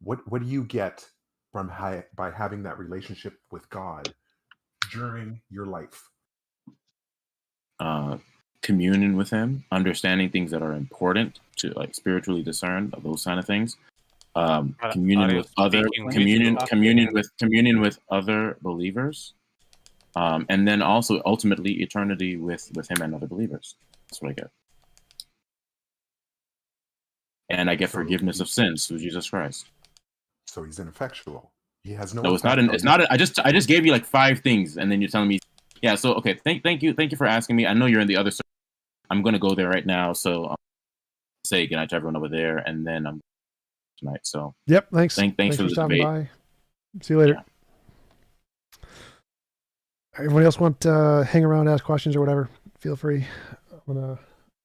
What do you get from by having that relationship with God during your life? Communion with Him, understanding things that are important to like spiritually discern, those kind of things. Communion with other believers, and then also ultimately eternity with Him and other believers. That's what I get. And I get forgiveness of sins through Jesus Christ. So he's ineffectual. He has no. No, it's not. I just gave you like 5 things, and then you're telling me, yeah. So okay, thank you for asking me. I know you're in the other. I'm going to go there right now. So say goodnight to everyone over there, and then I'm tonight. So yep, thanks. Thanks for the stopping debate. by. See you later. Yeah. Everybody else want to hang around, ask questions or whatever? Feel free. I'm gonna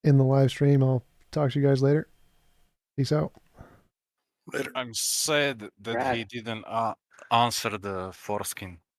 end the live stream. I'll talk to you guys later. Peace out. I'm sad that he didn't answer the foreskin.